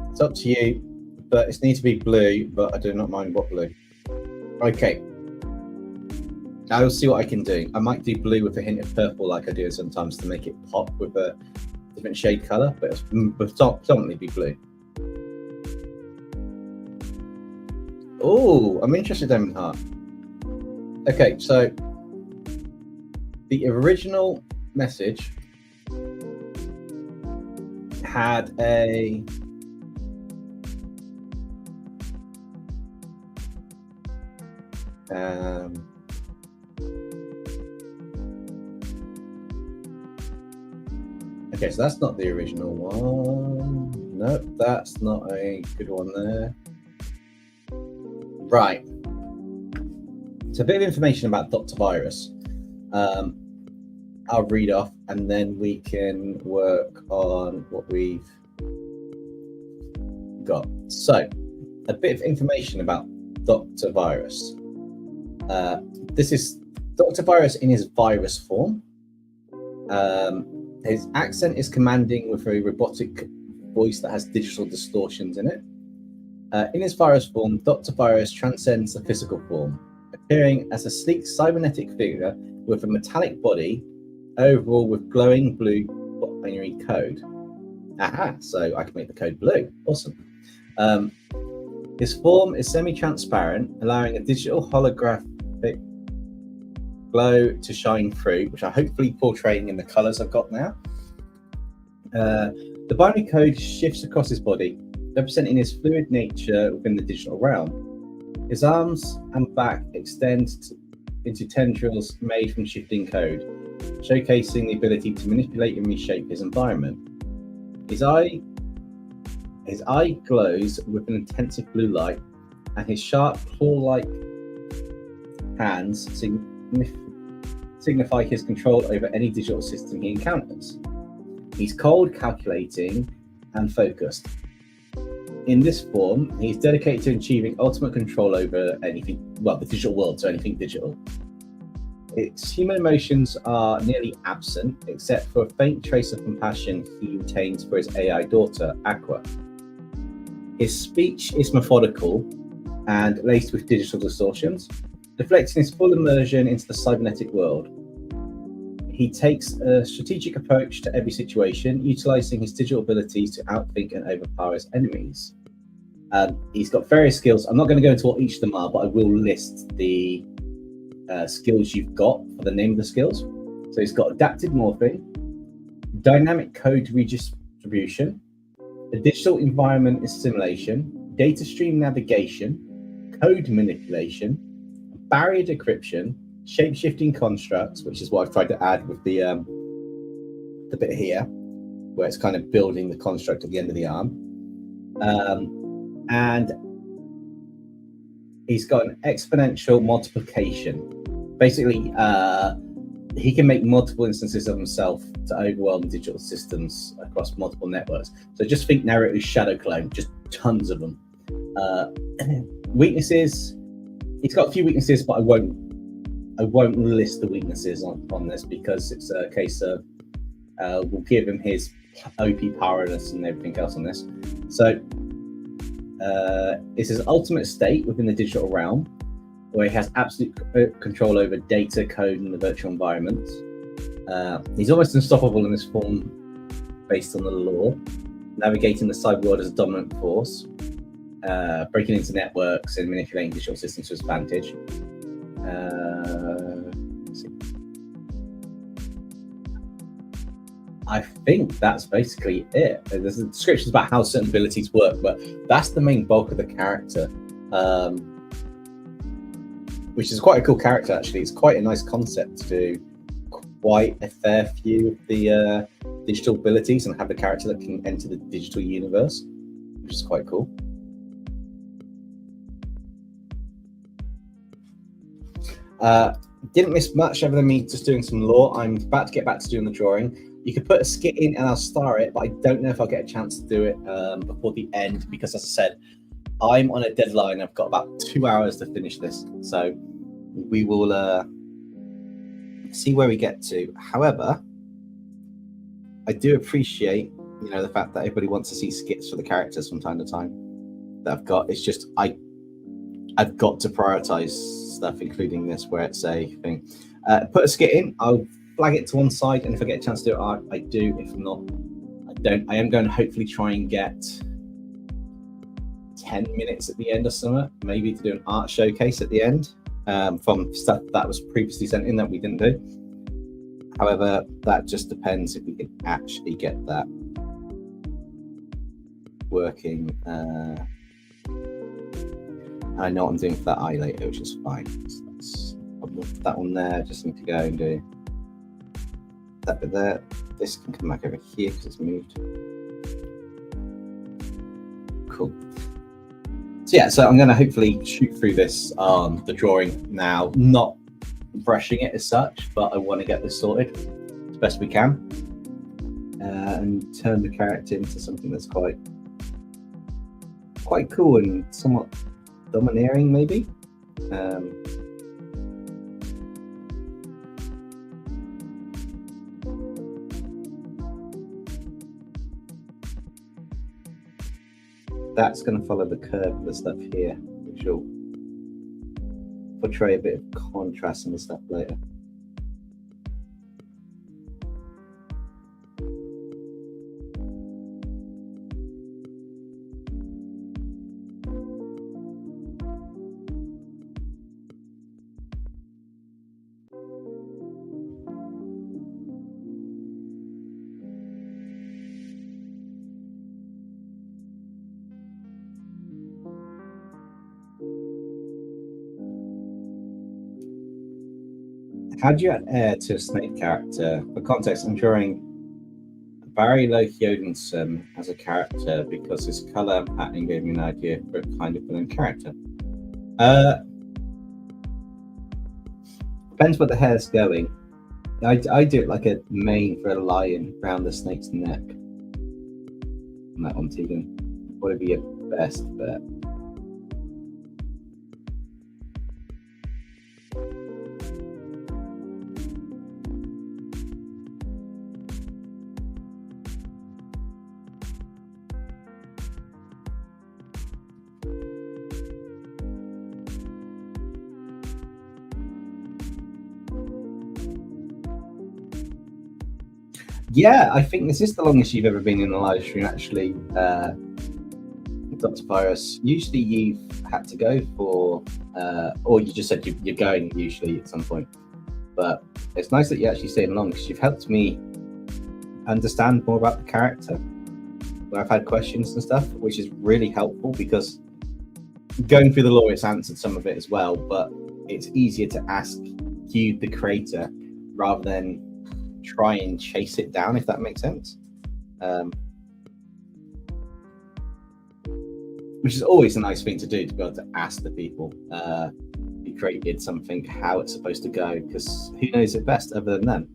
it's up to you, but it needs to be blue, but I do not mind what blue. Okay. I'll see what I can do. I might do blue with a hint of purple like I do sometimes to make it pop with a different shade color, but it's predominantly be blue. Oh, I'm interested in Hart. Okay, so the original message had a okay, so that's not the original one. Nope, that's not a good one there. Right. So a bit of information about Dr. Virus. I'll read off and then we can work on what we've got. So a bit of information about Dr. Virus. This is Dr. Virus in his virus form. His accent is commanding with a robotic voice that has digital distortions in it. In his virus form, Dr. Virus transcends the physical form, appearing as a sleek cybernetic figure with a metallic body, overall with glowing blue binary code. Aha, so I can make the code blue. Awesome. His form is semi-transparent, allowing a digital holographic glow to shine through, which I'm hopefully portraying in the colors I've got now. The binary code shifts across his body, representing his fluid nature within the digital realm. His arms and back extend into tendrils made from shifting code, showcasing the ability to manipulate and reshape his environment. His eye glows with an intensive blue light, and his sharp claw-like hands signify his control over any digital system he encounters. He's cold, calculating, and focused. In this form, he's dedicated to achieving ultimate control over anything, well, the digital world, so anything digital. Its human emotions are nearly absent, except for a faint trace of compassion he retains for his AI daughter, Aqua. His speech is methodical and laced with digital distortions, reflecting his full immersion into the cybernetic world. He takes a strategic approach to every situation, utilizing his digital abilities to outthink and overpower his enemies. He's got various skills. I'm not going to go into what each of them are, but I will list the skills you've got for the name of the skills. So he's got adaptive morphing, dynamic code redistribution, a digital environment assimilation, data stream navigation, code manipulation, barrier decryption, shape-shifting constructs, which is what I've tried to add with the the bit here where it's kind of building the construct at the end of the arm. And he's got an exponential multiplication. Basically, he can make multiple instances of himself to overwhelm digital systems across multiple networks. So just think Naruto's shadow clone, just tons of them. Weaknesses, he's got a few weaknesses, but I won't list the weaknesses on this because it's a case of we'll give him his OP powerless and everything else on this. So it's his ultimate state within the digital realm, where he has absolute control over data, code, and the virtual environment. He's almost unstoppable in this form based on the law, navigating the cyber world as a dominant force, breaking into networks and manipulating digital systems to his advantage. I think that's basically it. There's descriptions about how certain abilities work, but that's the main bulk of the character, which is quite a cool character, actually. It's quite a nice concept to do quite a fair few of the digital abilities and have a character that can enter the digital universe, which is quite cool. Didn't miss much other than me just doing some lore. I'm about to get back to doing the drawing. You could put a skit in and I'll star it, but I don't know if I'll get a chance to do it before the end because, as I said, I'm on a deadline. I've got about 2 hours to finish this. So we will see where we get to. However, I do appreciate, the fact that everybody wants to see skits for the characters from time to time that I've got. It's just I've got to prioritize stuff, including this, where it's a thing. Put a skit in, I'll flag it to one side, and if I get a chance to do it, I do. If not, I don't. I am going to hopefully try and get 10 minutes at the end or something, maybe to do an art showcase at the end from stuff that was previously sent in that we didn't do. However, that just depends if we can actually get that working. I know what I'm doing for that eye later, which is fine. So I'll move that one there. Just need to go and do that bit there. This can come back over here because it's moved. Cool. So I'm going to hopefully shoot through this the drawing now, not brushing it as such, but I want to get this sorted as best we can and turn the character into something that's quite cool and somewhat domineering, maybe. That's going to follow the curve of the stuff here, which will portray a bit of contrast in the stuff later. How do you add air to a snake character? For context, I'm drawing Barry Loki-Odinson as a character because his color pattern gave me an idea for a kind of villain character. Depends what the hair's going. I do it like a mane for a lion around the snake's neck. And that one, Tegan, would probably be your best bet. Yeah, I think this is the longest you've ever been in a live stream, actually, Dr. Virus. Usually you've had to go for, or you just said you're going usually at some point. But it's nice that you're actually staying long because you've helped me understand more about the character. Where I've had questions and stuff, which is really helpful because going through the lore, it's answered some of it as well, but it's easier to ask you, the creator, rather than try and chase it down, if that makes sense. Which is always a nice thing to do, to be able to ask the people who created something how it's supposed to go, because who knows it best other than them.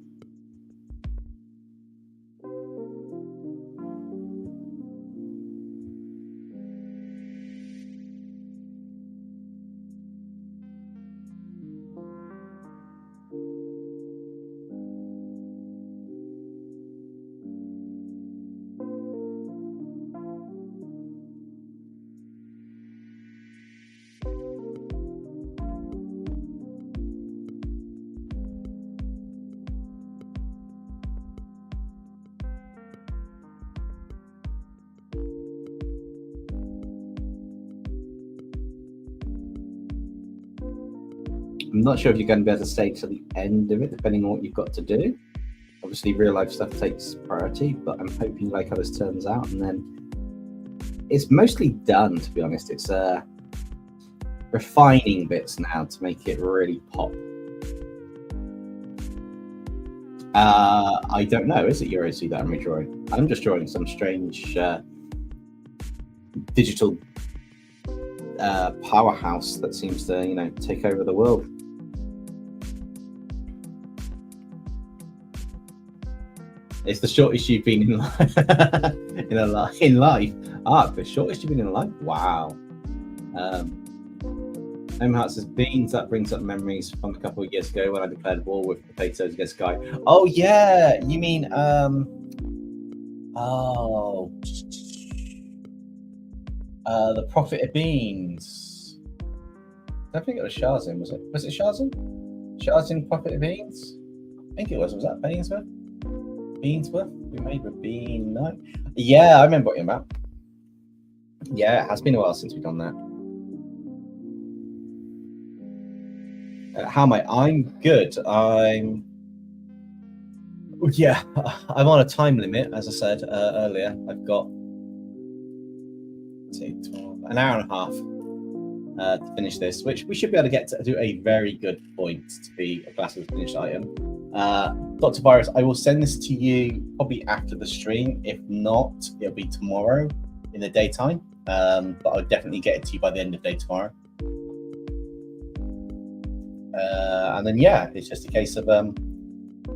I'm not sure if you're going to be able to stay to the end of it, depending on what you've got to do. Obviously, real life stuff takes priority, but I'm hoping you like how this turns out. And then it's mostly done, to be honest. It's refining bits now to make it really pop. I don't know. Is it EuroC that I'm redrawing? I'm just drawing some strange digital powerhouse that seems to, you know, take over the world. It's the shortest you've been in life. in life. Ah, the shortest you've been in life. Wow. Heart says beans. That brings up memories from a couple of years ago when I declared war with potatoes against Guy. Oh yeah, you mean the Prophet of Beans. I think it was Shazin, was it? Was it Shazin? Shazin, Prophet of Beans? I think it was. Was that Beansworth? Beansworth? We made with Bean. No. Yeah, I remember what you're about. Yeah, it has been a while since we've done that. How am I? I'm good. I'm on a time limit, as I said earlier. I've got an hour and a half to finish this, which we should be able to get to do a very good point to be a class of finished item. Dr. Virus, I will send this to you probably after the stream. If not, it'll be tomorrow in the daytime. But I'll definitely get it to you by the end of the day tomorrow. And then yeah, it's just a case of like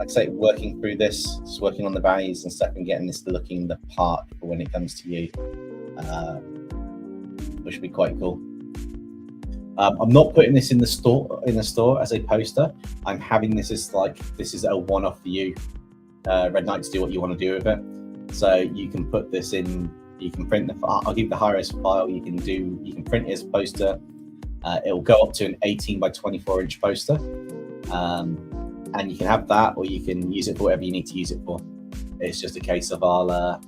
I say, working through this, just working on the values and stuff, and getting this looking the part for when it comes to you, which would be quite cool. I'm not putting this in the store as a poster. I'm having this as like, this is a one-off for you, Red Knight, to do what you want to do with it. So you can put this in, you can print the file. I'll give you the high-res file. You can print it as a poster. It will go up to an 18 by 24 inch poster, and you can have that, or you can use it for whatever you need to use it for. It's just a case of I'll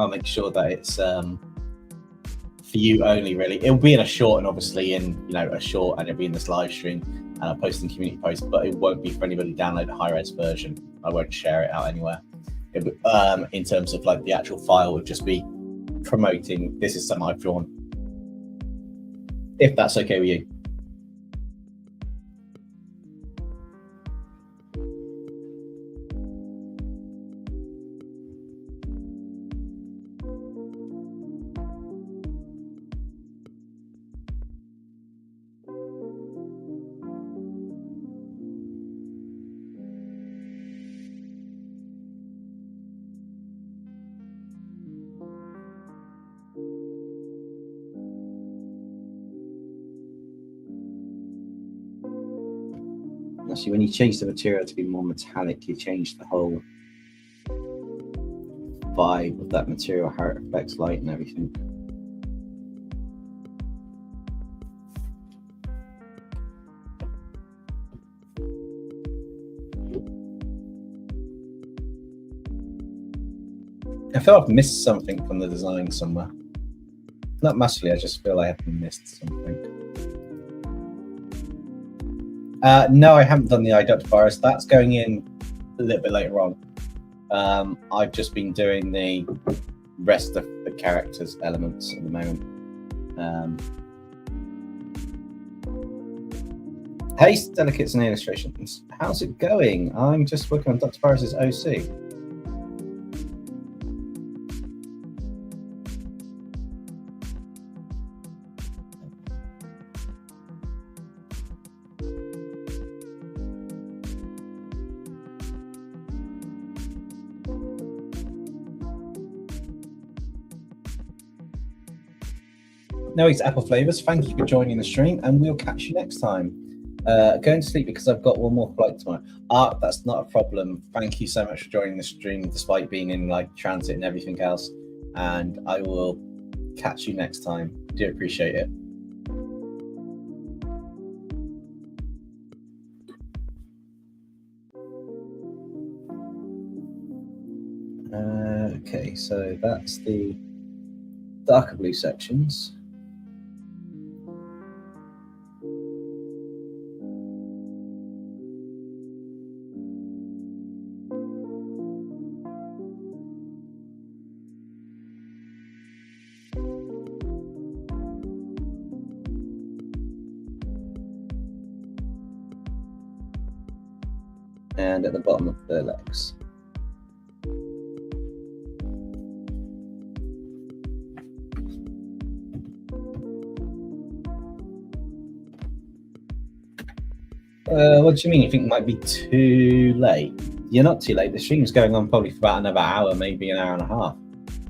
make sure that it's for you only, really. It'll be in a short, and obviously in a short, and it'll be in this live stream, and I'll post in community post, but it won't be for anybody to download the high-res version. I won't share it out anywhere. In terms of like the actual file, would just be promoting this is something I've drawn, if that's okay with you. See, when you change the material to be more metallic, you change the whole vibe of that material, how it affects light and everything. I feel I've missed something from the design somewhere. Not massively, I just feel I have missed something. No, I haven't done the iDuct virus. That's going in a little bit later on. I've just been doing the rest of the characters elements at the moment. Hey, Delicates and Illustrations. How's it going? I'm just working on Dr. Virus's OC. No, it's Apple Flavors. Thank you for joining the stream, and we'll catch you next time. Going to sleep because I've got one more flight tomorrow. That's not a problem. Thank you so much for joining the stream, despite being in like transit and everything else. And I will catch you next time. Do appreciate it. Okay, so that's the darker blue sections. And at the bottom of the legs. What do you mean? You think it might be too late? You're not too late. The stream's going on probably for about another hour, maybe an hour and a half.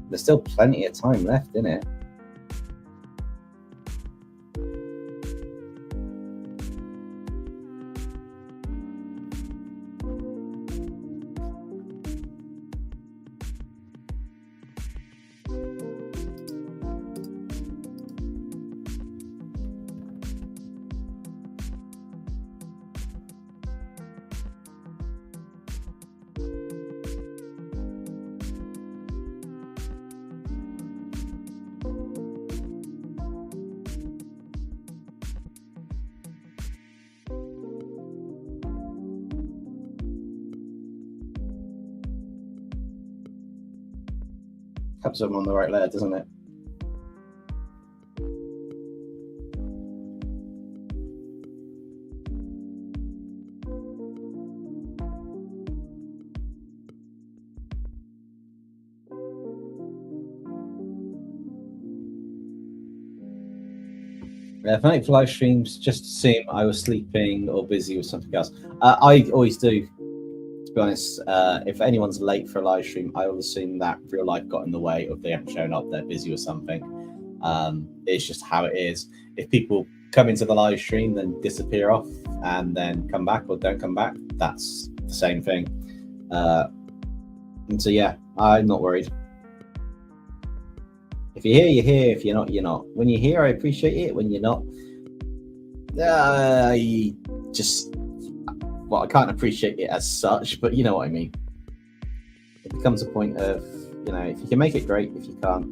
There's still plenty of time left in it. Helps them on the right layer, doesn't it? Thank you for live streams. Just assume I was sleeping or busy with something else. I always do. To be honest, if anyone's late for a live stream, I will assume that real life got in the way, or if they haven't shown up, they're busy with something. It's just how it is. If people come into the live stream, then disappear off, and then come back or don't come back, that's the same thing. And so, yeah, I'm not worried. If you're here, you're here. If you're not, you're not. When you're here, I appreciate it. When you're not, I just... Well, I can't appreciate it as such, but you know what I mean. It becomes a point of, you know, if you can make it, great. If you can't,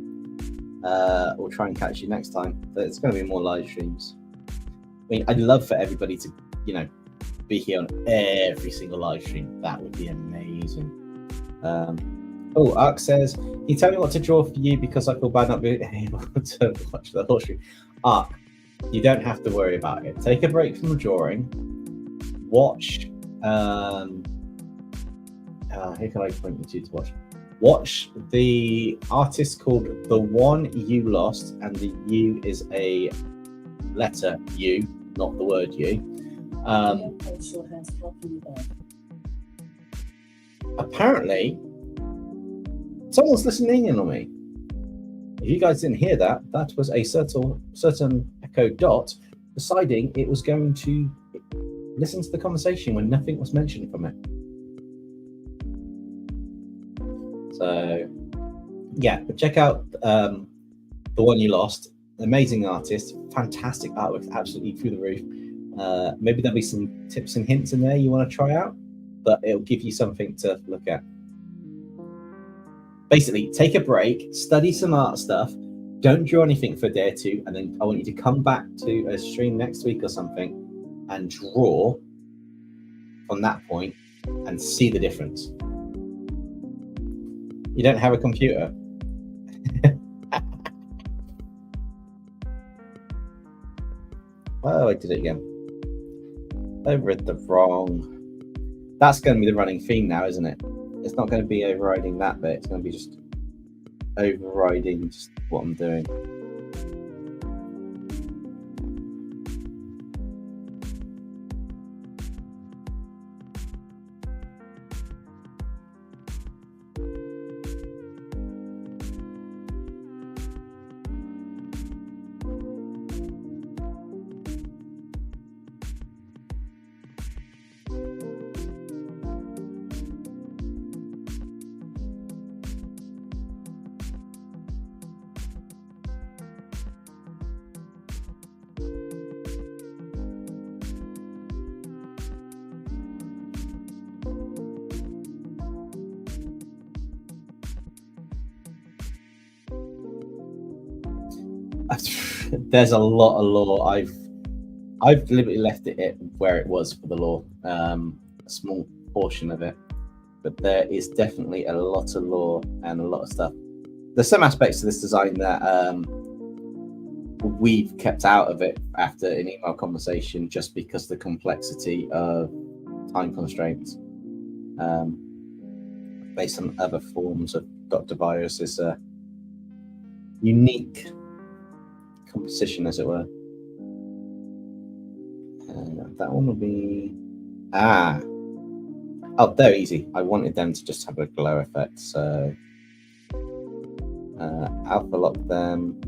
we'll try and catch you next time. There's going to be more live streams. I mean, I'd love for everybody to, you know, be here on every single live stream. That would be amazing. Oh, Ark says, can you tell me what to draw for you because I feel bad not being able to watch the whole stream? Ark, you don't have to worry about it. Take a break from the drawing. Watch, who can I point you to watch? Watch the artist called The One You Lost, and the U is a letter U, not the word U. Apparently, someone's listening in on me. If you guys didn't hear that, that was a certain Echo Dot deciding it was going to listen to the conversation when nothing was mentioned from it. So, yeah, but check out The One You Lost. Amazing artist, fantastic artwork, absolutely through the roof. Maybe there'll be some tips and hints in there you want to try out, but it'll give you something to look at. Basically, take a break, study some art stuff, don't draw anything for a day or two, and then I want you to come back to a stream next week or something and draw from that point and see the difference. You don't have a computer. Oh, I did it again. Override the wrong. That's going to be the running theme now, isn't it? It's not going to be overriding that bit. It's going to be just overriding just what I'm doing. There's a lot of lore. I've deliberately left it where it was for the lore, a small portion of it, but there is definitely a lot of lore and a lot of stuff. There's some aspects to this design that we've kept out of it after an email conversation, just because the complexity of time constraints based on other forms of Dr. Virus is a unique composition, as it were. That one will be oh, they're easy. I wanted them to just have a glow effect, so alpha lock them,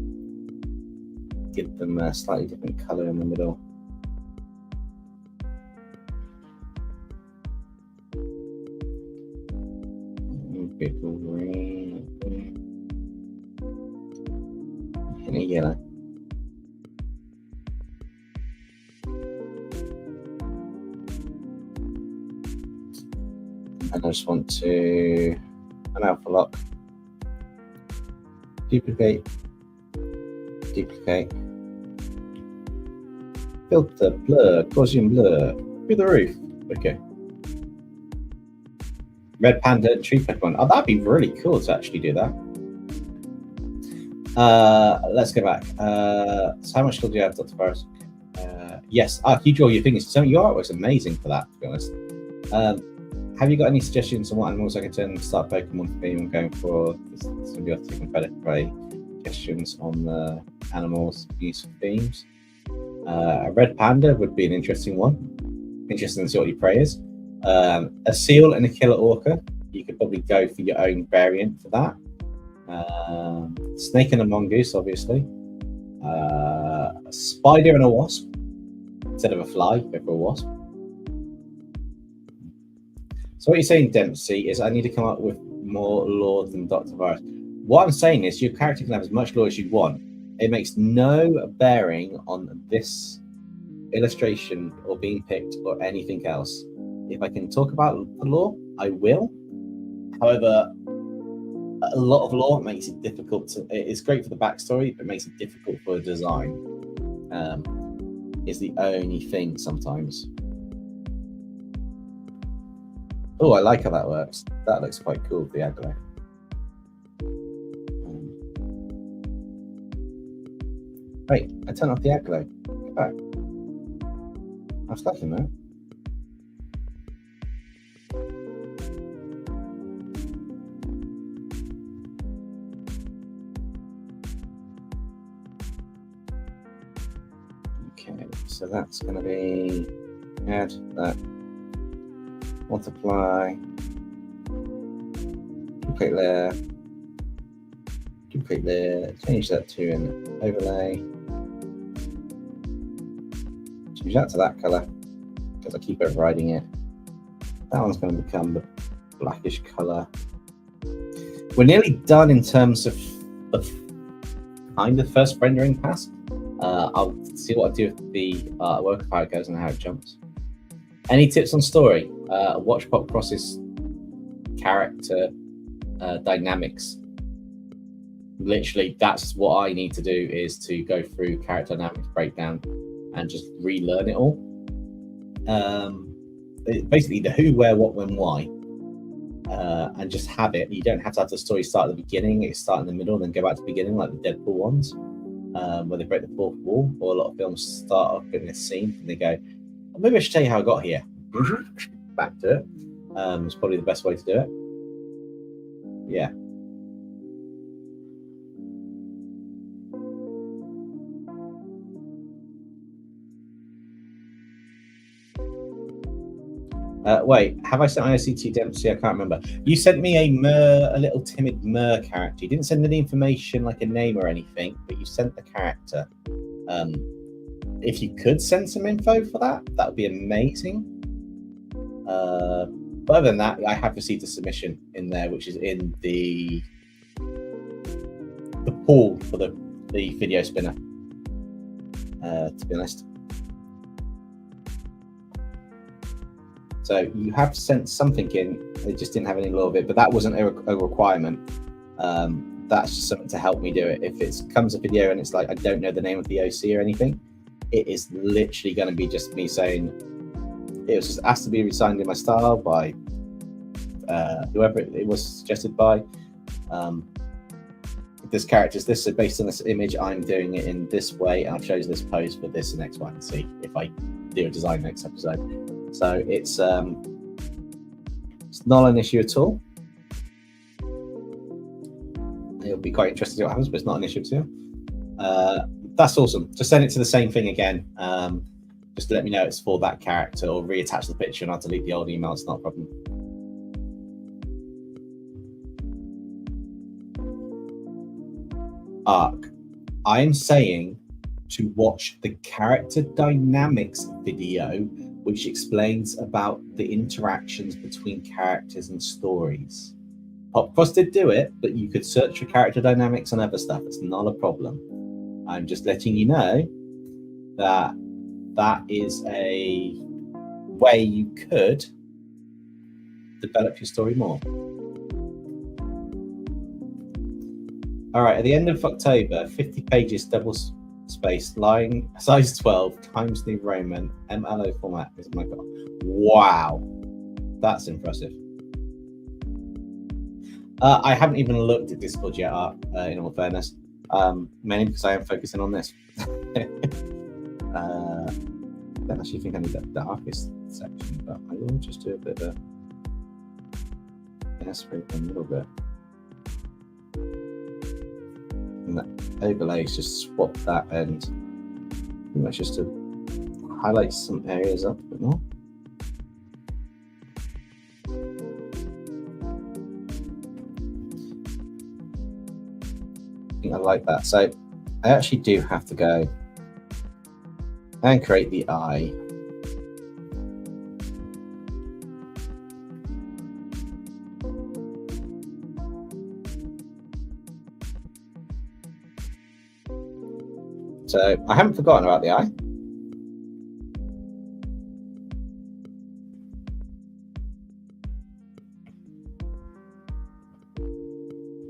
give them a slightly different color in the middle. Bit green and a yellow. And I just want to an alpha lock, duplicate, filter, blur, Gaussian blur, through the roof. Okay. Red Panda tree Pokemon. Oh, that'd be really cool to actually do that. Let's go back. So how much skill do you have, Dr. Virus? Yes. You draw your fingers. So your artwork's amazing for that, to be honest. Have you got any suggestions on what animals I can turn start Pokemon theme? I'm going for symbiotic and predatory suggestions on the animals use for themes. A red panda would be an interesting one. Interesting to see what your prey is. A seal and a killer orca. You could probably go for your own variant for that. Snake and a mongoose, obviously. A spider and a wasp. Instead of a fly, go for a wasp. So what you're saying, Dempsey, is I need to come up with more lore than Dr. Virus. What I'm saying is your character can have as much lore as you want. It makes no bearing on this illustration or being picked or anything else. If I can talk about the lore, I will. However, a lot of lore makes it difficult to. It's great for the backstory, but it makes it difficult for a design. Is the only thing sometimes. Oh, I like how that works. That looks quite cool, the aggro. Wait, I turned off the aggro. Get back. I'm stuck in there. Okay, so that's going to be add that. Multiply, duplicate layer, change that to an overlay, change that to that color because I keep overriding it. That one's going to become the blackish color. We're nearly done in terms of the kind of first rendering pass. I'll see what I do with the work, how it goes and how it jumps. Any tips on story? Watch Pop Cross's character dynamics. Literally, that's what I need to do, is to go through character dynamics breakdown and just relearn it all. Basically, the who, where, what, when, why, and just have it. You don't have to have the story start at the beginning. It start in the middle, and then go back to the beginning, like the Deadpool ones, where they break the fourth wall. Or a lot of films start off in this scene and they go, Maybe I should tell you how I got here. Back to it. It's probably the best way to do it. Yeah. Wait, have I sent my OC to Dempsey? I can't remember. You sent me a little timid Mer character. You didn't send any information like a name or anything, but you sent the character. If you could send some info for that, that would be amazing. But other than that, I have received a submission in there, which is in the pool for the video spinner. To be honest. So you have sent something in, it just didn't have any law of it, but that wasn't a requirement. That's just something to help me do it. If it comes a video and it's like, I don't know the name of the OC or anything, it is literally going to be just me saying, it was just asked to be resigned in my style by whoever it was suggested by. This character is this, so based on this image, I'm doing it in this way, and I've chosen this pose for this and X, Y, and Z if I do a design next episode. So it's not an issue at all. It'll be quite interesting to see what happens, but it's not an issue at all. That's awesome. Just send it to the same thing again. Just to let me know it's for that character, or reattach the picture and I'll delete the old email. It's not a problem. Arc. I'm saying to watch the character dynamics video, which explains about the interactions between characters and stories. Popcross did do it, but you could search for character dynamics and other stuff. It's not a problem. I'm just letting you know that that is a way you could develop your story more. All right, at the end of October, 50 pages, double space, line, size 12, Times New Roman, MLO format. Oh my God. Wow, that's impressive. I haven't even looked at Discord yet, in all fairness, mainly because I am focusing on this. I don't actually think I need that darkest section, but I will just do a bit of a spray a little bit. And that overlays just swap that end. And that's just to highlight some areas up a bit more. I think I like that. So I actually do have to go and create the eye. So I haven't forgotten about the eye.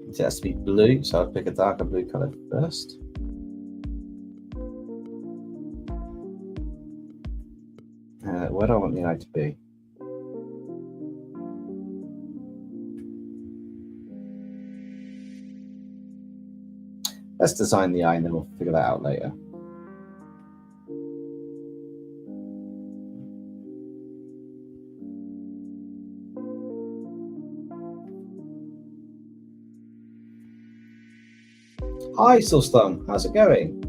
It has to be blue, so I'll pick a darker blue color first. Where do I want the eye to be? Let's design the eye and then we'll figure that out later. Hi, Soulstone. How's it going?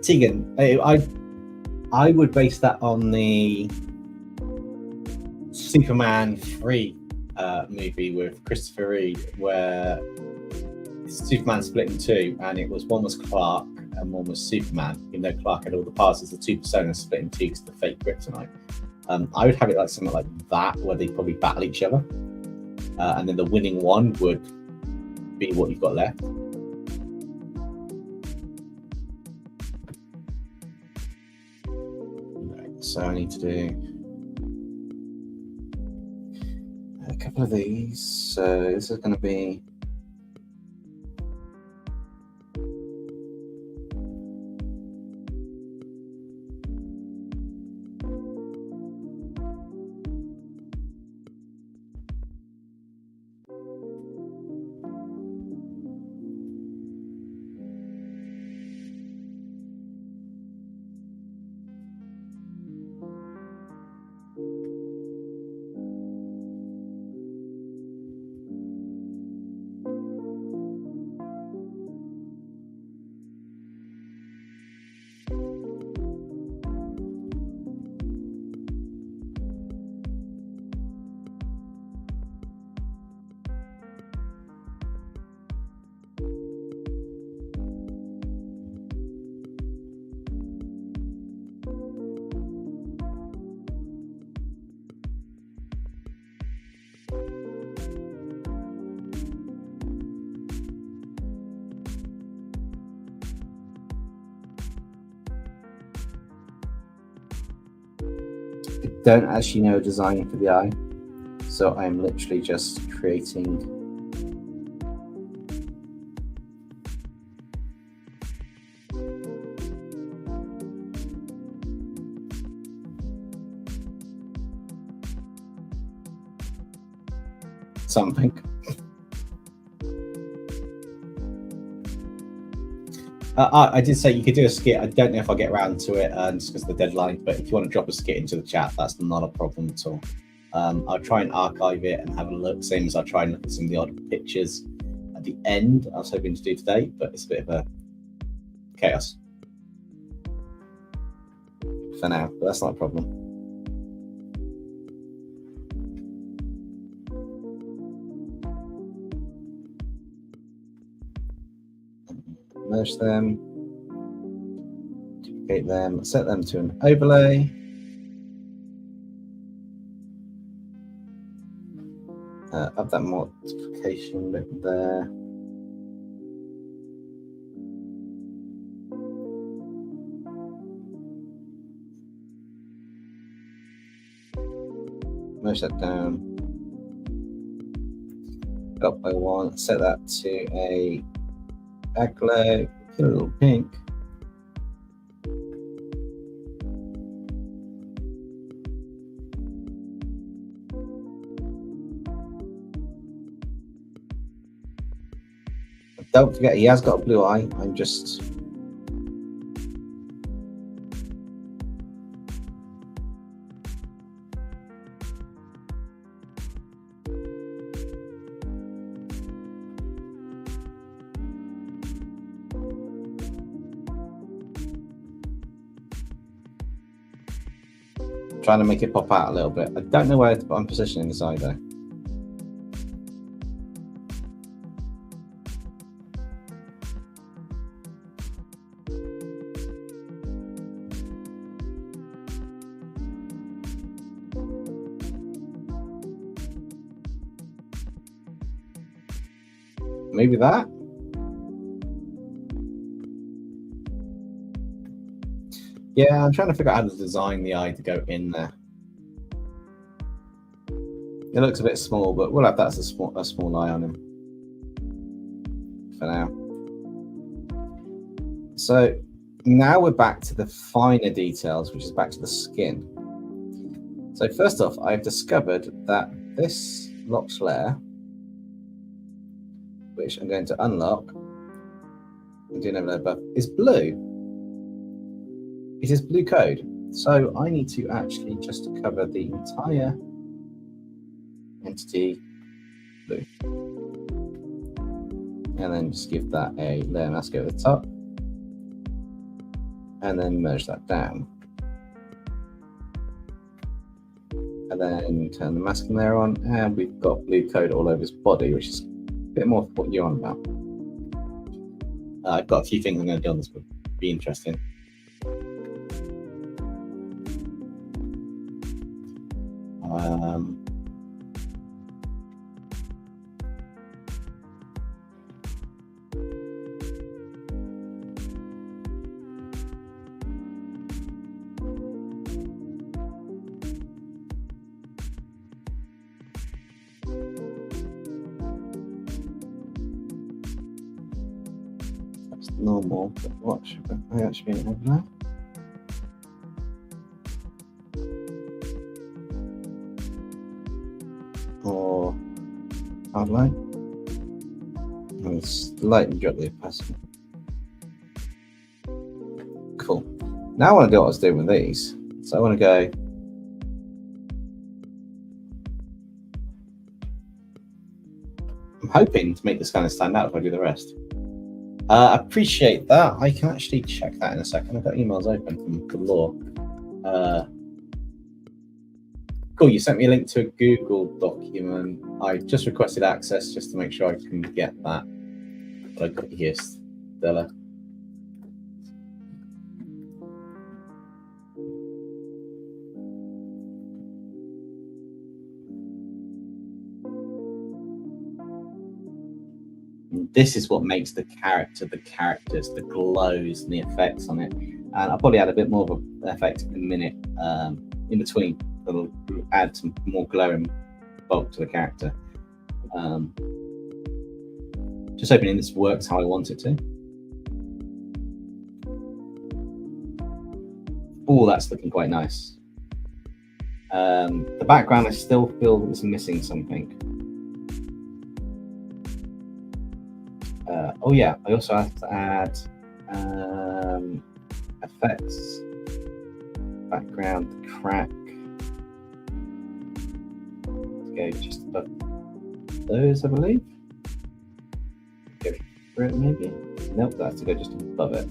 Tegan, I would base that on the Superman 3 movie with Christopher Reeve, where Superman split in two, and it was one was Clark and one was Superman. Even though Clark had all the parts, as the two personas split in two because of the fake kryptonite. I would have it like something like that, where they probably battle each other, and then the winning one would be what you've got left. So I need to do a couple of these. So this is going to be don't actually know design for the eye, so I'm literally just creating something. I did say you could do a skit. I don't know if I'll get around to it just because of the deadline, but if you want to drop a skit into the chat, that's not a problem at all. I'll try and archive it and have a look, same as I'll try and look at some of the odd pictures at the end. I was hoping to do today, but it's a bit of a chaos for now, but that's not a problem. Merge them, duplicate them, set them to an overlay. Up that multiplication bit there. Merge that down. Up by one, set that to a backlight, a little pink. Don't forget, he has got a blue eye. I'm just trying to make it pop out a little bit. I don't know where I'm positioning this eye though. Maybe that? Yeah, I'm trying to figure out how to design the eye to go in there. It looks a bit small, but we'll have that as a small eye on him for now. So now we're back to the finer details, which is back to the skin. So first off, I've discovered that this locked layer, which I'm going to unlock and do an overlay above, is blue. It is blue code. So I need to actually just cover the entire entity blue. And then just give that a layer mask over the top. And then merge that down. And then turn the masking layer on, and we've got blue code all over his body, which is bit more what you're on about. I've got a few things I'm going to do on this, but be interesting. normal, but what should I actually be in now? Or outline? And slightly drop the opacity. Cool. Now I want to do what I was doing with these. So I want to go. I'm hoping to make this kind of stand out if I do the rest. Appreciate that. I can actually check that in a second. I've got emails open from Galore. Cool, you sent me a link to a Google document. I just requested access just to make sure I can get that. But I got you here, Stella. This is what makes the characters, the glows and the effects on it. And I'll probably add a bit more of an effect in a minute in between. It'll add some more glowing bulk to the character. Just hoping this works how I want it to. Oh, that's looking quite nice. The background, I still feel is missing something. Oh yeah, I also have to add effects, background, crack. Go just above those, I believe. Go for it, maybe. Nope, that has to go just above it.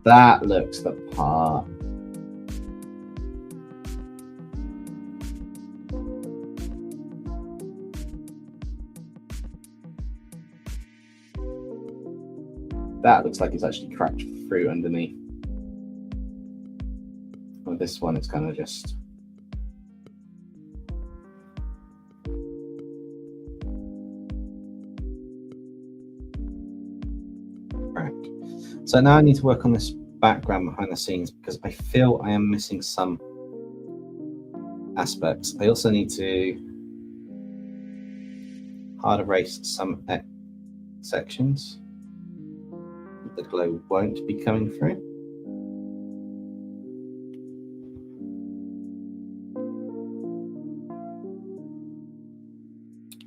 That looks the part. That looks like it's actually cracked through underneath. With this one, it's kind of just. Cracked. So now I need to work on this background behind the scenes because I feel I am missing some aspects. I also need to hard erase some sections. The glow won't be coming through.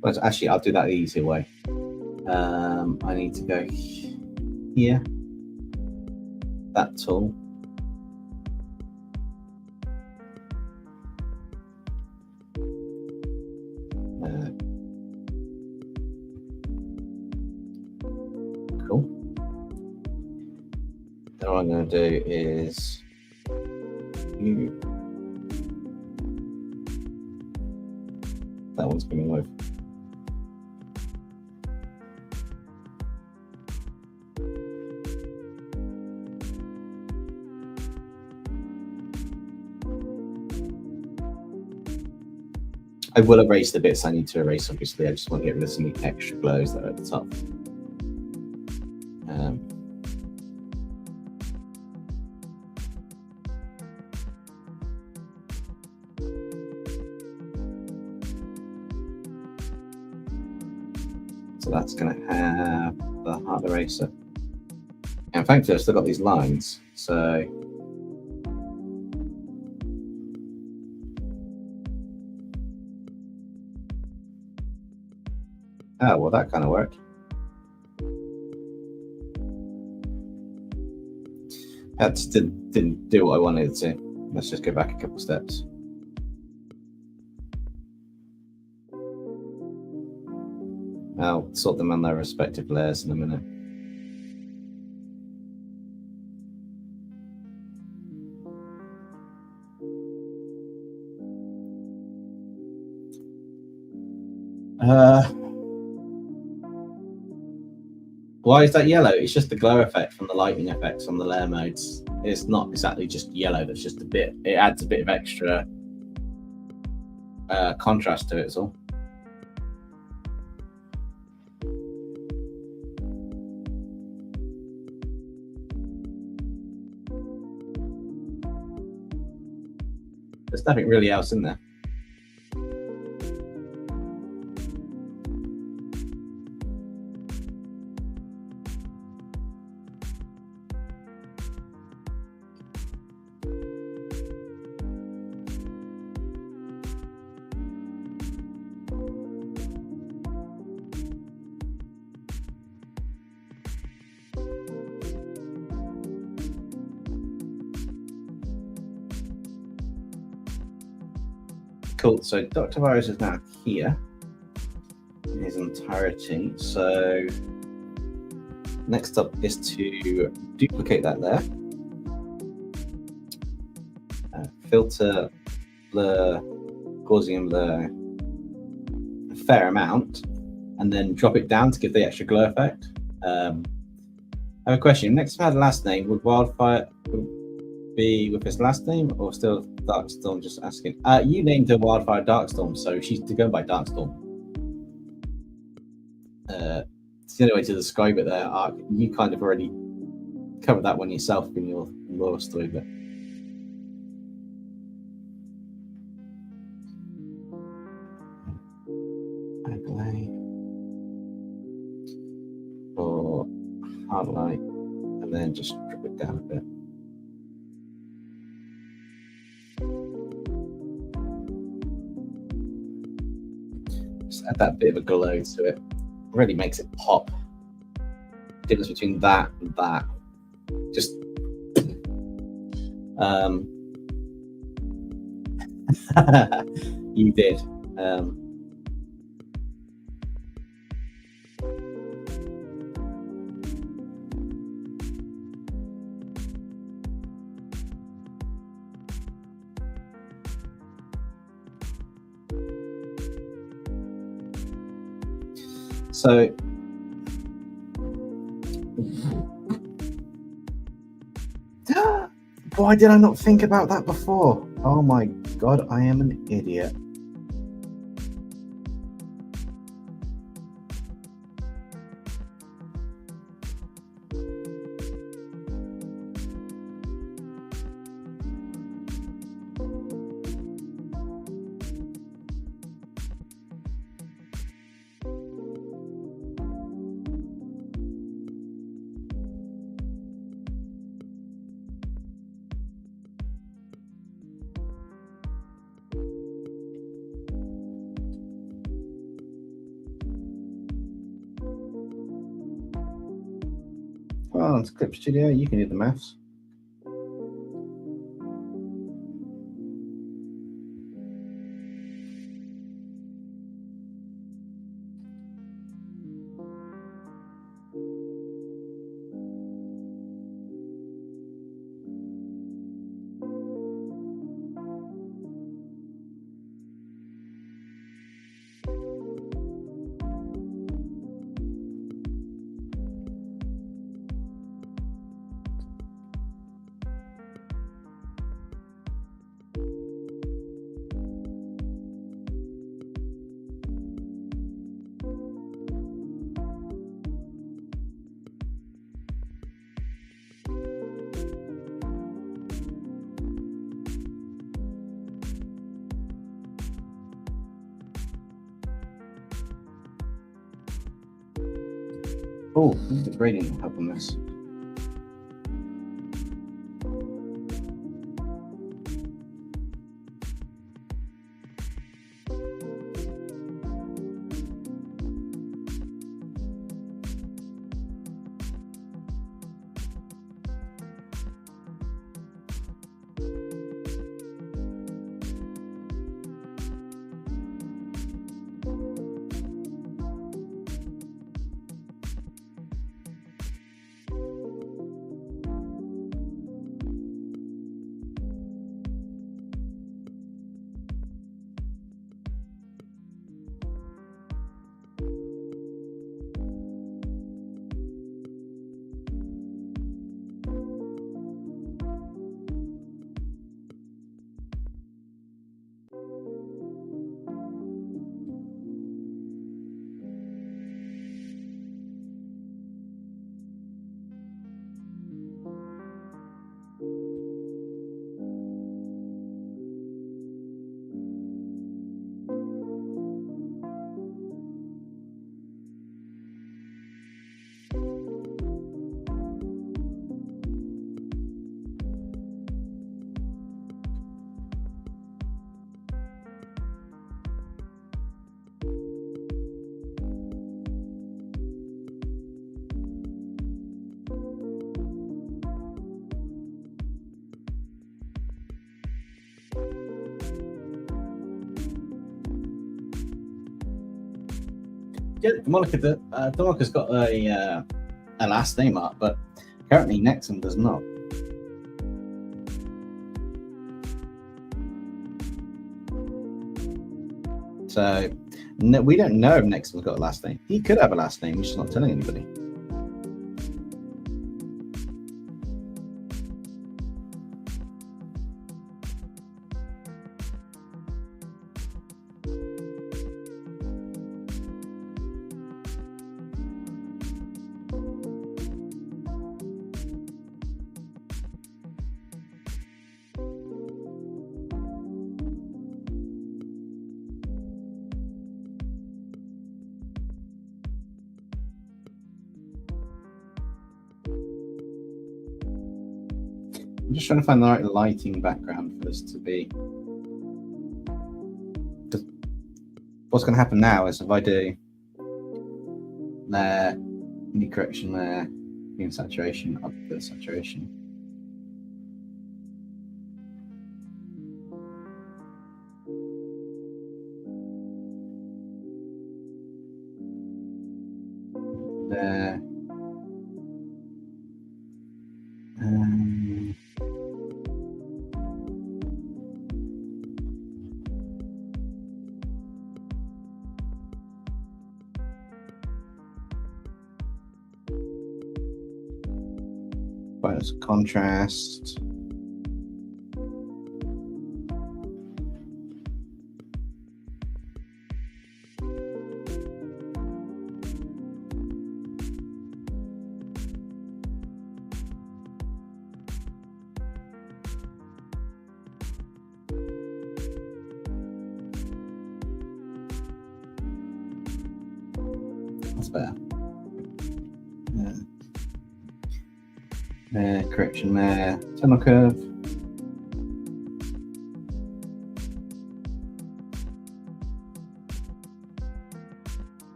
But actually, I'll do that the easier way. I need to go here, that tool. Cool. Then what I'm going to do is that one's going to move. I will erase the bits I need to erase, obviously. I just want to get rid of some of the extra glows that are at the top. So that's going to have the hard eraser. And thankfully, I've still got these lines. So oh, well, that kind of worked. That just didn't do what I wanted it to. Let's just go back a couple steps. I'll sort them on their respective layers in a minute. Why is that yellow? It's just the glow effect from the lighting effects on the layer modes. It's not exactly just yellow, that's just a bit, it adds a bit of extra contrast to it, is all. There's nothing really else in there. Cool. So Dr. Virus is now here in his entirety. So next up is to duplicate that there. Filter, blur, Gaussian blur a fair amount, and then drop it down to give the extra glow effect. I have a question. Next time I had a last name, would Wildfire be with his last name or still Darkstorm? Just asking. You named her Wildfire Darkstorm, so she's to go by Darkstorm. It's the only way to describe it there. You kind of already covered that one yourself in your lore story, but or hard light, and then just drop it down a bit. Just add that bit of a glow to it. Really makes it pop. The difference between that and that. Just you did. So why did I not think about that before? Oh my god, I am an idiot. Well, it's Clip Studio, you can do the maths. Oh, the gradient will help on this. Yeah, Demonica's got a last name up, but apparently Nexum does not. So no, we don't know if Nexum's got a last name. He could have a last name, he's just not telling anybody. I'm just trying to find the right lighting background for this to be. What's going to happen now is if I do there, any correction there, in saturation, up the saturation. There. Minus contrast. That's better. There, correction there, tunnel curve.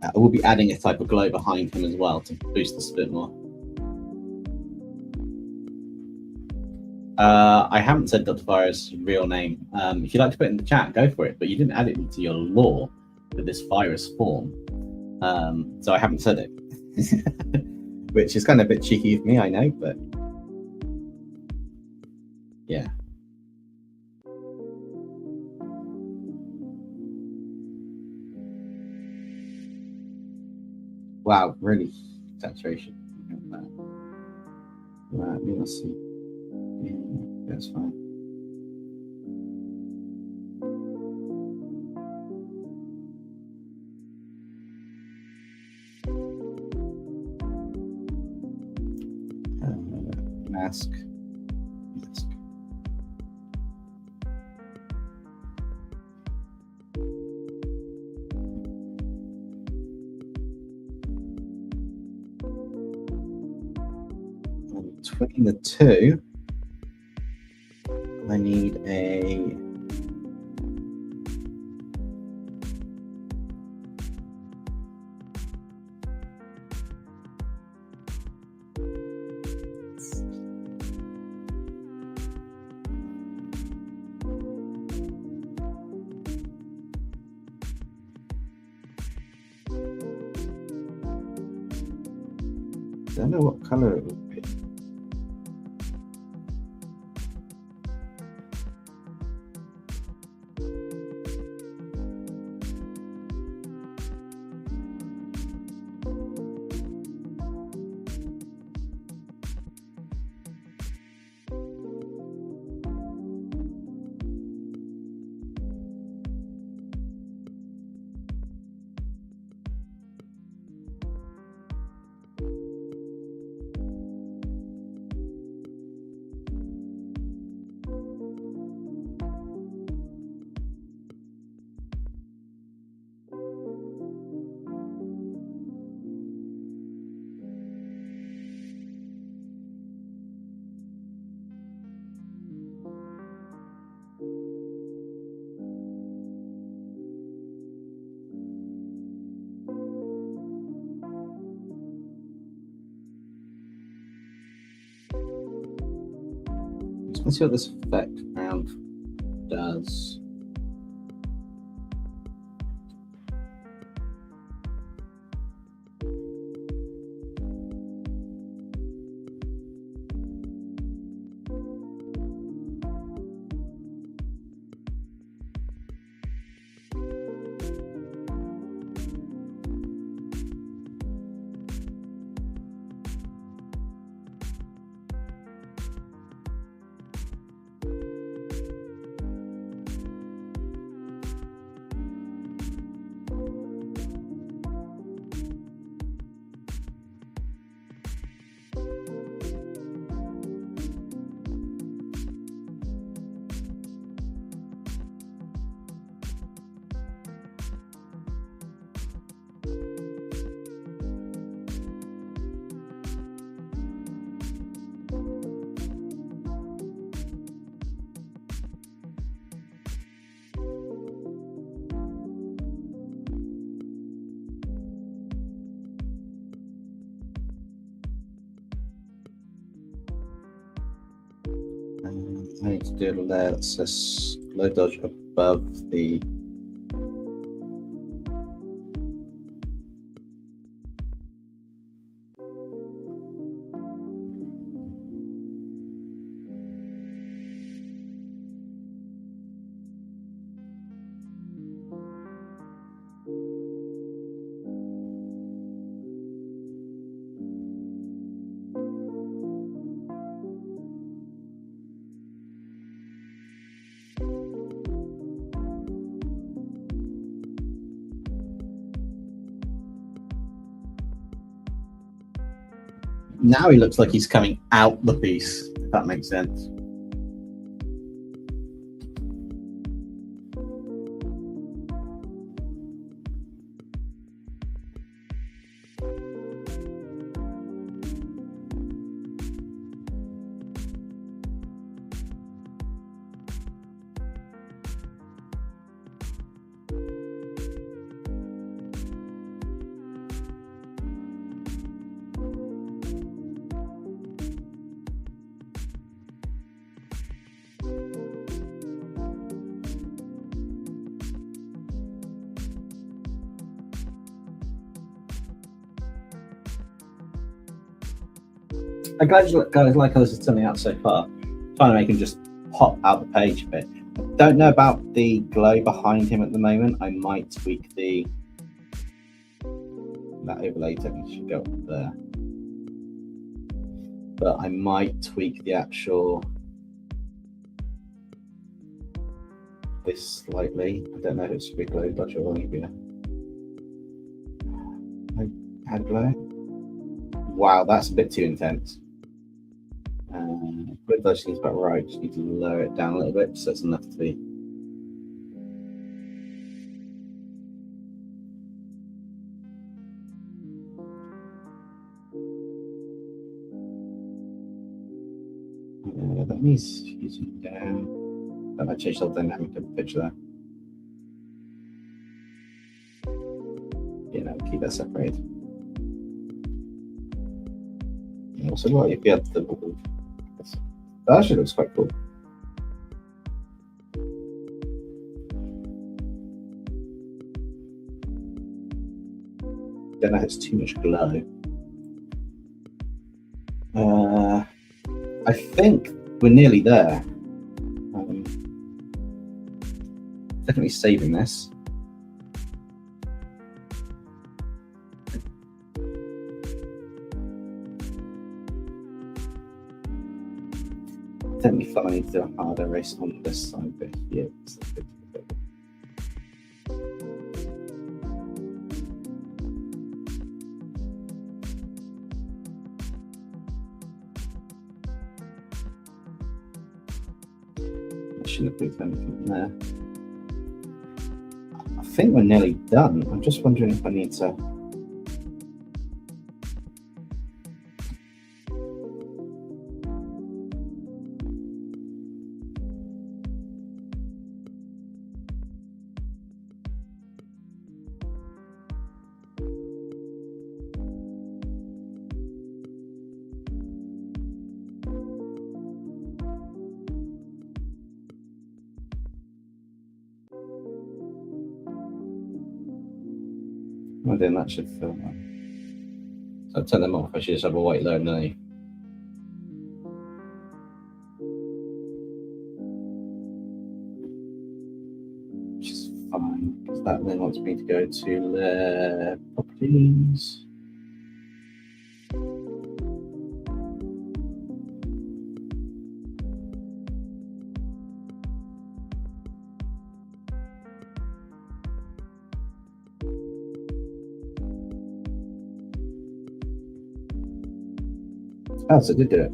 I will be adding a type of glow behind him as well to boost this a bit more. I haven't said Dr. Virus' real name. If you'd like to put it in the chat, go for it. But you didn't add it into your lore with this virus form. So I haven't said it. Which is kind of a bit cheeky of me, I know, but yeah. Wow, really saturation. Right, let's see. Yeah, that's fine. Mask. Between the two, I need a I don't know what color it would be. Let's see what this effect round does. I need to do a layer that says low dodge above the now he looks like he's coming out the piece, if that makes sense. I'm glad you guys like how this is turning out so far. Trying to make him just pop out the page a bit. I don't know about the glow behind him at the moment. I might tweak that overlay technically should go up there. But I might tweak the actual this slightly. I don't know if it should be glow dodge or only be a head glow. Wow, that's a bit too intense. Glow dodge seems about right. Just need to lower it down a little bit so it's enough to be. That needs using down. That might change the dynamic of the picture there. Yeah, no, keep that separated. And also, what if you had the bubble? That actually looks quite cool. Don't know if it's too much glow. I think we're nearly there. Definitely saving this. Definitely felt I need to do a hard erase on this side bit here. Shouldn't have moved anything there. I think we're nearly done. I'm just wondering if I need to. Well, then that should fill that. So I'll turn them off. I should just have a white load underneath. Which is fine, because that then wants me to go to the properties. Oh, so it did do it.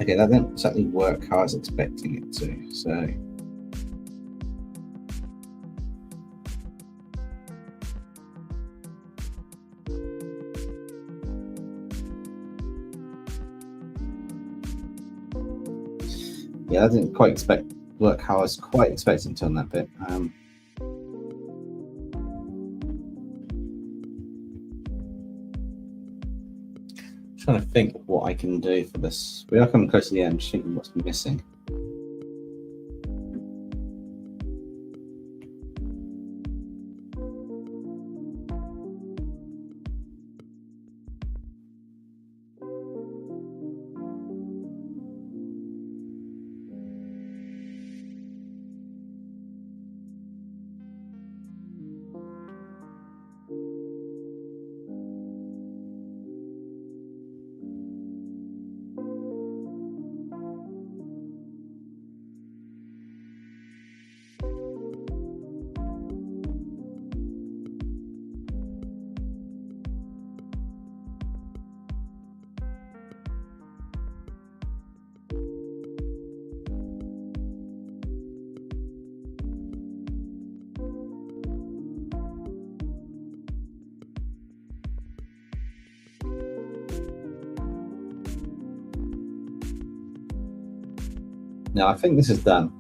Okay, that didn't exactly work how I was expecting it to, so. Yeah, I didn't quite work how I was quite expecting to on that bit. Trying to think what I can do for this. We are coming close to the end, just thinking what's missing. Now, I think this is done.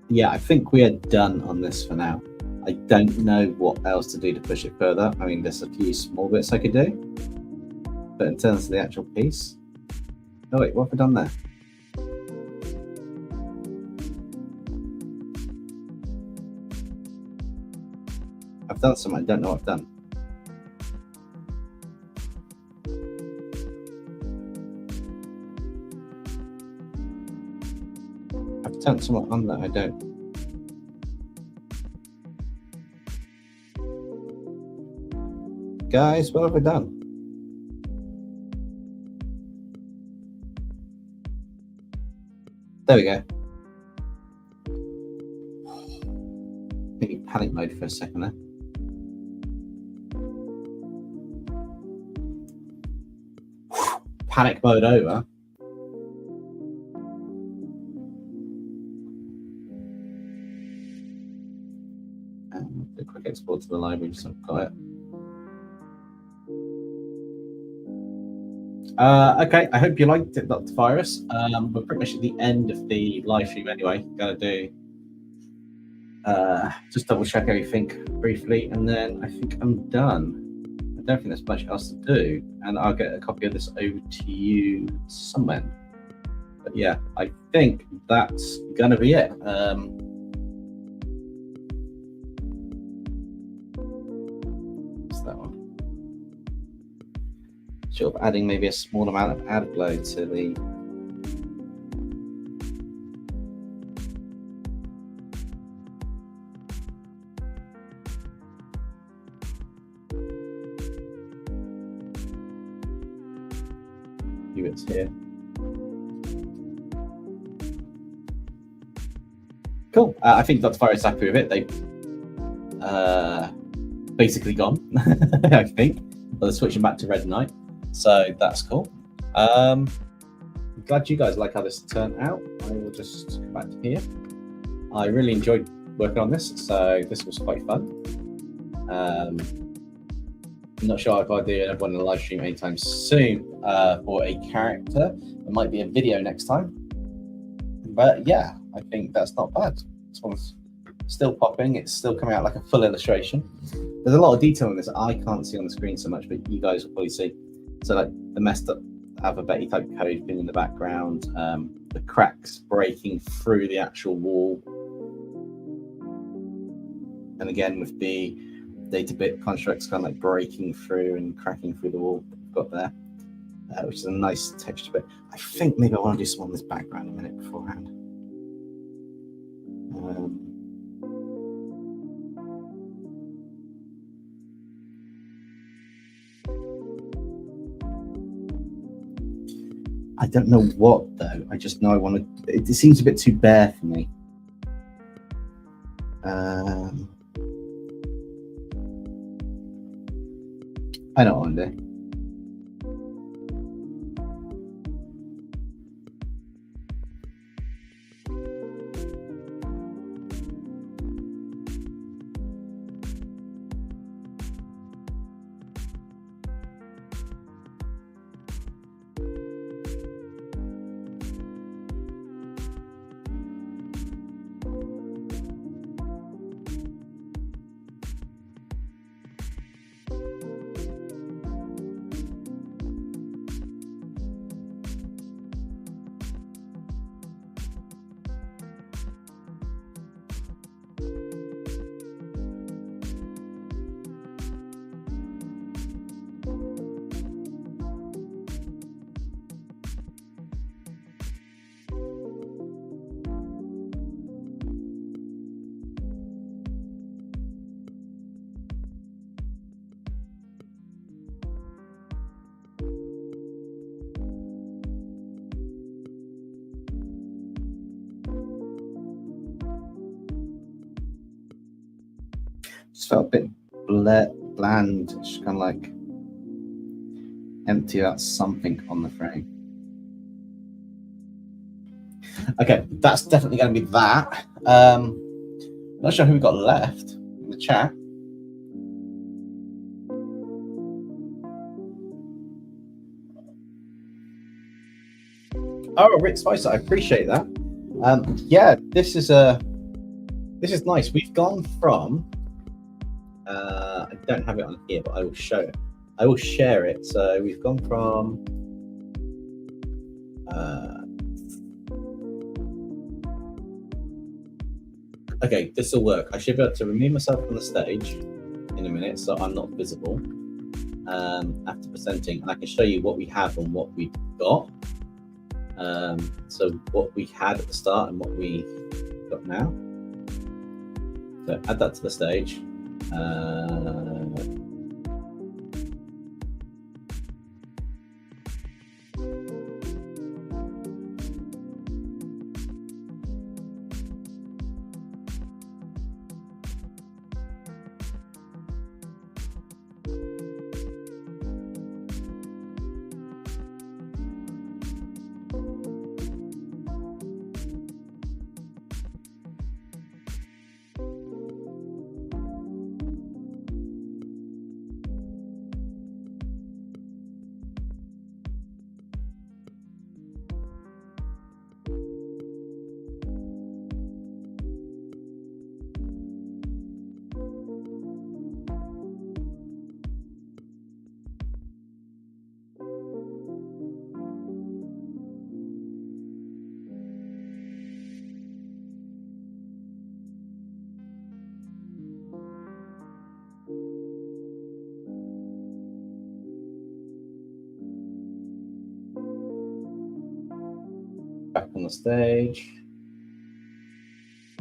Yeah, I think we are done on this for now. I don't know what else to do to push it further. I mean, there's a few small bits I could do, but in terms of the actual piece, oh wait, what have I done there? I've done something, I don't know what I've done. I've turned something on that I don't. Guys, what have I done? There we go. Maybe panic mode for a second there. Panic mode over. And a quick export to the library, just so I've got it. Okay, I hope you liked it, Dr. Virus. We're pretty much at the end of the live stream anyway. Gonna do just double check everything briefly, and then I think I'm done. I don't think there's much else to do, and I'll get a copy of this over to you somewhere. But yeah, I think that's gonna be it. What's that one? Sort of adding maybe a small amount of ad glow to the units here. Cool. I think Dr. Fire is happy with it. They basically gone, I think. But they're switching back to Red Knight. So that's cool. I'm glad you guys like how this turned out. I will just come back to here. I really enjoyed working on this, so this was quite fun. I'm not sure if I'll do another one in a live stream anytime soon for a character. There might be a video next time. But yeah, I think that's not bad. This one's still popping. It's still coming out like a full illustration. There's a lot of detail in this I can't see on the screen so much, but you guys will probably see. So like the messed up alphabet type code being in the background, the cracks breaking through the actual wall. And again, with the data bit constructs kind of like breaking through and cracking through the wall that we've got there, which is a nice texture bit. I think maybe I want to do some on this background a minute beforehand. I don't know what though. I just know I want to. It seems a bit too bare for me. I don't want to do. Just felt a bit bland, just kind of like empty out something on the frame. Okay, that's definitely going to be that. Not sure who we got left in the chat. Oh, Rick Spicer, I appreciate that. Yeah, this is nice. We've gone from. I don't have it on here, but I will show it. I will share it. So we've gone from. Okay, this will work. I should be able to remove myself from the stage in a minute, so I'm not visible after presenting, and I can show you what we have and what we've got. So what we had at the start and what we got now. So add that to the stage. Back on the stage.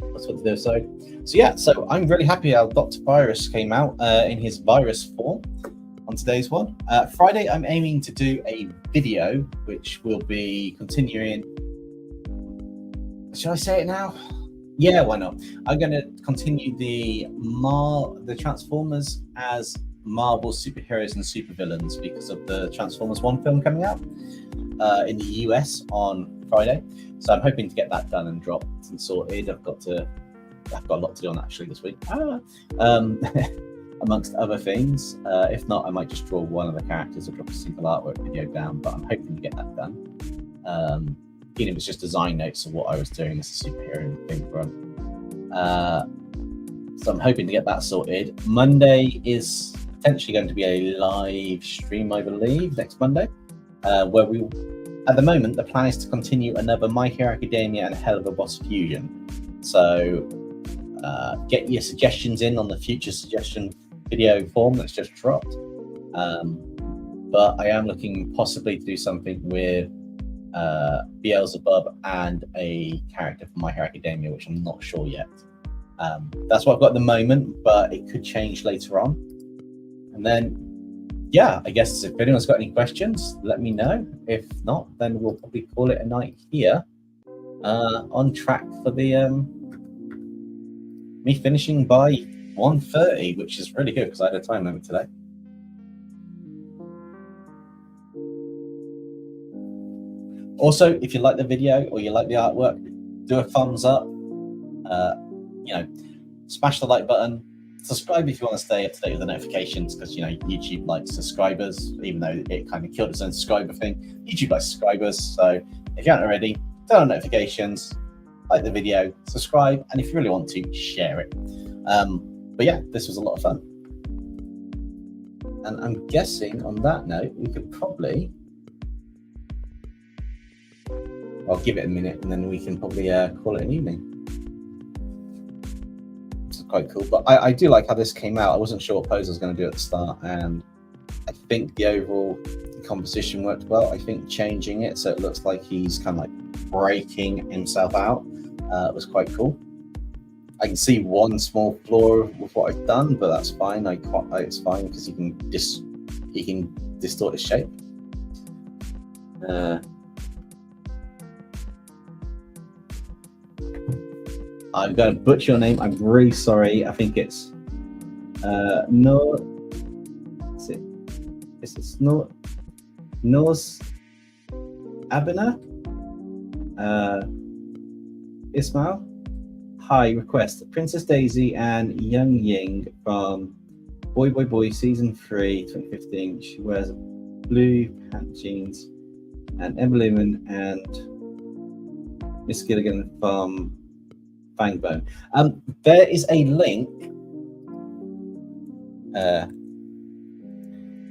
That's what to do. So yeah, so I'm really happy how Dr. Virus came out in his virus form on today's one. Friday, I'm aiming to do a video, which will be continuing. Should I say it now? Yeah, why not? I'm going to continue the Transformers as Marvel superheroes and supervillains because of the Transformers 1 film coming out in the US on Friday. So I'm hoping to get that done and dropped and sorted. I've got a lot to do on that actually this week. amongst other things. If not, I might just draw one of the characters or drop a single artwork video down, but I'm hoping to get that done. Even if it's just design notes of what I was doing as a superhero thing from. So I'm hoping to get that sorted. Monday is potentially going to be a live stream, I believe, next Monday, where we, at the moment, the plan is to continue another My Hero Academia and Hell of a Boss Fusion. So get your suggestions in on the future suggestion video form that's just dropped. But I am looking possibly to do something with Beelzebub and a character from My Hero Academia, which I'm not sure yet. That's what I've got at the moment, but it could change later on. And then, yeah, I guess if anyone's got any questions, let me know. If not, then we'll probably call it a night here. On track for the me finishing by 1:30, which is really good because I had a time limit today. Also, if you like the video or you like the artwork, do a thumbs up. You know, smash the like button. Subscribe if you want to stay up to date with the notifications, because you know YouTube likes subscribers, even though it kind of killed its own subscriber thing. YouTube likes subscribers, so if you aren't already, turn on notifications, like the video, subscribe, and if you really want to, share it. But yeah, this was a lot of fun. And I'm guessing on that note, we could probably, I'll give it a minute and then we can probably call it an evening. This is quite cool, but I do like how this came out. I wasn't sure what pose I was going to do at the start, and I think the overall composition worked well. I think changing it so it looks like he's kind of like breaking himself out was quite cool. I can see one small flaw with what I've done, but that's fine. It's fine because he can distort his shape. I'm going to butcher your name. I'm really sorry. I think it's no. Is it Nos Abena? Ismail. Hi, request Princess Daisy and Young Ying from Boy Boy Boy Season 3, 2015. She wears blue pant jeans, and Emma Lumen and Miss Gilligan from Fangbone. There is a link.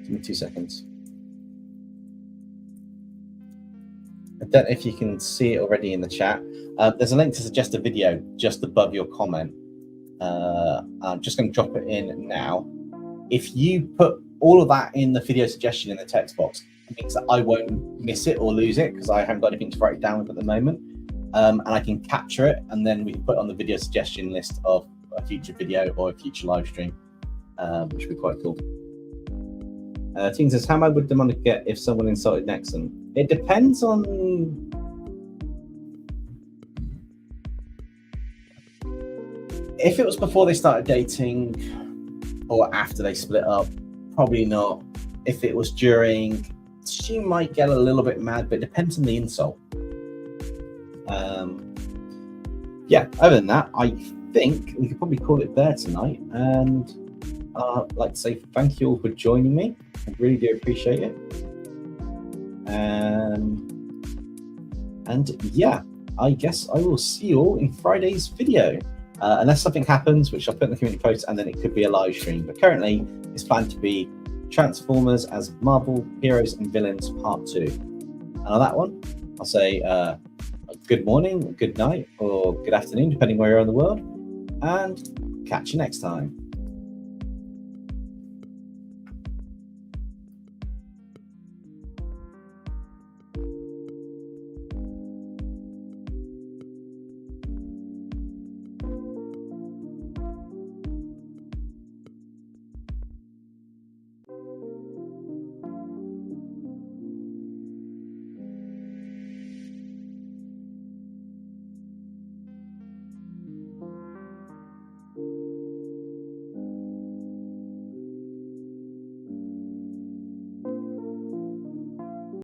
Give me 2 seconds. I don't know if you can see it already in the chat. There's a link to suggest a video just above your comment. I'm just going to drop it in now. If you put all of that in the video suggestion in the text box, it means that I won't miss it or lose it because I haven't got anything to write it down with at the moment. And I can capture it, and then we can put it on the video suggestion list of a future video or a future live stream, which would be quite cool. Teen says, how much would demonic get if someone insulted Nexon? It depends on... If it was before they started dating or after they split up, probably not. If it was during, she might get a little bit mad, but it depends on the insult. Yeah, other than that, I think we could probably call it there tonight. And I'd like to say thank you all for joining me. I really do appreciate it. And yeah, I guess I will see you all in Friday's video. Unless something happens, which I'll put in the community post, and then it could be a live stream. But currently, it's planned to be Transformers as Marvel Heroes and Villains Part 2. And on that one, I'll say good morning, good night, or good afternoon, depending where you're in the world. And catch you next time.